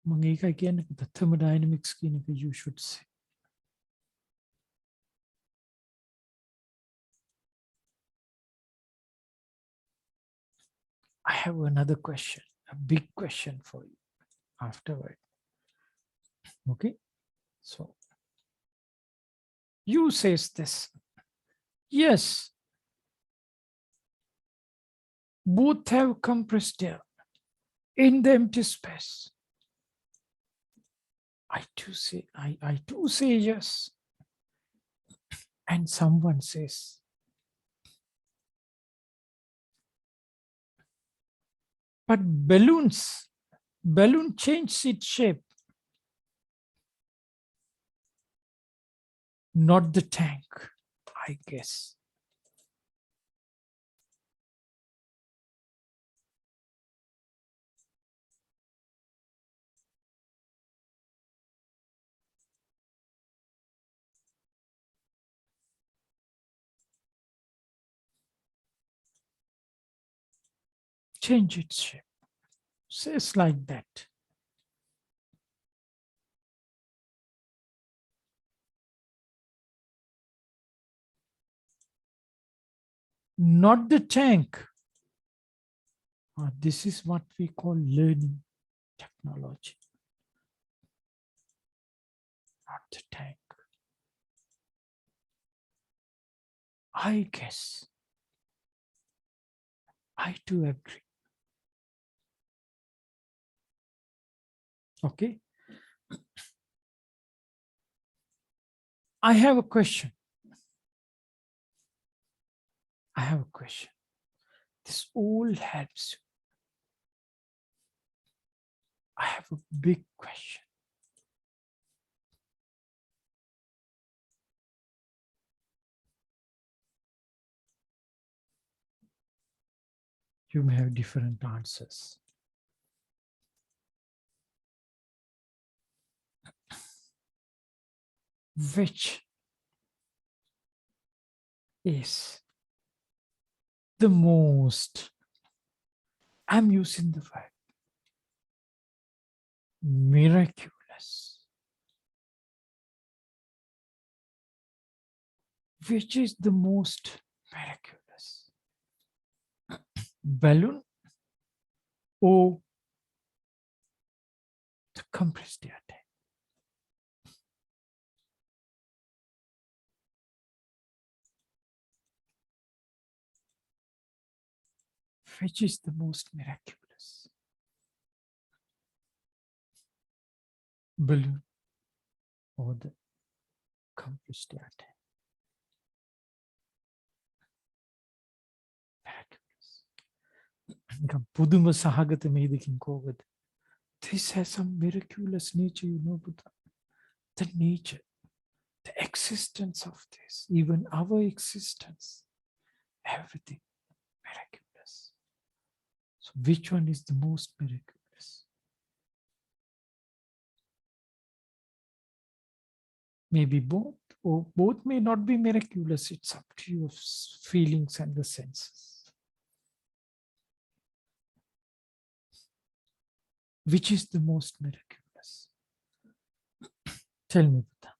The thermodynamics you should say. I have another question, a big question for you afterward. Okay, so you says this. Yes, both have compressed air in the empty space. I too say yes. And someone says, but balloon changes its shape, not the tank, I guess. Change its shape. Says like that. Not the tank. This is what we call learning technology. Not the tank. I guess. I too agree. Okay. I have a question. This all helps you. I have a big question. You may have different answers. Which is the most, I'm using the word, miraculous. Which is the most miraculous? Balloon or the compressed air tank? Which is the most miraculous? Balloon or the compressed air tank? පුදුම සහගත මේදකින් කෝවද? This has some miraculous nature, you know, Buddha. The nature, the existence of this, even our existence, everything miraculous. So which one is the most miraculous? Maybe both, or both may not be miraculous. It's up to your feelings and the senses. Which is the most miraculous? Tell me, Buddha.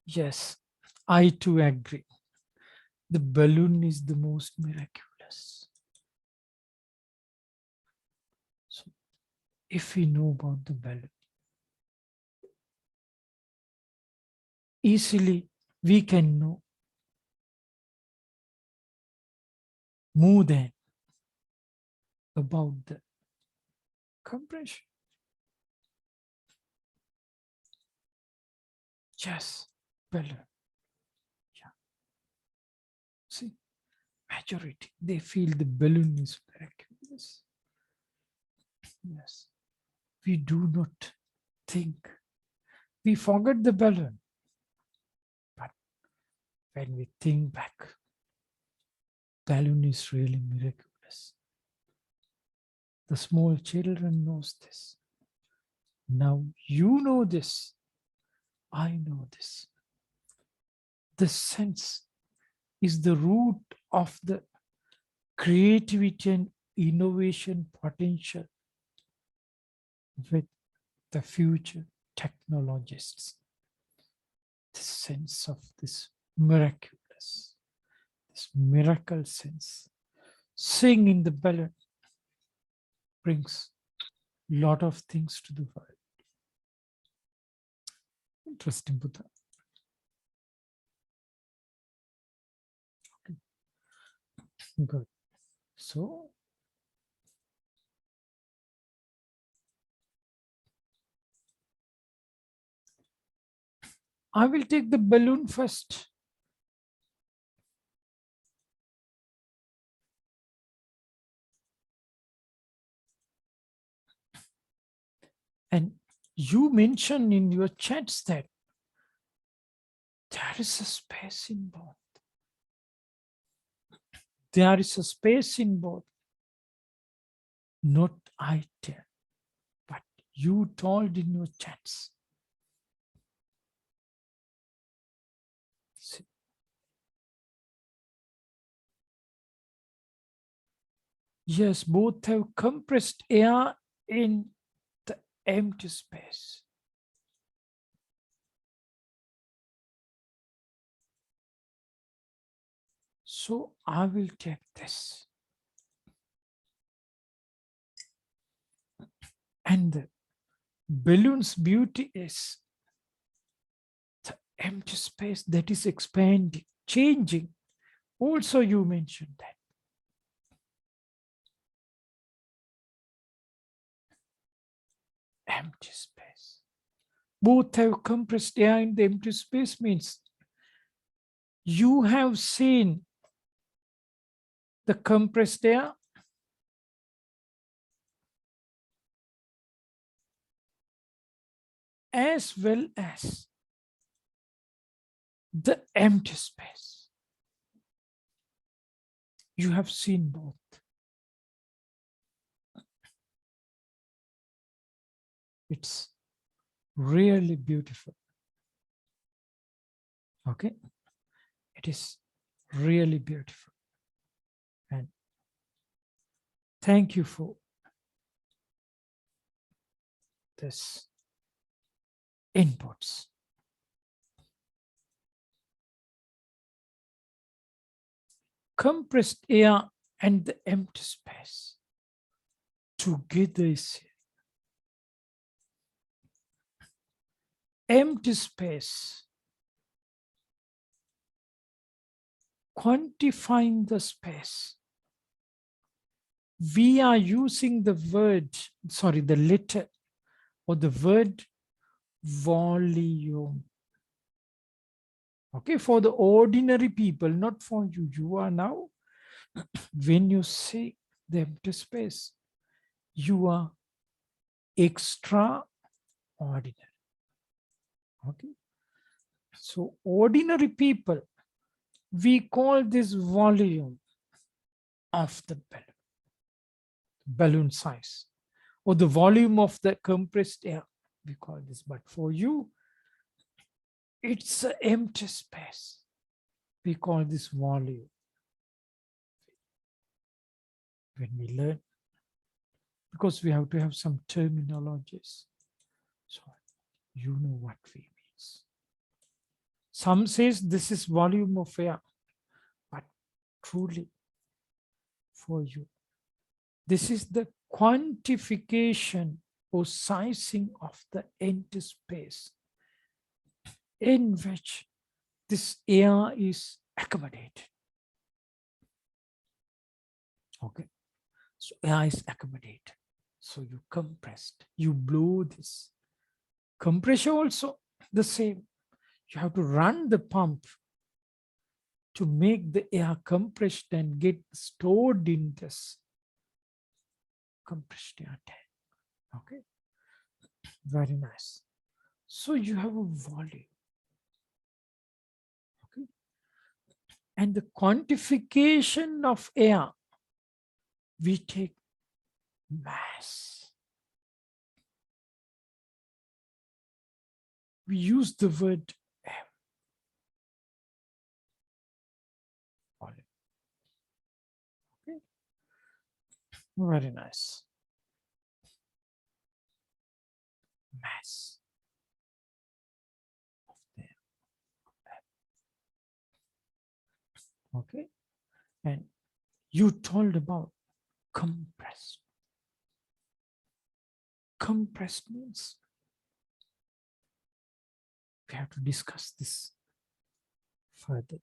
Yes, I too agree. The balloon is the most miraculous. So if we know about the balloon, easily we can know more than about the compression. Yes, balloon. Yeah. See, majority, they feel the balloon is miraculous. Yes. We do not think We forget the balloon. But when we think back, balloon is really miraculous. The small children knows this. Now you know this. I know this. The sense is the root of the creativity and innovation potential with the future technologists. The sense of this miraculous, this miracle sense. Seeing in the balloon brings a lot of things to the world. Interesting, Buddha. Okay. Good. So, I will take the balloon first. And you mentioned in your chats that there is a space in both. There is a space in both. Not I tell, but you told in your chats. See. Yes, both have compressed air in the empty space. So I will take this. And the balloon's beauty is the empty space that is expanding, changing. Also, you mentioned that. Empty space. Both have compressed air in the empty space means you have seen the compressed air as well as the empty space. You have seen both. It's really beautiful. Okay, it is really beautiful. And thank you for this inputs. Compressed air and the empty space together is here. Empty space, quantifying the space. We are using the word, sorry, the letter or the word volume. Okay, for the ordinary people, not for you. You are now, when you say the empty space, you are extraordinary. Okay, so ordinary people, we call this volume of the balloon size, or the volume of the compressed air, we call this. But for you, it's an empty space. We call this volume. When we learn, because we have to have some terminologies, so you know what we means. Some says this is volume of air, but truly for you, this is the quantification or sizing of the empty space in which this air is accommodated. Okay, so air is accommodated. So you compressed, you blow this. Compression also the same. You have to run the pump to make the air compressed and get stored in this compressed air tank. Okay, very nice. So you have a volume. Okay. And the quantification of air, we take mass. We use the word M. Volume. Okay. Very nice. Mass of the air. Okay. And you told about compressed. Compressed means we have to discuss this further.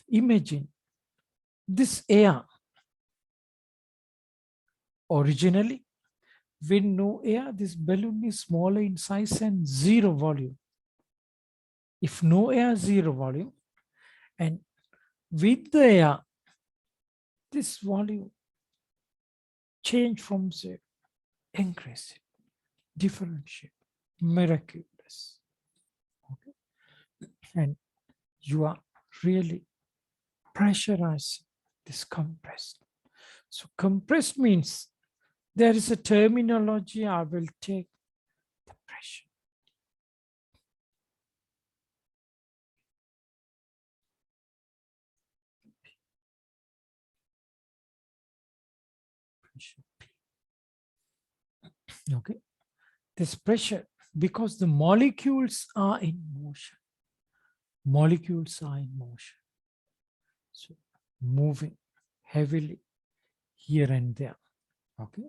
Imagine this air. Originally, when no air, this balloon is smaller in size and zero volume. If no air, zero volume. And with the air, this volume change from zero, increase it, differentiate, miraculous. Okay. And you are really pressurizing this compressed. So compressed means there is a terminology I will take the pressure. Pressure P. Okay. This pressure, because the molecules are in motion. Molecules are in motion. So moving heavily here and there. Okay.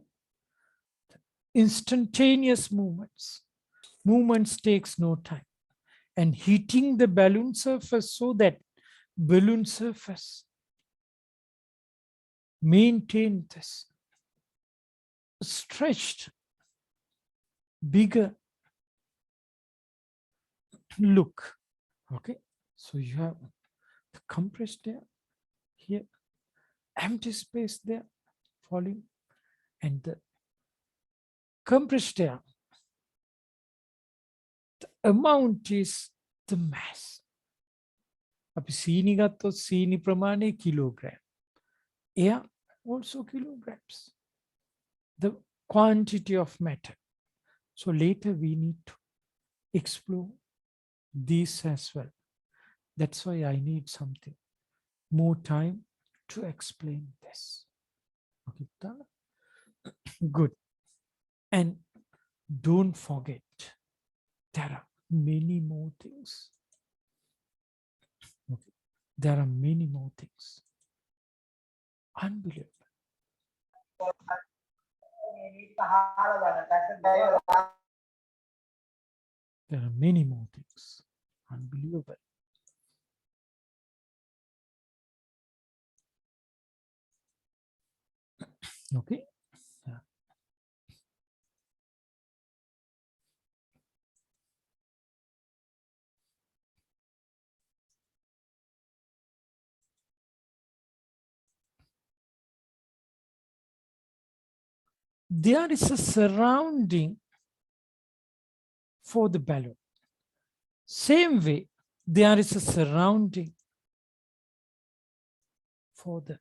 Instantaneous movements. Movements takes no time. And heating the balloon surface so that balloon surface maintain this stretched, bigger look. Okay. So you have the compressed air here, empty space there, volume, and the compressed air. The amount is the mass. අපි සීනි ගත්තොත් සීනි ප්‍රමාණය kilogram. Air also kilograms. The quantity of matter. So later we need to explore this as well. That's why I need something more time to explain this. Okay, good. And don't forget, there are many more things. Okay. There are many more things. Unbelievable. There are many more things. Unbelievable. Okay. Yeah. There is a surrounding for the balloon. Same way, there is a surrounding for the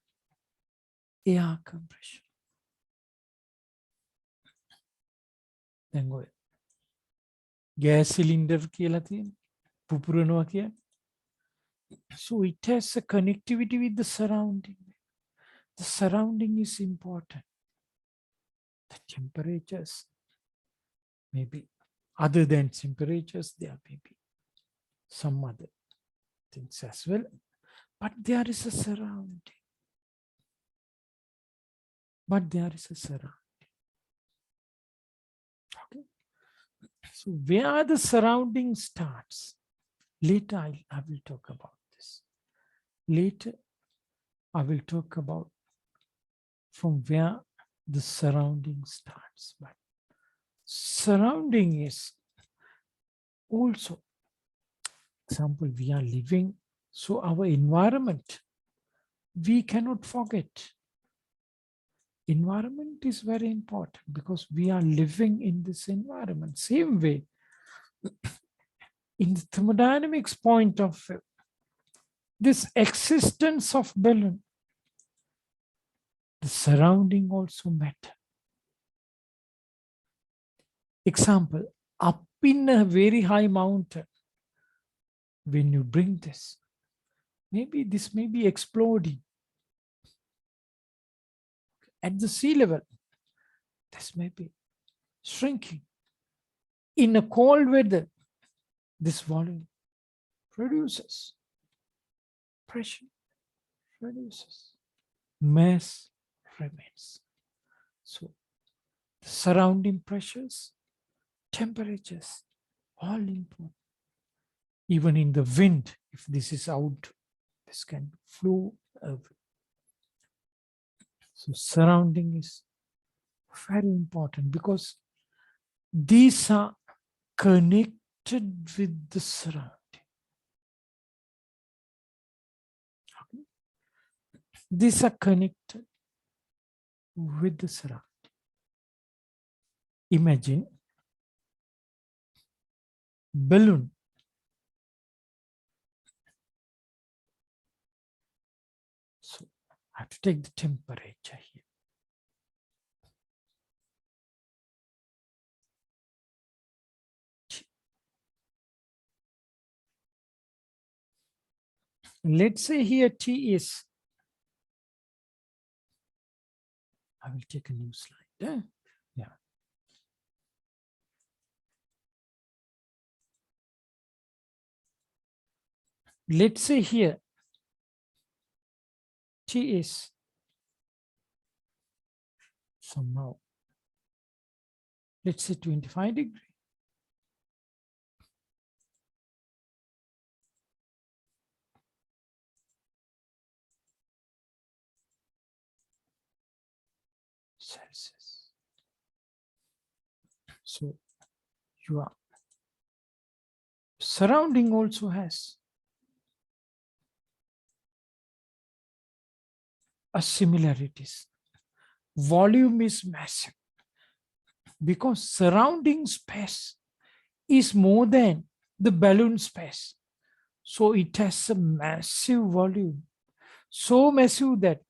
air compression. Then go. Gas cylinder කියලා තියෙන පුපුරනවා කියන්නේ. So it has a connectivity with the surrounding. The surrounding is important. The temperatures, maybe other than temperatures, there may be some other things as well. But there is a surrounding. But there is a surrounding. Okay. So where the surrounding starts, later I will talk about this. Later, I will talk about from where the surrounding starts. But surrounding is also, example, we are living, so our environment, we cannot forget. Environment is very important because we are living in this environment. Same way, In the thermodynamics point of view, this existence of balloon, the surrounding also matter. Example, up in a very high mountain, when you bring this, maybe this may be exploding. At the sea level, this may be shrinking. In a cold weather, this volume produces pressure, reduces, mass remains. So the surrounding pressures, temperatures, all important. Even in the wind, if this is out, this can flow away. So surrounding is very important because these are connected with the surrounding. Okay. These are connected with the surrounding. Imagine balloon. So I have to take the temperature here. Let's say here T is, I will take a new slide. Yeah. Let's say here T is somehow, let's say 25 degrees. Celsius. So your surrounding also has a similarities. Volume is massive because surrounding space is more than the balloon space. So it has a massive volume, so massive that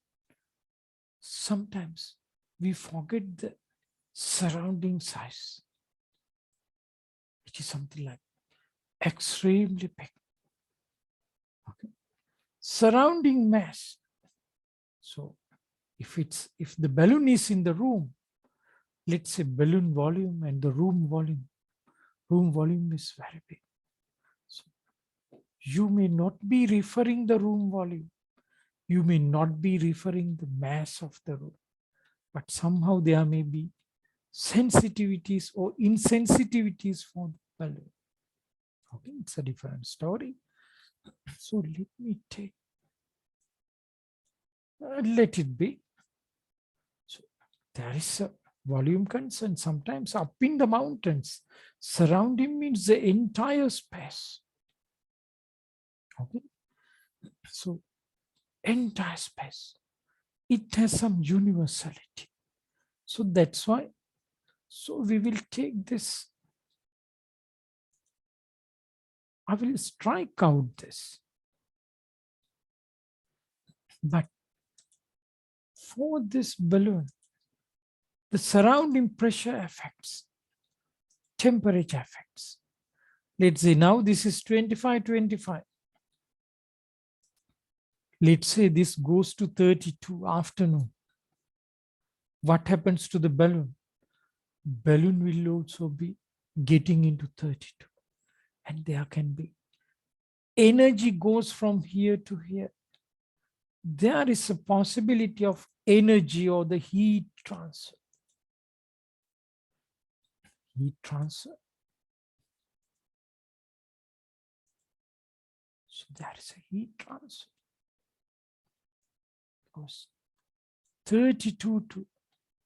sometimes we forget the surrounding size. It is something like extremely big. Okay. Surrounding mass. So if the balloon is in the room, let's say balloon volume and the room volume is very big. So you may not be referring the room volume. You may not be referring the mass of the room, but somehow there may be sensitivities or insensitivities for the balloon. Okay, it's a different story. So let me take, let it be. So there is a volume concern. Sometimes up in the mountains, surrounding means the entire space. Okay, so entire space, it has some universality. So that's why, so we will take this, I will strike out this. But for this balloon, the surrounding pressure affects, temperature affects. Let's say now this is 25, 25. Let's say this goes to 32 afternoon. What happens to the balloon? Balloon will also be getting into 32. And there can be energy goes from here to here. There is a possibility of energy or the heat transfer. Heat transfer. So there is a heat transfer. Goes 32 to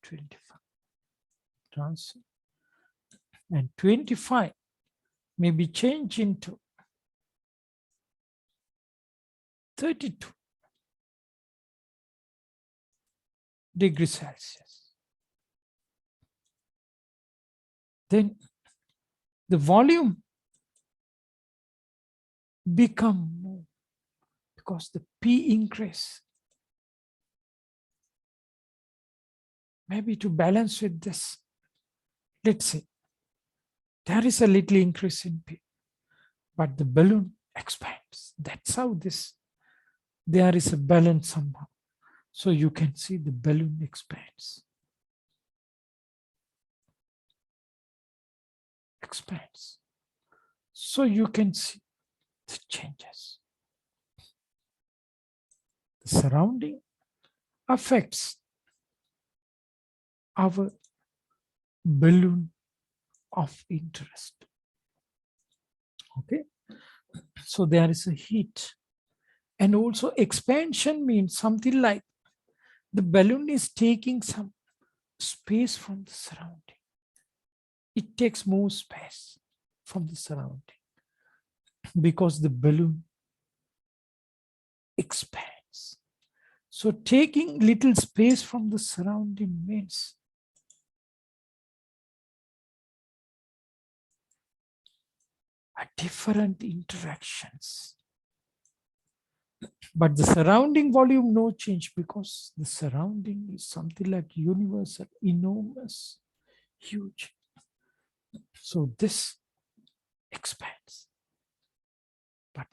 25. Transfer. And 25 may be changed into 32 degrees Celsius. Then the volume become more because the P increase. Maybe to balance with this, let's say there is a little increase in P, but the balloon expands. That's how there is a balance somehow. So you can see the balloon expands. Expands. So you can see the changes. The surrounding affects our balloon of interest. Okay, so there is a heat, and also expansion means something like the balloon is taking some space from the surrounding. It takes more space from the surrounding because the balloon expands. So taking little space from the surrounding means different interactions. But the surrounding volume, no change because the surrounding is something like universal, enormous, huge. So this expands. But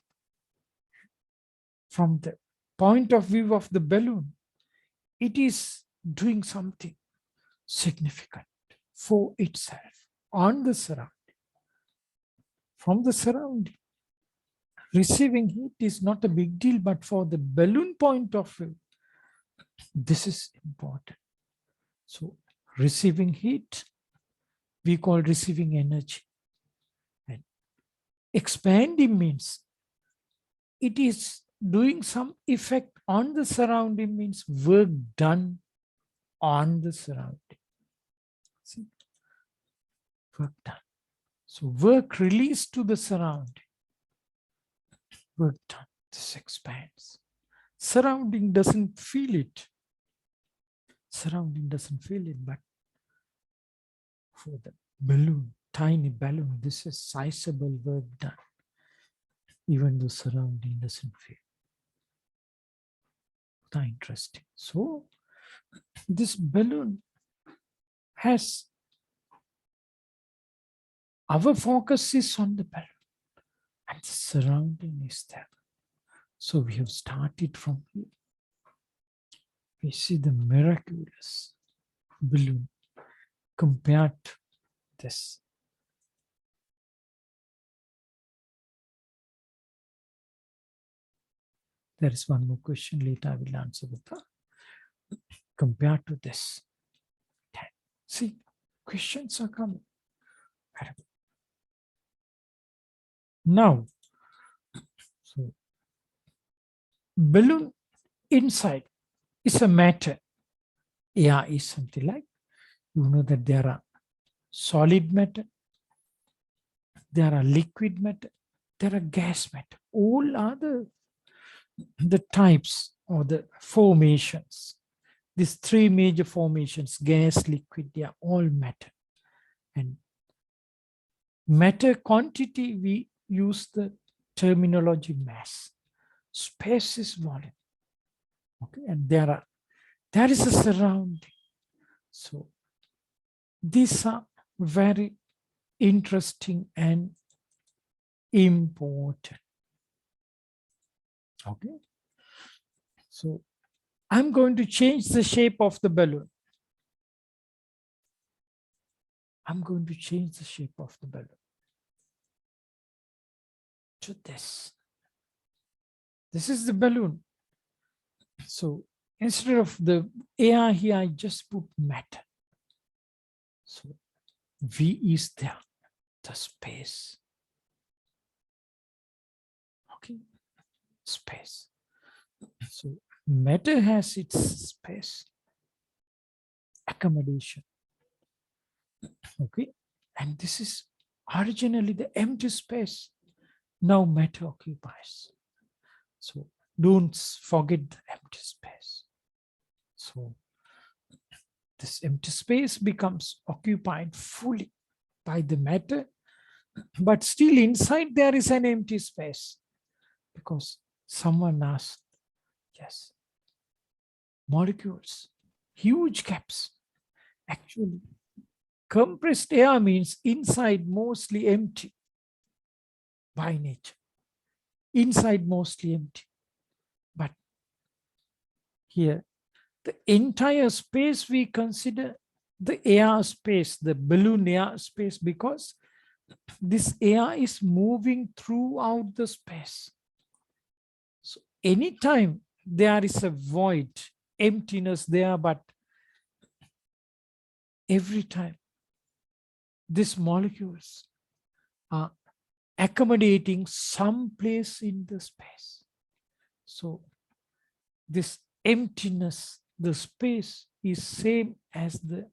from the point of view of the balloon, it is doing something significant for itself on the surrounding. From the surrounding, receiving heat is not a big deal, but for the balloon point of view, this is important. So receiving heat, we call receiving energy. And expanding means it is doing some effect on the surrounding, means work done on the surrounding. See? Work done. So work released to the surrounding. Work done. This expands. Surrounding doesn't feel it. Surrounding doesn't feel it, but for the balloon, tiny balloon, this is sizable work done. Even the surrounding doesn't feel. That's interesting. So this balloon has, our focus is on the balloon and the surrounding is there. So we have started from here. We see the miraculous balloon compared to this. There is one more question later I will answer with that. Compared to this. See, questions are coming. Now, so balloon inside is a matter. Air is something like, you know that there are solid matter, there are liquid matter, there are gas matter. All are the types or the formations. These three major formations, gas, liquid, they are all matter. And matter quantity, we use the terminology mass. Space is volume. Okay, and there is a surrounding. So these are very interesting and important. Okay, so I'm going to change the shape of the balloon. I'm going to change the shape of the balloon to this. This is the balloon. So instead of the air here, I just put matter. So V is there, the space. Okay, space. So matter has its space, accommodation. Okay, and this is originally the empty space. Now matter occupies. So don't forget the empty space. So this empty space becomes occupied fully by the matter, but still inside there is an empty space. Because someone asked, yes, molecules, huge gaps. Actually, compressed air means inside mostly empty by nature. Inside mostly empty. But here, the entire space we consider the air space, the balloon air space, because this air is moving throughout the space. So anytime there is a void, emptiness there, but every time these molecules are accommodating some place in the space. So this emptiness, the space is same as the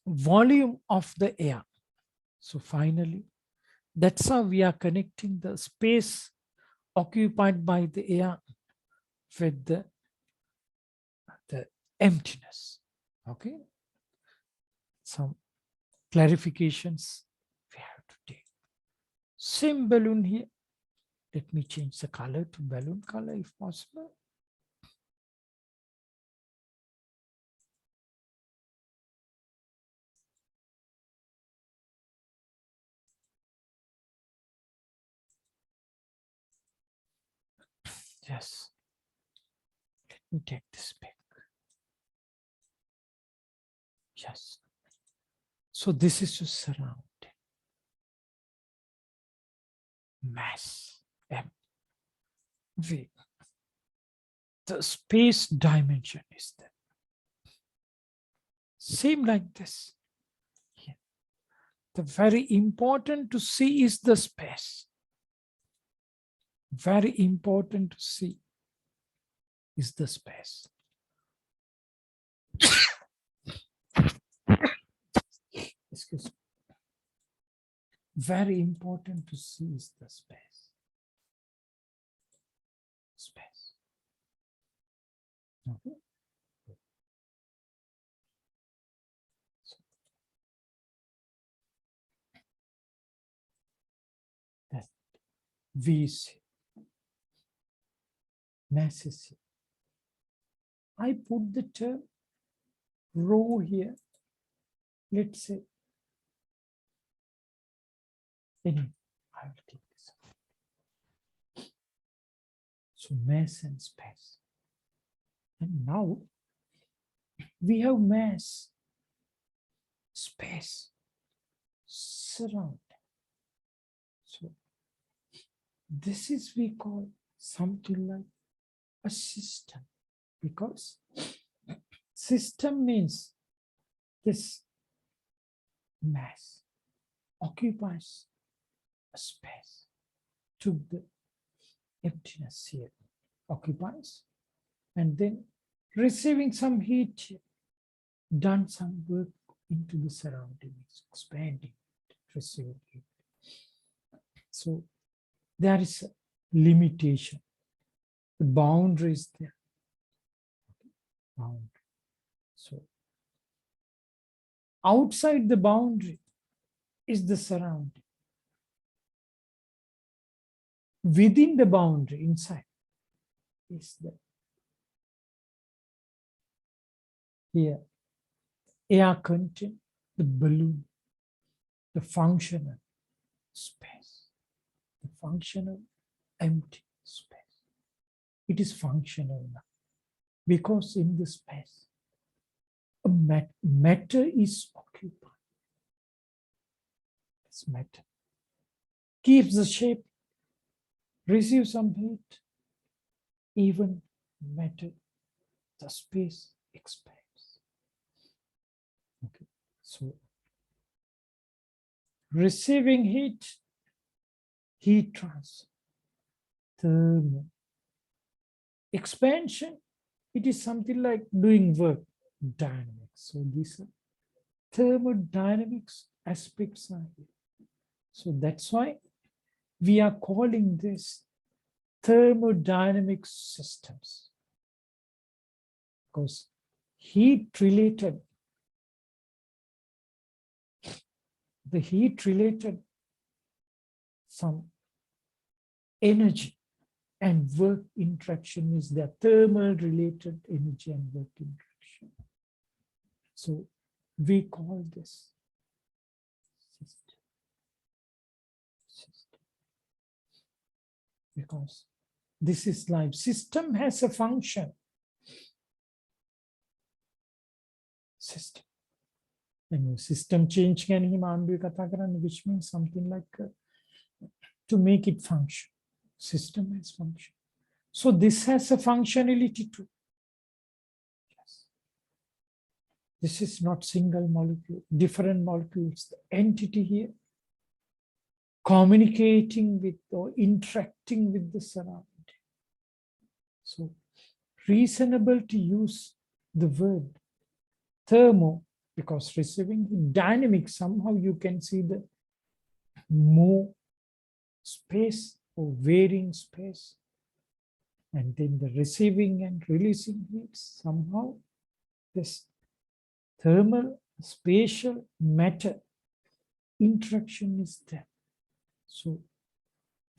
volume of the air. So finally, that's how we are connecting the space occupied by the air with the emptiness. Okay. Some clarifications we have to take. Same balloon here. Let me change the color to balloon color if possible. Yes. Let me take this back. Yes. So this is to surround mass M. V. The space dimension is there. Same like this. Here. The very important to see is the space. Very important to see is the space. Excuse me. Very important to see is the space. Space. Okay. So, that V is here. Mass is here. I put the term rho here. Let's say, anyway, I will take this out. So mass and space. And now we have mass, space, surround. So this is we call something like a system, because system means this mass occupies a space, took the emptiness here, occupies, and then receiving some heat, done some work into the surroundings, expanding, receiving heat. So there is a limitation. The boundary is there. Boundary. So outside the boundary is the surrounding. Within the boundary, inside, is the here air content, the balloon, the functional space, the functional empty space. It is functional now because in this space, a matter is occupied. This matter keeps the shape, receives some heat, even matter, the space expands. Okay, so receiving heat, heat transfer, thermal expansion, it is something like doing work, dynamics. So these are thermodynamics aspects are here. So that's why we are calling this thermodynamic systems, because heat related, some energy and work interaction is the thermal related energy and work interaction. So we call this system. Because this is life. System has a function. System. And system change which means something like to make it function. System has function. So this has a functionality too. Yes. This is not single molecule, different molecules. The entity here communicating with or interacting with the surrounding. So reasonable to use the word thermo because receiving dynamic, somehow you can see the more space or varying space. And then the receiving and releasing heat, somehow this thermal spatial matter interaction is there. So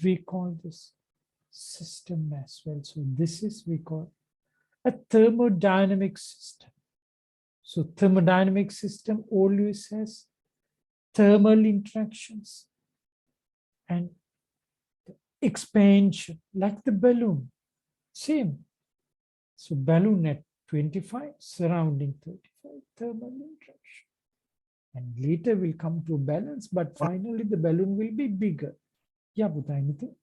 we call this system as well. So this is we call a thermodynamic system. So thermodynamic system always has thermal interactions and expansion, like the balloon, same. So balloon at 25, surrounding 35, thermal interaction. And later we'll come to balance, but finally the balloon will be bigger. Yeah, Buddha, anything?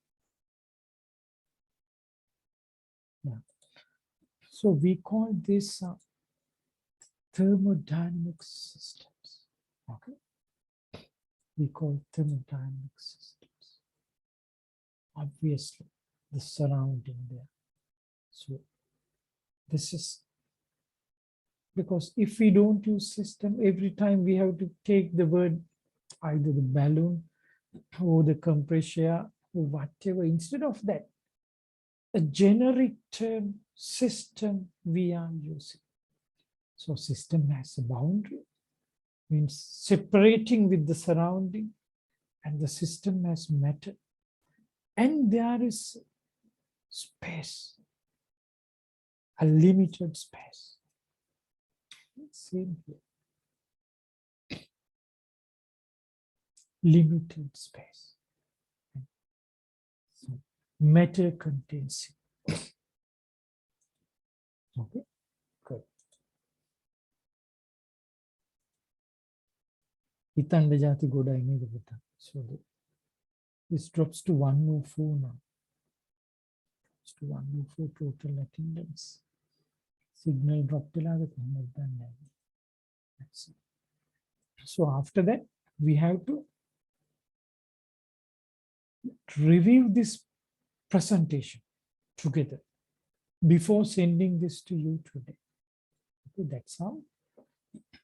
Yeah. So we call this thermodynamic systems. Okay. We call thermodynamic systems. Obviously, the surrounding there. So this is because if we don't use system, every time we have to take the word either the balloon or the compressor or whatever. Instead of that, a generic term system we are using. So system has a boundary, means separating with the surrounding, and the system has matter. And there is space, a limited space. Same here. Limited space. So matter contains it. Okay, good. Hitanda jati goda ini buta. So this drops to 104 now. It's to 104 total attendance. Signal drop till that's it. So after that, we have to review this presentation together before sending this to you today. Okay, that's how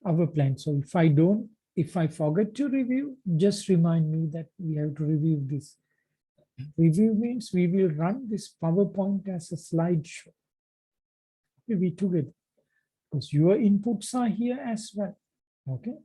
our plan. So if I forget to review, just remind me that we have to review this. Review means we will run this PowerPoint as a slideshow. We together, because your inputs are here as well. Okay.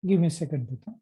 Give me a second, Buddha.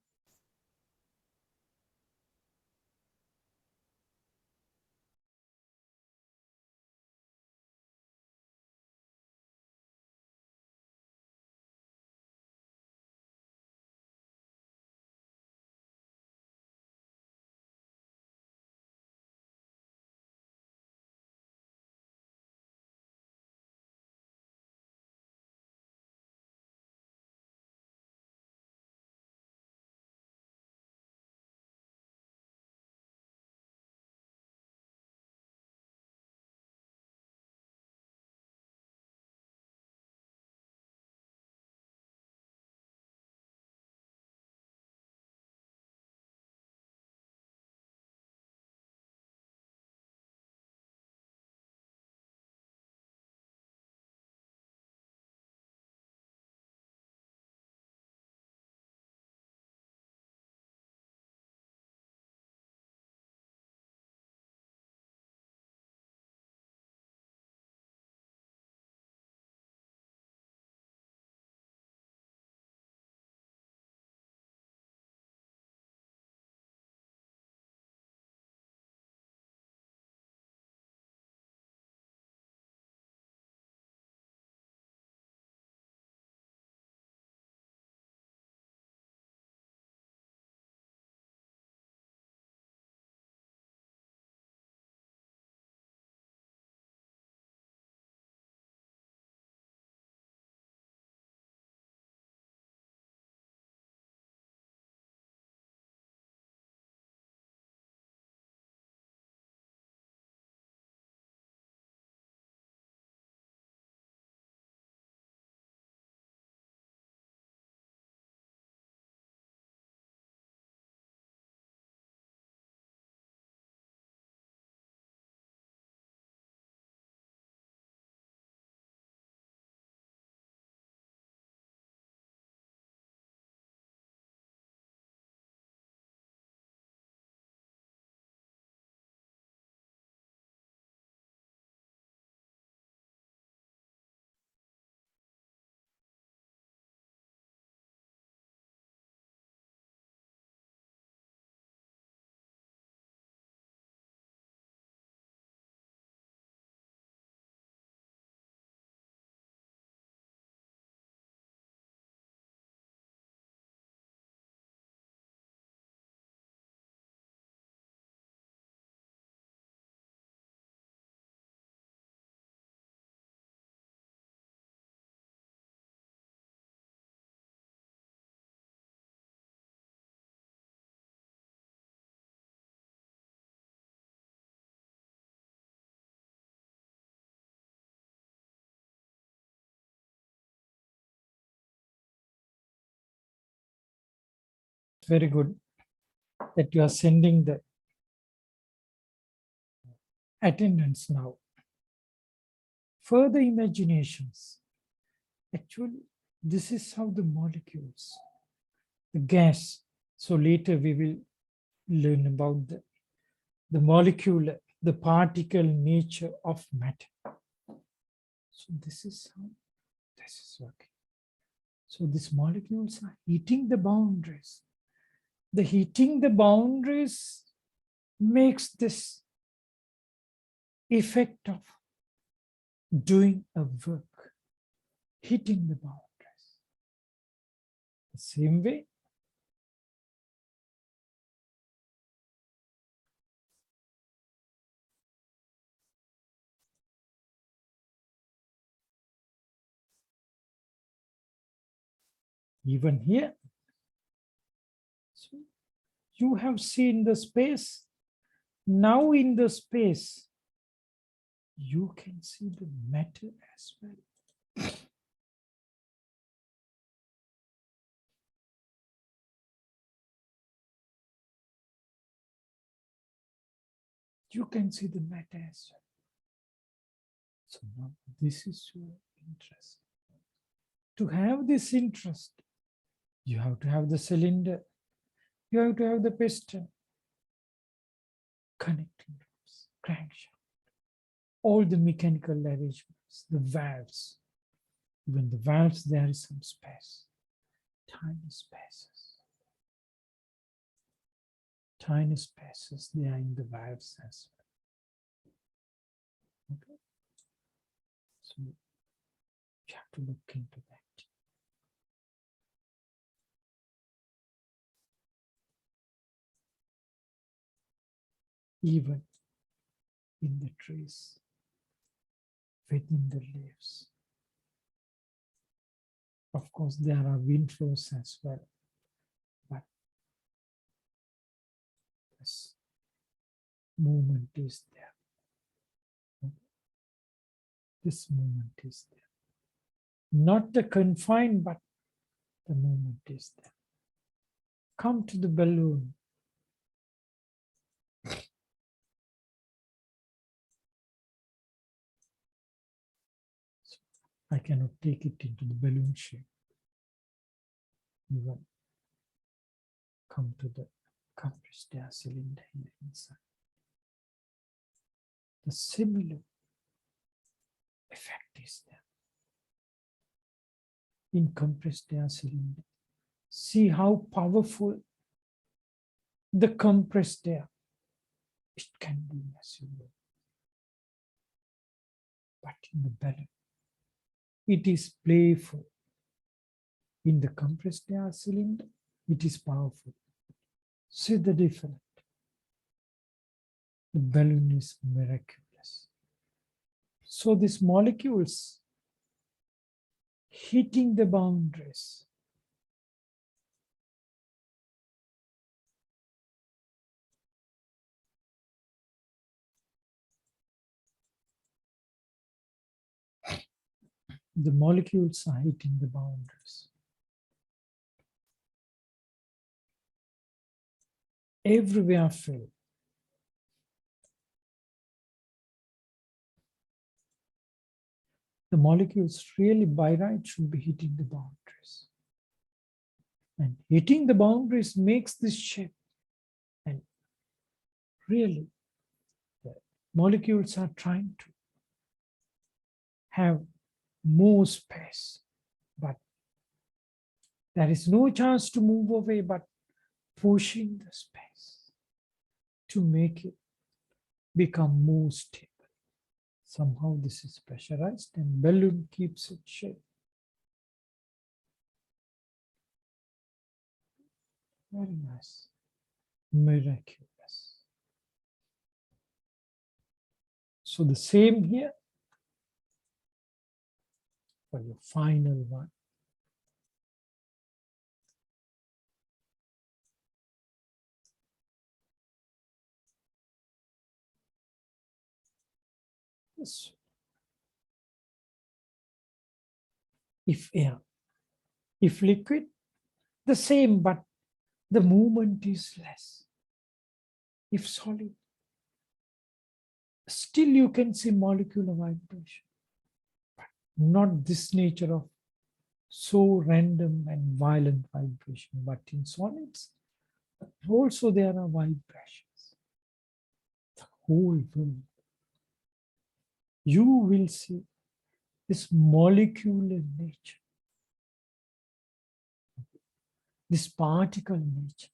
Very good that you are sending the attendance now. Further imaginations. Actually, this is how the molecules, the gas. So later we will learn about the molecule, the particle nature of matter. So this is how this is working. So these molecules are heating the boundaries. The heating the boundaries makes this effect of doing a work, hitting the boundaries. The same way, even here, so you have seen the space. Now in the space, you can see the matter as well. You can see the matter as well. So now this is your interest. To have this interest, you have to have the cylinder. You have to have the piston, connecting rods, crankshaft, all the mechanical arrangements, the valves. Even the valves, there is some space. tiny spaces. Tiny spaces, they are in the valves as well. Okay. So you have to look into that. Even in the trees, within the leaves. Of course, there are wind flows as well, but this movement is there. This movement is there. Not the confined, but the movement is there. Come to the balloon. I cannot take it into the balloon shape. Even come to the compressed air cylinder here inside. The similar effect is there. In compressed air cylinder, see how powerful the compressed air it can be as you will. But in the balloon, it is playful. In the compressed air cylinder, it is powerful. See the difference. The balloon is miraculous. So these molecules hitting the boundaries. The molecules are hitting the boundaries. Everywhere filled. The molecules really by right should be hitting the boundaries. And hitting the boundaries makes this shape. And really, the molecules are trying to have more space, but there is no chance to move away, but pushing the space to make it become more stable. Somehow this is pressurized and balloon keeps its shape. Very nice. Miraculous. So the same here for your final one. This. If air, if liquid, the same, but the movement is less. If solid, still you can see molecular vibration, but not this nature of so random and violent vibration. But in solids, also there are vibrations. The whole world. You will see this molecular nature, this particle nature,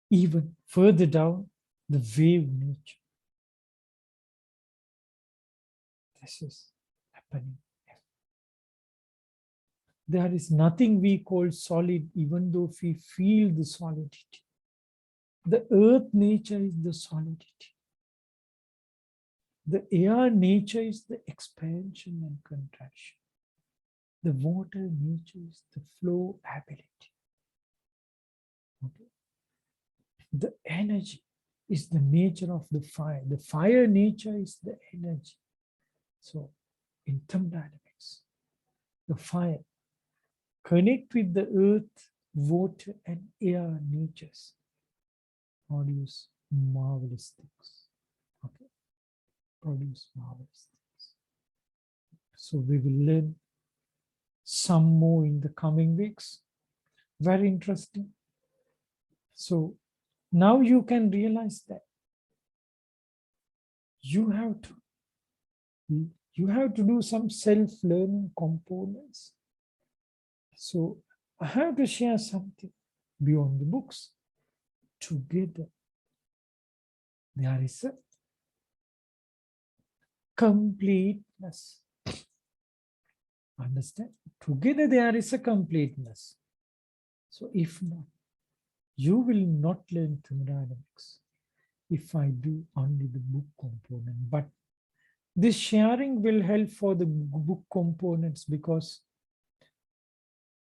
even further down, the wave nature. This is happening. There is nothing we call solid, even though we feel the solidity. The earth nature is the solidity. The air nature is the expansion and contraction. The water nature is the flow ability. Okay. The energy is the nature of the fire. The fire nature is the energy. So in thermodynamics, the fire connect with the earth, water, and air natures. Produce marvelous things. Okay. Produce marvelous things. So we will learn some more in the coming weeks. Very interesting. So now you can realize that you have to do some self-learning components. So I have to share something beyond the books. Together, there is a completeness. Understand? Together, there is a completeness. So, if not, you will not learn thermodynamics if I do only the book component. But this sharing will help for the book components because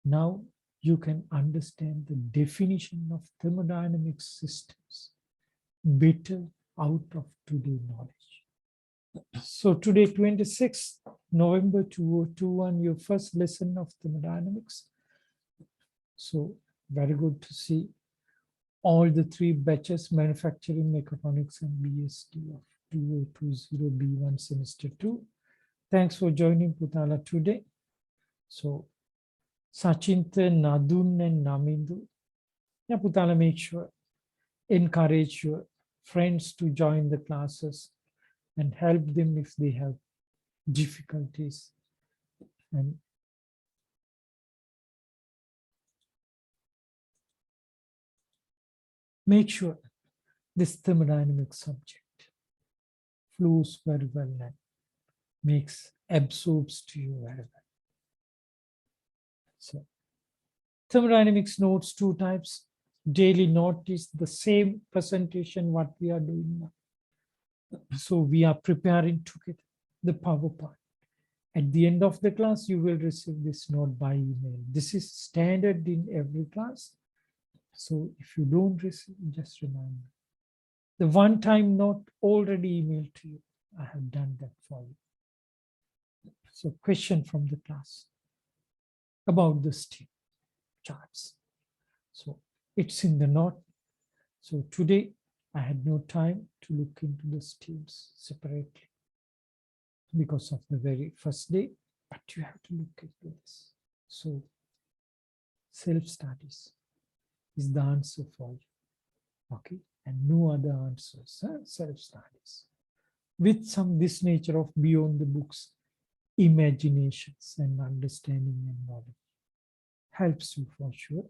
now you can understand the definition of thermodynamic systems better out of today's knowledge. So today, 26th November 2021, your first lesson of thermodynamics. So very good to see all the three batches, manufacturing, mechatronics, and BST of 2020 B1 semester 2. Thanks for joining Putala today. So Sachintha, Nadun, and Namindu. Yeah, Putala, make sure, encourage your friends to join the classes and help them if they have difficulties. And make sure this thermodynamic subject flows very well and absorbs to you very well. So thermodynamics notes 2 types. Daily note is the same presentation what we are doing now. So we are preparing together the PowerPoint. At the end of the class, you will receive this note by email. This is standard in every class. So if you don't receive, just remind me. The one-time note already emailed to you. I have done that for you. So question from the class about the steam charts. So it's in the note. So today I had no time to look into the steams separately because of the very first day, but you have to look into this. So self-studies is the answer for you, okay? And no other answers, self-studies. With some this nature of beyond the books, imaginations and understanding and knowledge helps you for sure.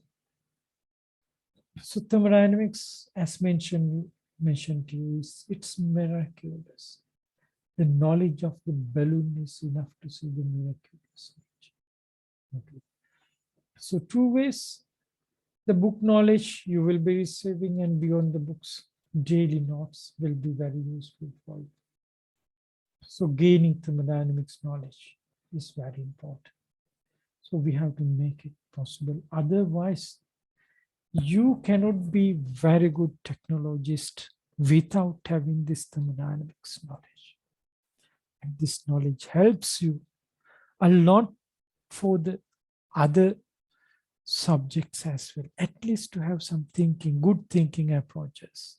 So thermodynamics, as mentioned to you, it's miraculous. The knowledge of the balloon is enough to see the miraculous nature. Okay. So 2 ways, the book knowledge you will be receiving and beyond the books, daily notes will be very useful for you. So gaining thermodynamics knowledge is very important. So we have to make it possible. Otherwise, you cannot be very good technologist without having this thermodynamics knowledge. And this knowledge helps you a lot for the other subjects as well, at least to have some thinking, good thinking approaches.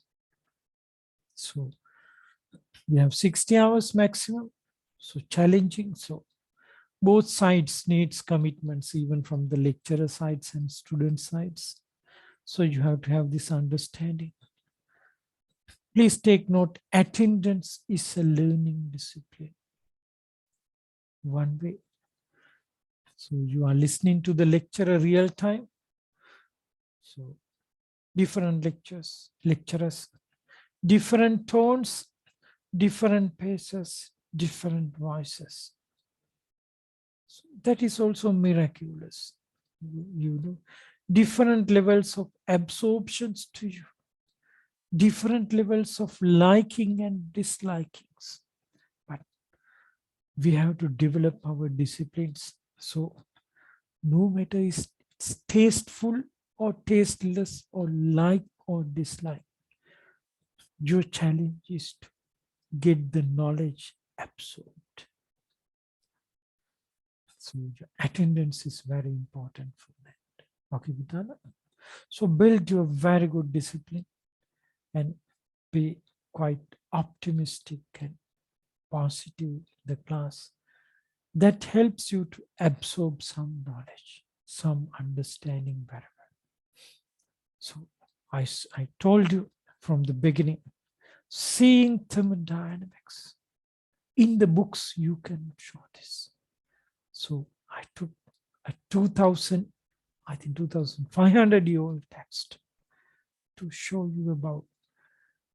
So we have 60 hours maximum, so challenging. So both sides needs commitments, even from the lecturer sides and student sides. So you have to have this understanding. Please take note, attendance is a learning discipline. One way. So you are listening to the lecturer real time. So different lecturers, different tones, different paces, different voices. So that is also miraculous. You know, different levels of absorptions to you, different levels of liking and dislikings. But we have to develop our disciplines. So no matter it's tasteful or tasteless or like or dislike, your challenge is to get the knowledge absorbed. So your attendance is very important for that. Okay, Vidala? So build your very good discipline and be quite optimistic and positive in the class. That helps you to absorb some knowledge, some understanding very well. So I told you from the beginning, seeing thermodynamics in the books, you cannot show this. So I took a 2000 I think 2,500-year-old text to show you about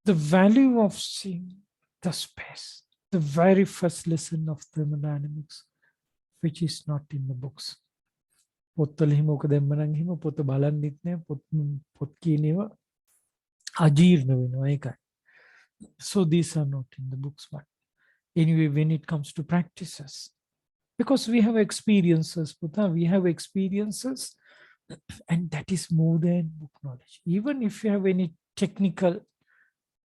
the value of seeing the space, the very first lesson of thermodynamics, which is not in the books. පොත්වල හිම ඔක දැම්ම නම් හිම පොත බලන්නෙත් නෑ පොත් කියන ඒවා අජීර්ණ වෙනවා ඒකයි. So these are not in the books, but anyway, when it comes to practices, because we have experiences, Putha, we have experiences, and that is more than book knowledge. Even if you have any technical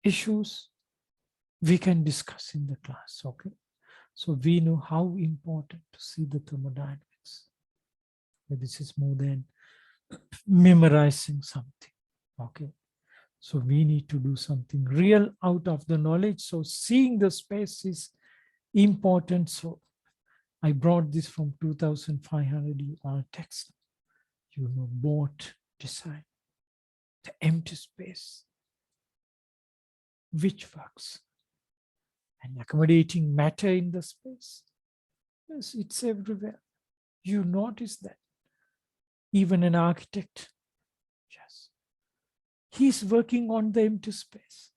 issues, we can discuss in the class, okay? So we know how important to see the thermodynamics. But this is more than memorizing something, okay? So we need to do something real out of the knowledge. So seeing the space is important. So I brought this from 2,500-year-old text. You know, boat design, the empty space, which works, and accommodating matter in the space. Yes, it's everywhere. You notice that. Even an architect, yes, he's working on the empty space,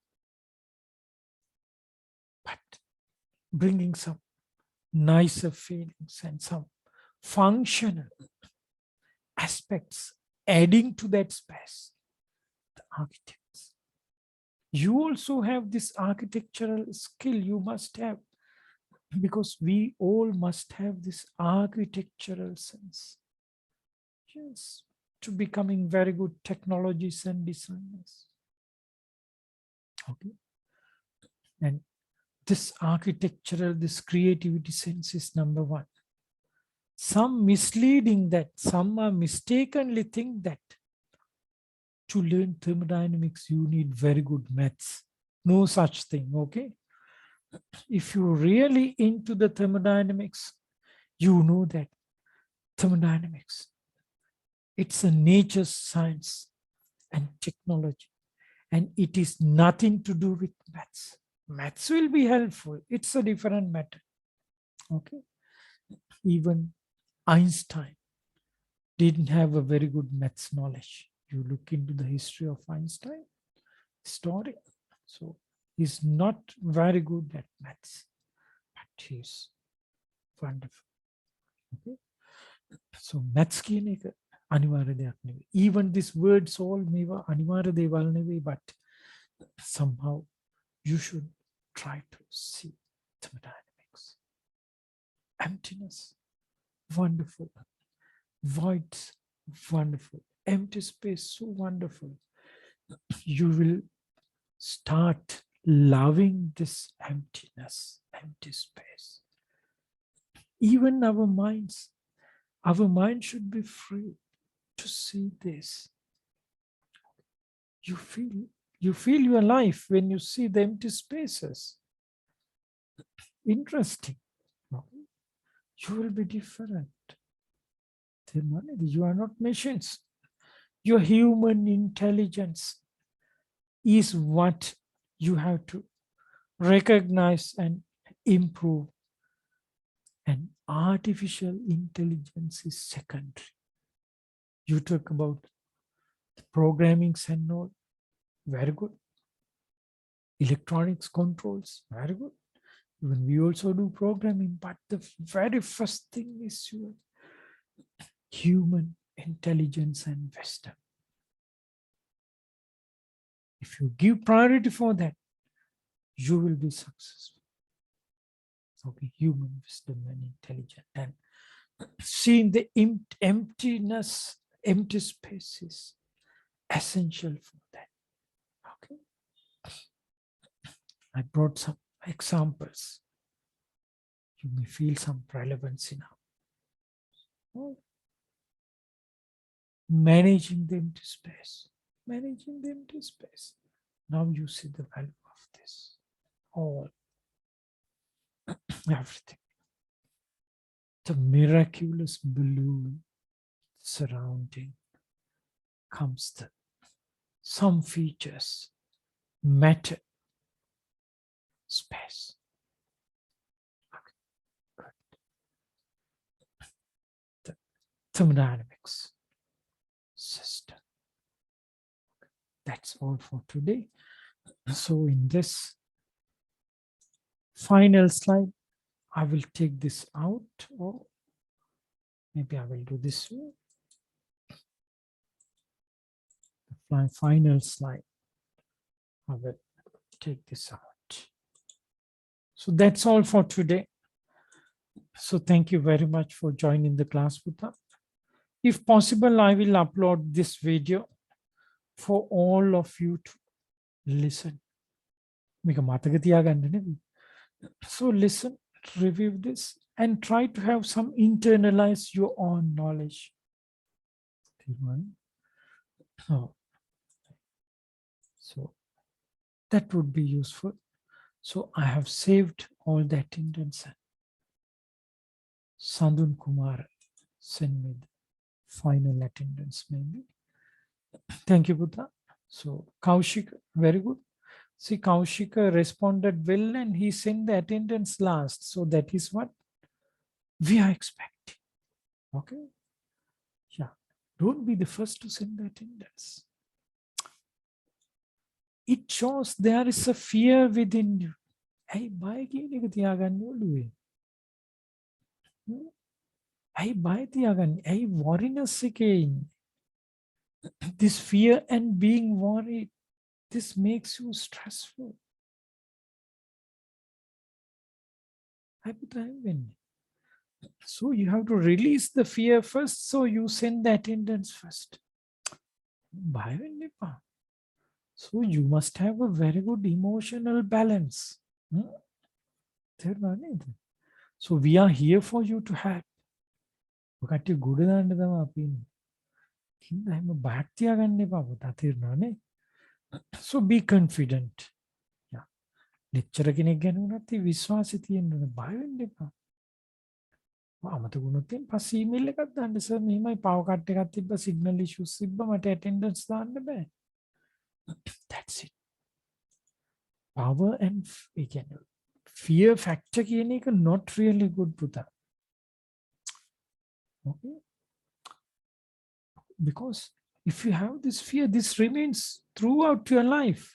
but bringing some nicer feelings and some functional aspects, adding to that space. The architects, you also have this architectural skill you must have, because we all must have this architectural sense. Yes, to becoming very good technologists and designers. Okay. And this architectural, this creativity sense is number one. Some misleading that, some are mistakenly think that to learn thermodynamics, you need very good maths. No such thing, okay? If you're really into the thermodynamics, you know that thermodynamics, it's a nature science and technology, and it is nothing to do with maths. Maths will be helpful. It's a different matter. Okay. Even Einstein didn't have a very good maths knowledge. You look into the history of Einstein, story. So he's not very good at maths, but he's wonderful. Okay. So maths කියන එක අනිවාර්ය දෙයක් නෙවෙයි. Even these words all මේවා අනිවාර්ය දේවල් නෙවෙයි, but somehow you should try to see thermodynamics. Emptiness, wonderful. Voids, wonderful. Empty space, so wonderful. You will start loving this emptiness, empty space. Even our mind should be free to see this. You feel your life when you see the empty spaces. Interesting. You will be different. You are not machines. Your human intelligence is what you have to recognize and improve. And artificial intelligence is secondary. You talk about the programming and all, very good. Electronics controls, very good. Even we also do programming, but the very first thing is your human intelligence and wisdom. If you give priority for that, you will be successful. Okay, human wisdom and intelligence, and seeing the emptiness, empty space is essential for that. Okay, I brought some examples. You may feel some relevance now. Oh. Managing the empty space, managing the empty space. Now you see the value of this. All, everything. The miraculous balloon surrounding comes the some features, matter, space. Okay, good. The thermodynamics. that's all for today. So in this final slide, I will take this out, or maybe I will do this way. My final slide, I will take this out. So that's all for today. So thank you very much for joining the class with us. If possible, I will upload this video for all of you to listen. So listen, review this, and try to have some internalize your own knowledge. So that would be useful. So I have saved all the attendance. Sandun Kumar send me the final attendance maybe. Thank you, Buddha. So Kaushik, very good. See, Kaushika responded well and he sent the attendance last. So that is what we are expecting. Okay. Yeah. Don't be the first to send the attendance. It shows there is a fear within you. Hey, bye tiyaganni. Hey, bye tiyaganni. Hey, worriness again. This fear and being worried, this makes you stressful. So you have to release the fear first. So you send the attendance first. So you must have a very good emotional balance. So we are here for you to have. So be confident. Yeah. Lecture කෙනෙක් ගැන උනත් විශ්වාසය තියෙන්න ඕන බය වෙන්න එපා. අමතක වුණොත් පස්සේ ඊමේල් එකක් දාන්න සර් මෙහෙමයි පවර් කට් එකක් තිබ්බ සිග්නල් ඉෂුස් තිබ්බ මට ඇටෙන්ඩන්ස් දාන්න බෑ. That's it. Power and fear factor කියන එක not really good පුතා. Okay? Because if you have this fear, this remains throughout your life.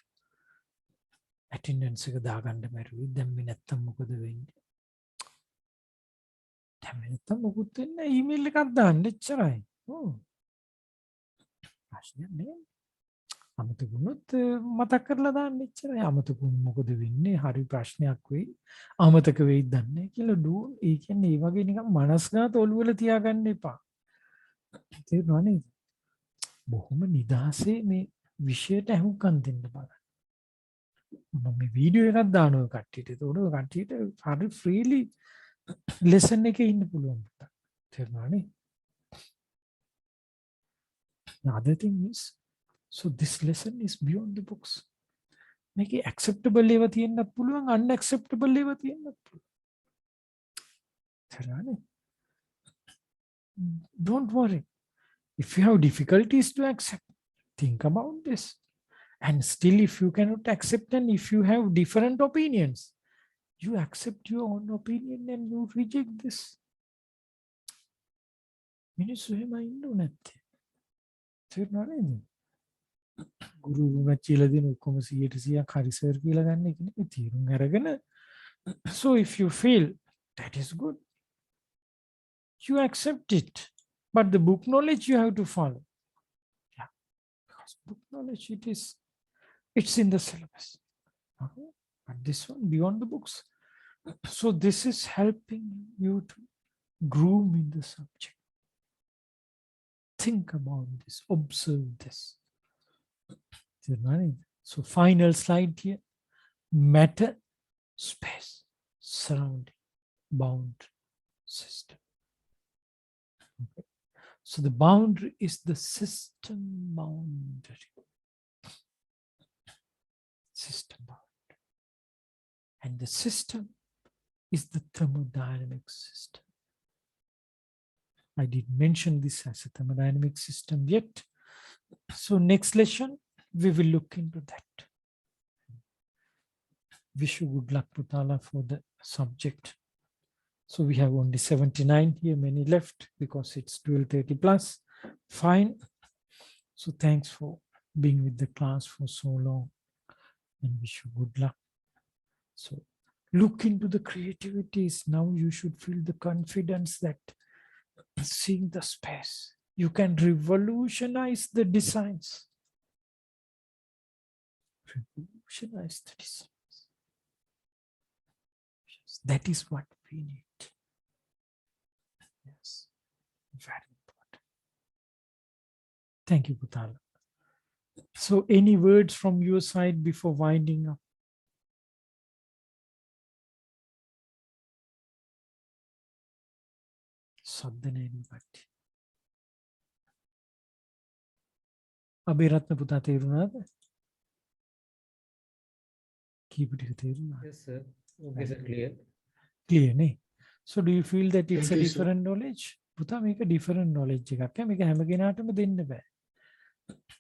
Attendance එක දාගන්න බැරුවයි දැන් මේ නැත්තම් මොකද වෙන්නේ? දැන් මේ නැත්තම් මොකුත් වෙන්නේ නැහැ ඊමේල් එකක් දාන්න එච්චරයි. ඔව්. ප්‍රශ්නයක් නෑ. අමතක වුණොත් මතක් කරලා දාන්න එච්චරයි. අමතක වුණොත් මොකද වෙන්නේ? හරි ප්‍රශ්නයක් වෙයි. අමතක වෙයිද දන්නේ නැහැ කියලා ඩෝ ඒ කියන්නේ ඒ වගේ නිකන් මනස්ගත ඔළුවල තියාගන්න එපා. තේරුණා නේද? බොහොම නිදහසේ මේ විෂයට අහුම්කම් දෙන්න බලන්න. මම මේ වීඩියෝ එකක් දානවා කට්ටියට. ඒතකොට කට්ටියට හරි ෆ්‍රීලි ලෙසන් එකේ ඉන්න පුළුවන්. තේරුණා නේ? Another thing is, so this lesson is beyond the books. Make it acceptable ඒවා තියෙන්නත් පුළුවන්, unacceptable ඒවා තියෙන්නත් පුළුවන්. තේරුණා නේ? Don't worry. If you have difficulties to accept, think about this. And still, if you cannot accept and if you have different opinions, you accept your own opinion and you reject this. මිනිස්සු එහෙම ඉන්නු නැත්තේ. තේරුණා නේද? ගුරුතුමා කියලා දෙන ඔක්කොම 100% හරි sir කියලා ගන්න එක නෙවෙයි තීරුම් අරගෙන. So if you feel that is good, you accept it. But the book knowledge you have to follow. Yeah. Because book knowledge it's in the syllabus. Okay? But this one beyond the books. So this is helping you to groom in the subject. Think about this, observe this. So final slide here. Matter, space, surrounding, boundary, system. Okay. So the boundary is the system boundary. System boundary. And the system is the thermodynamic system. I didn't mention this as a thermodynamic system yet. So next lesson, we will look into that. Wish you good luck, Putala, for the subject. So we have only 79 here, many left because it's 12:30 plus. Fine. So thanks for being with the class for so long and wish you good luck. So look into the creativities. Now you should feel the confidence that seeing the space, you can revolutionize the designs. Revolutionize the designs. Yes, that is what we need. Yes, very important. Thank you, Putala. So any words from your side before winding up? සද්දනයනපට Abeyratne පුතා තේරුණාද? කීපටික තේරුණා? Yes, sir. Okay, sir. Clear. Clear නේ? So do you feel that it's Thank a you, sir. different knowledge? පුතා මේක different knowledge එකක්. මේක හැම කෙනාටම දෙන්න බෑ.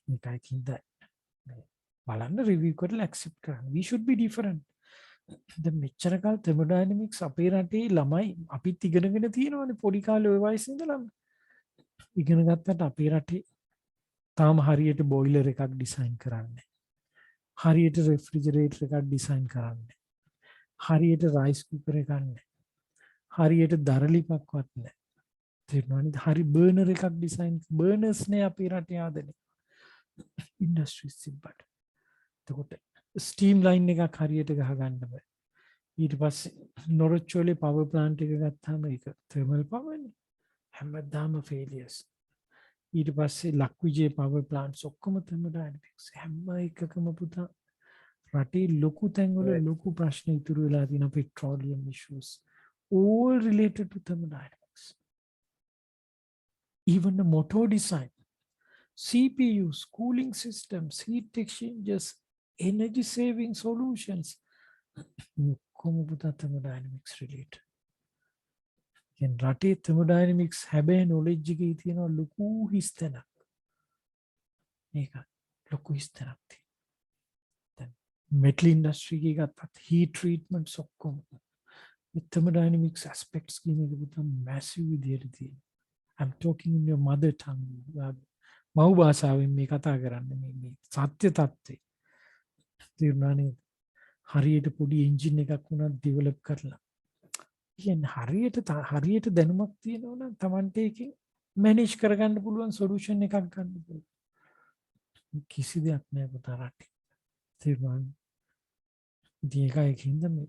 මේකයිකින්ද බලන්න review කරලා accept කරන්න. We should be different. දැන් මෙච්චර කාල thermodynamics අපේ රටේ ළමයි අපිත් ඉගෙනගෙන තියෙනවානේ පොඩි කාලේ ඔය වයසේ ඉඳලම. ඉගෙන ගත්තට අපේ රටේ තාම හරියට බොයිලර් එකක් ඩිසයින් කරන්නේ. හරියට රෙෆ්‍රිජරේටර් එකක් ඩිසයින් කරන්නේ. හරියට රයිස් කුකර් එකක් නැහැ. හරියට දරලිපක්වත් නැහැ. තේරුණාද? හරි බර්නර් එකක් ඩිසයින් බර්නර්ස් නේ අපේ රටේ ආදනේ. ඉන්ඩස්ට්‍රීස් තිබ්බට. එතකොට ස්ටීම් ලයින් එකක් හරියට ගහගන්න බෑ. ඊට පස්සේ නොරොච්චෝලේ පවර් ප්ලාන්ට් එක ගත්තාම ඒක තර්මල් පවර්නේ. හැමදාම ෆේලියර්ස්. ඊට පස්සේ ලක්විජේ පවර් ප්ලාන්ට්ස් ඔක්කොම thermodynamics හැම එකකම පුතා රටේ ලොකු තැන්වල ලොකු ප්‍රශ්න ඉතුරු වෙලා තියෙන petroleum issues all related to thermodynamics. Even the motor design, CPUs, cooling systems, heat exchangers, energy saving solutions ඔක්කොම පුතා thermodynamics related. දැන් රටේ thermodynamics හැබැයි knowledge එකේ තියෙන ලොකු හිස්තැනක්. මේක ලොකු හිස්තැනක් තියෙනවා. දැන් metal industry එකේ ගත්තත් heat treatments ඔක්කොම thermodynamics aspects කියන එක පුතා massive විදියට තියෙනවා. I'm talking in your mother tongue. මව් භාෂාවෙන් මේ කතා කරන්නේ මේ සත්‍ය තත්ත්වය. තේරුණා නේද? හරියට පොඩි එන්ජින් එකක් වුණත් ඩෙවලොප් කරලා කියන්නේ හරියට දැනුමක් තියෙනවා නම් Tamante එකෙන් මැනේජ් කරගන්න පුළුවන් සොලියුෂන් එකක් ගන්න පුළුවන්. කිසි දෙයක් නෑ පුතා රටේ. තේරුණාද? ඒකයිකින්ද මේ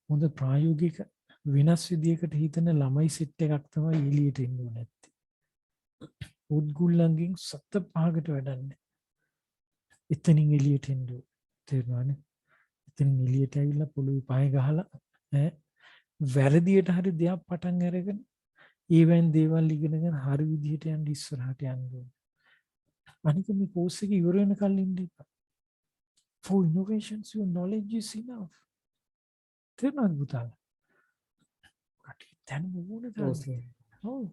හොඳ ප්‍රායෝගික වෙනස් විදියකට හිතන ළමයි සෙට් එකක් තමයි එළියට එන්න ඕනේ නැත්තේ. උද්ගුල්ලන්ගෙන් 7-5කට වැඩක් නෑ. එතනින් එළියට එන්න ඕනේ. තේරුණානේ? එතනින් එළියට ඇවිල්ලා පොළොවේ පය ගහලා ඈ වැරදියට හරි දෙයක් පටන් අරගෙන ඊවෙන් දේවල් ඉගෙනගෙන හරි විදිහට යන්න ඉස්සරහට යන්න ඕනේ. අනික මේ කෝස් එක ඉවර වෙනකල් ඉන්න එපා. For innovations your knowledge is enough. තේරුණාද පුතා? කටි දැන් මොන දාන්නේ? ඔව්.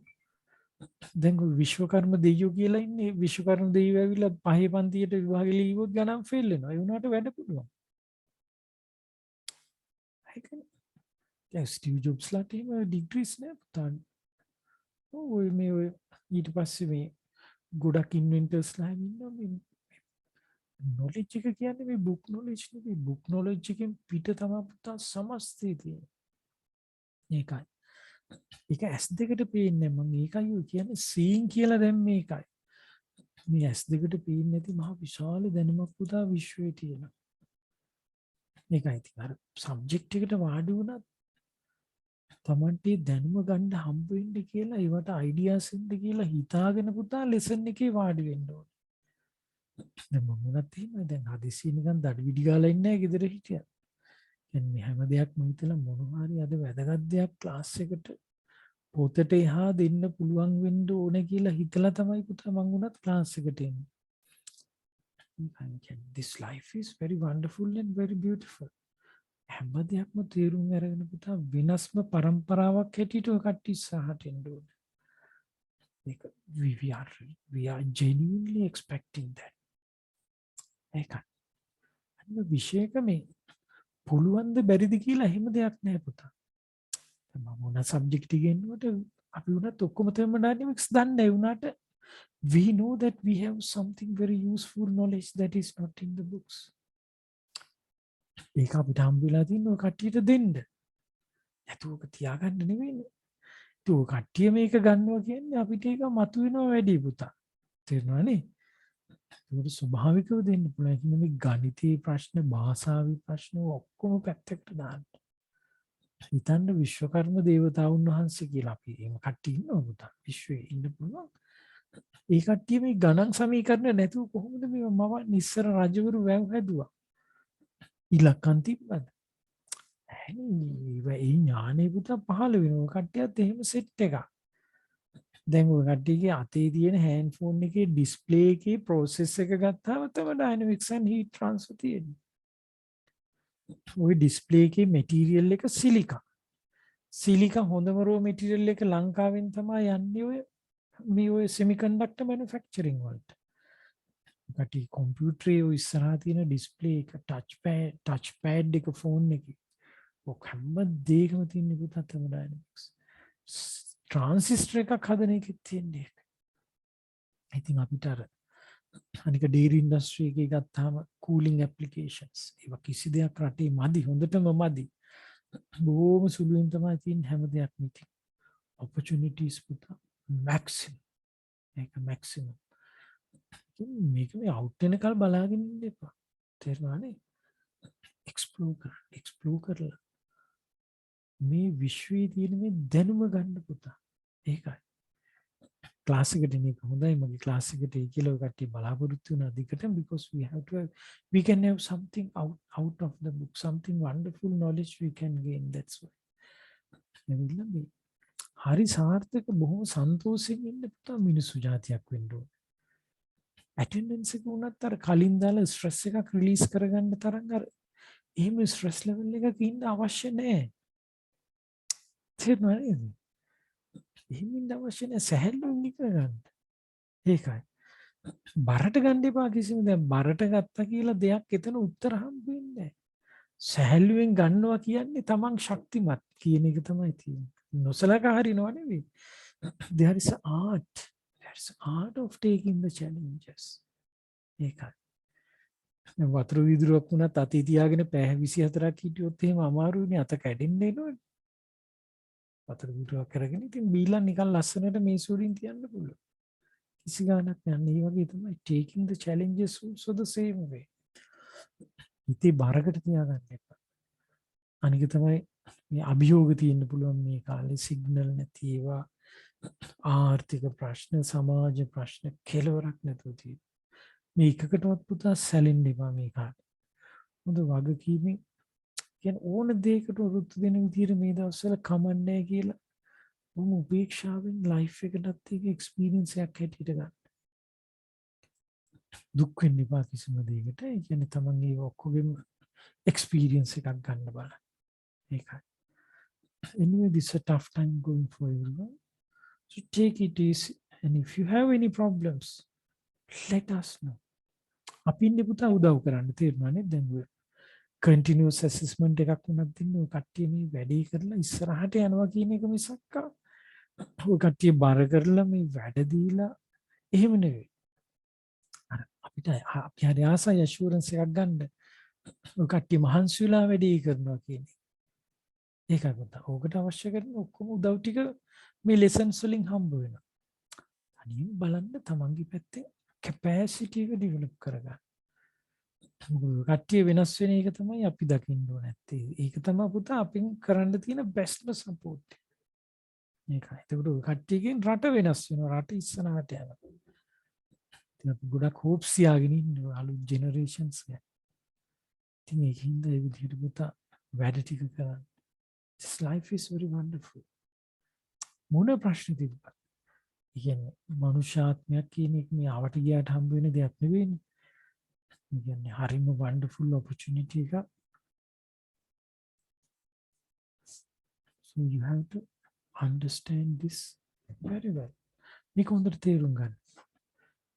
දැන් විශ්වකර්ම දෙයියෝ කියලා ඉන්නේ විශ්වකර්ම දෙයියෝ ඇවිල්ලා පහේ පන්තියට විභාගෙ ලියුවොත් ගණන් ෆේල් වෙනවා. ඒ වුණාට වැඩ පුළුවන්. ස්ටීව් ජොබ්ස්ලාට එහෙම ඩිග්‍රීස් නෑ පුතා. ඔය මේ ඔය ඊට පස්සේ මේ ගොඩක් ඉන්වෙන්ටර්ස්ලා ඉන්නවා මේ knowledge එක කියන්නේ මේ book knowledge නෙවෙයි. book knowledge එකෙන් පිට තමයි පුතා සමස්තය තියෙන්නේ. ඒකයි. ඒක S2කට පේන්නේ මම ඒකයි ඔය කියන්නේ seeing කියලා දැන් මේකයි. මේ S2කට පේන්නේ නැති මහ විශාල දැනුමක් පුතා විශ්වයේ තියෙනවා. මේකයි ඉතින් අර සබ්ජෙක්ට් එකට වාඩි වුණත් තමන්ට දැනුම ගන්න හම්බ වෙන්න කියලා ඒවට අයිඩියාස් එන්න කියලා හිතාගෙන පුතා ලෙසන් එකේ වාඩි වෙන්න ඕනේ. දැන් මම උනත් එහෙමයි දැන් හදිසියෙ නිකන් දඩ විඩි ගාලා ඉන්නේ නැහැ ගෙදර හිටියා. කියන්නේ හැම දෙයක්ම හිතලා මොනවා හරි අද වැදගත් දෙයක් ක්ලාස් එකට පොතට එහා දෙන්න පුළුවන් වෙන්න ඕනේ කියලා හිතලා තමයි පුතා මම උනත් ක්ලාස් එකට එන්නේ. This life is very wonderful and very beautiful. හැම දෙයක්ම තේරුම් අරගෙන පුතා වෙනස්ම પરම්පරාවක් හැටියට ඔය කට්ටිය ඉස්සරහට එන්න ඕනේ. ඒක we are genuinely expecting that. ඒක. අන්න විශේෂක මේ පුළුවන් ද බැරිද කියලා එහෙම දෙයක් නෑ පුතා. මම මොන සබ්ජෙක්ට් එකේ ඉන්නකොට අපි උනත් ඔක්කොම thermodynamics දන්නේ නැහැ. උනාට We know that we have something very useful knowledge that is not in the books. ඒක අපිට හම්බ වෙලා තියෙන ඔය කට්ටියට දෙන්න. නැතුව ඔක තියාගන්න නෙවෙයිනේ. ඒක ඔය කට්ටිය මේක ගන්නවා කියන්නේ අපිට ඒක මතුවෙනවා වැඩි පුතා. තේරෙනවනේ? ඒක ස්වභාවිකව දෙන්න පුළුවන්. ඒ කියන්නේ මේ ගණිතයේ ප්‍රශ්න, භාෂාවේ ප්‍රශ්න ඔක්කොම පැත්තකට දාන්න. හිතන්න විශ්වකර්ම දේවතාවුන් වහන්සේ කියලා අපි එහෙම කට්ටිය ඉන්නවා පුතා. විශ්වයේ ඉන්න පුළුවන්. ඒ කට්ටිය මේ ගණන් සමීකරණ නැතුව කොහොමද මේ මම ඉස්සර රජවරු වැව් හැදුවා? ඉලක්කම් තිබ්බද? ඒ ඥානෙ පුතා පහළ වෙනවා. කට්ටියත් එහෙම සෙට් එකක්. දැන් ඔය කට්ටියගේ අතේ තියෙන හෑන්ඩ් ෆෝන් එකේ ඩිස්ප්ලේ එකේ ප්‍රොසෙස් එක ගත්තාම තමයි ඩයිනමික්ස් ඇන්ඩ් හීට් ට්‍රාන්ස්ෆර් තියෙන්නේ. ඔය ඩිස්ප්ලේ එකේ මැටීරියල් එක සිලිකා. සිලිකා හොඳම රෝ මැටීරියල් එක ලංකාවෙන් තමයි යන්නේ ඔය මේ ඔය සෙමිකන්ඩක්ටර් මැනුෆැක්චරින් වලට. කටි කම්පියුටරේ ඔය ඉස්සරහා තියෙන ඩිස්ප්ලේ එක ටච් පෑඩ් එක ෆෝන් එකේ ඔක හැම දෙයකම තියෙන පුතා තර්මෝඩයිනමික්ස්. ට්‍රාන්සිස්ටර් එකක් හදන එකෙත් තියෙන්නේ ඒක. ඉතින් අපිට අර අනික ඩේරි ඉන්ඩස්ට්‍රි එකේ ගත්තාම කූලින් ඇප්ලිකේෂන්ස් ඒවා කිසි දෙයක් රටේ මදි හොඳටම මදි. බොහොම සුළුෙන් තමයි තියෙන හැම දෙයක්ම ඉතින්. opportunities පුතා maximum. ඒක maximum. මේක මේ අවුට් වෙනකල් බලාගෙන ඉන්න එපා. තේරුණානේ? එක්ස්ප්ලෝර් කරලා මේ විශ්වයේ තියෙන මේ දැනුම ගන්න පුතා. ඒකයි. ක්ලාස් එකට එන එක හොඳයි. මගේ ක්ලාස් එකට ඒ කියලා ඔය කට්ටිය බලාපොරොත්තු වෙන අධිකටම because we can have something out of the book, something wonderful knowledge we can gain. That's why. එනිලා මේ හරි සාර්ථක බොහොම සන්තෝෂයෙන් ඉන්න පුතා මිනිස්සු జాතියක් වෙන්න ඕනේ. ඇටෙන්ඩන්ස් එක උනත් අර කලින් දාලා ස්ට්‍රෙස් එකක් රිලීස් කරගන්න තරම් අර එහෙම ස්ට්‍රෙස් ලෙවල් එකක ඉන්න අවශ්‍ය නැහැ. තේරුණාද? එහෙම ඉන්න අවශ්‍ය නැහැ. සැහැල්ලුවෙන් ඉගෙන ගන්න. ඒකයි. බරට ගන්න එපා කිසිම දැන් බරට ගත්තා කියලා දෙයක් එතන උත්තර හම්බ වෙන්නේ නැහැ. සැහැල්ලුවෙන් ගන්නවා කියන්නේ තමන් ශක්තිමත් කියන එක තමයි තියෙන්නේ. නොසලකා හරිනව නෙවෙයි. There is an art. There's art of taking the challenges. ඒකයි. වතුර විදුරක් වුණත් අතේ තියාගෙන පැය 24ක් හිටියොත් එහෙම අමාරුයිනේ අත කැඩෙන්න එනවනේ. වතුර විදුරක් කරගෙන ඉතින් බීලා නිකන් ලස්සනට මේ සූරින් තියන්න පුළුවන්. කිසි ගාණක් නැහැ. මේ වගේ තමයි taking the challenges also the same way. ඉතින් බාරකට තියාගන්න එපා. අනික තමයි මේ අභියෝග තියෙන්න පුළුවන් මේ කාලේ සිග්නල් නැති ඒවා ආර්ථික ප්‍රශ්න සමාජ ප්‍රශ්න කෙලවරක් නැතුව තියෙන. මේ එකකටවත් පුතා සැලෙන්න එපා මේ කාලේ. හොඳ වගකීමෙන් කියන්නේ ඕන දෙයකට වෘත්ති දෙන විදිහට මේ දවස්වල කමන්නේ කියලා මොම උපේක්ෂාවෙන් ලයිෆ් එකටත් ඒක එක්ස්පීරියන්ස් එකක් හැටියට ගන්න. දුක් වෙන්න එපා කිසිම දෙයකට. ඒ කියන්නේ තමන් ඒ ඔක්කොගෙම එක්ස්පීරියන්ස් එකක් ගන්න බලන්න. ඒකයි. Anyway, this is a tough time going for everyone. So take it easy. And if you have any problems, let us know. අපි ඉන්නේ පුතා උදව් කරන්න තේරුණානේ දැන් ඔය continuous assessment එකක් වුණත් දින්න ඔය කට්ටිය මේ වැඩේ කරලා ඉස්සරහට යනවා කියන එක මිසක් ඔය කට්ටිය බර කරලා මේ වැඩ දීලා එහෙම නෙවෙයි. අර අපිට අපි හරි ආසයි assurance එකක් ගන්න. ඔය කට්ටිය මහන්සි වෙලා වැඩේ කරනවා කියන්නේ. ඒකයි පුතා. ඕකට අවශ්‍ය කරන ඔක්කොම උදව් ටික මේ lessons වලින් හම්බ වෙනවා. අනිත් බලන්න තමන්ගේ පැත්තේ capacity එක develop කරගන්න. කට්ටිය වෙනස් වෙන එක තමයි අපි දකින්න ඕනේ නැත්තේ. ඒක තමයි පුතා අපින් කරන්න තියෙන best support. ඒකයි. ඒකට කට්ටියකින් රට වෙනස් වෙනවා. රට ඉස්සරහට යනවා. ඉතින් අපි ගොඩක් hopes තියාගෙන ඉන්නවා අලුත් generations එක. ඉතින් ඒකින්ද ඒ විදිහට පුතා වැඩ ටික කරන්න. This life is very wonderful. මොන ප්‍රශ්න තිබ්බත්. කියන්නේ මනුෂ්‍යාත්මයක් කියන එක මේ ආවට ගියාට හම්බ වෙන දෙයක් නෙවෙයිනේ. කියන්නේ හරිම wonderful opportunity එකක්. So you have to understand this very well. මේක හොඳට තේරුම් ගන්න.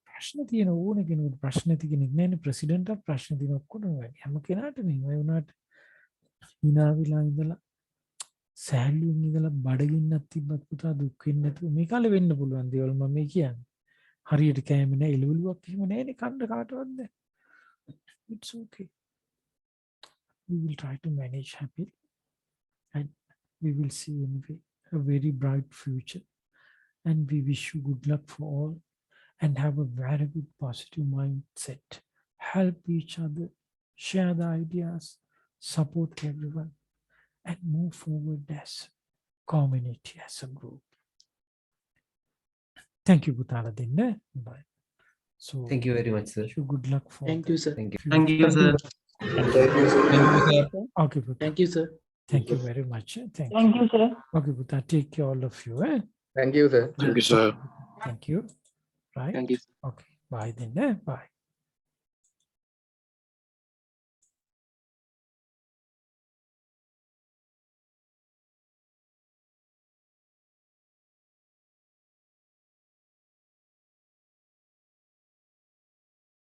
ප්‍රශ්න තියෙන ඕන කෙනෙකුට ප්‍රශ්න නැති කෙනෙක් නෑනේ ප්‍රෙසිඩන්ට්ට ප්‍රශ්න තියෙන ඔක්කොම වැඩි. හැම කෙනාට මේ වුණාට hina වෙලා ඉඳලා සෑහලුවෙන් ඉඳලා බඩගින්නක් තිබ්බත් පුතා දුක් වෙන්නේ නැතුව මේ කාලේ වෙන්න පුළුවන් දේවල් මම මේ කියන්නේ. හරියට කෑම නෑ එළවලුවක් එහෙම නෑනේ කන්න කාටවත්. It's okay. We will try to manage happily and we will see anyway a very bright future. And we wish you good luck for all and have a very good positive mindset. Help each other, share the ideas, support everyone, and move forward as a community, as a group. Thank you, Butala Dinne. Bye. So, Thank you very much, sir. wish you good luck for Thank you, sir. Thank you. future. Thank you, sir. Okay, Buddha. Thank you, sir. Thank you very much. Thank Thank you. you, sir. Okay, Buddha. Take care, all of you. Thank you, sir. Thank you, sir. Thank you. Right? Thank you. Okay. Bye then. Bye.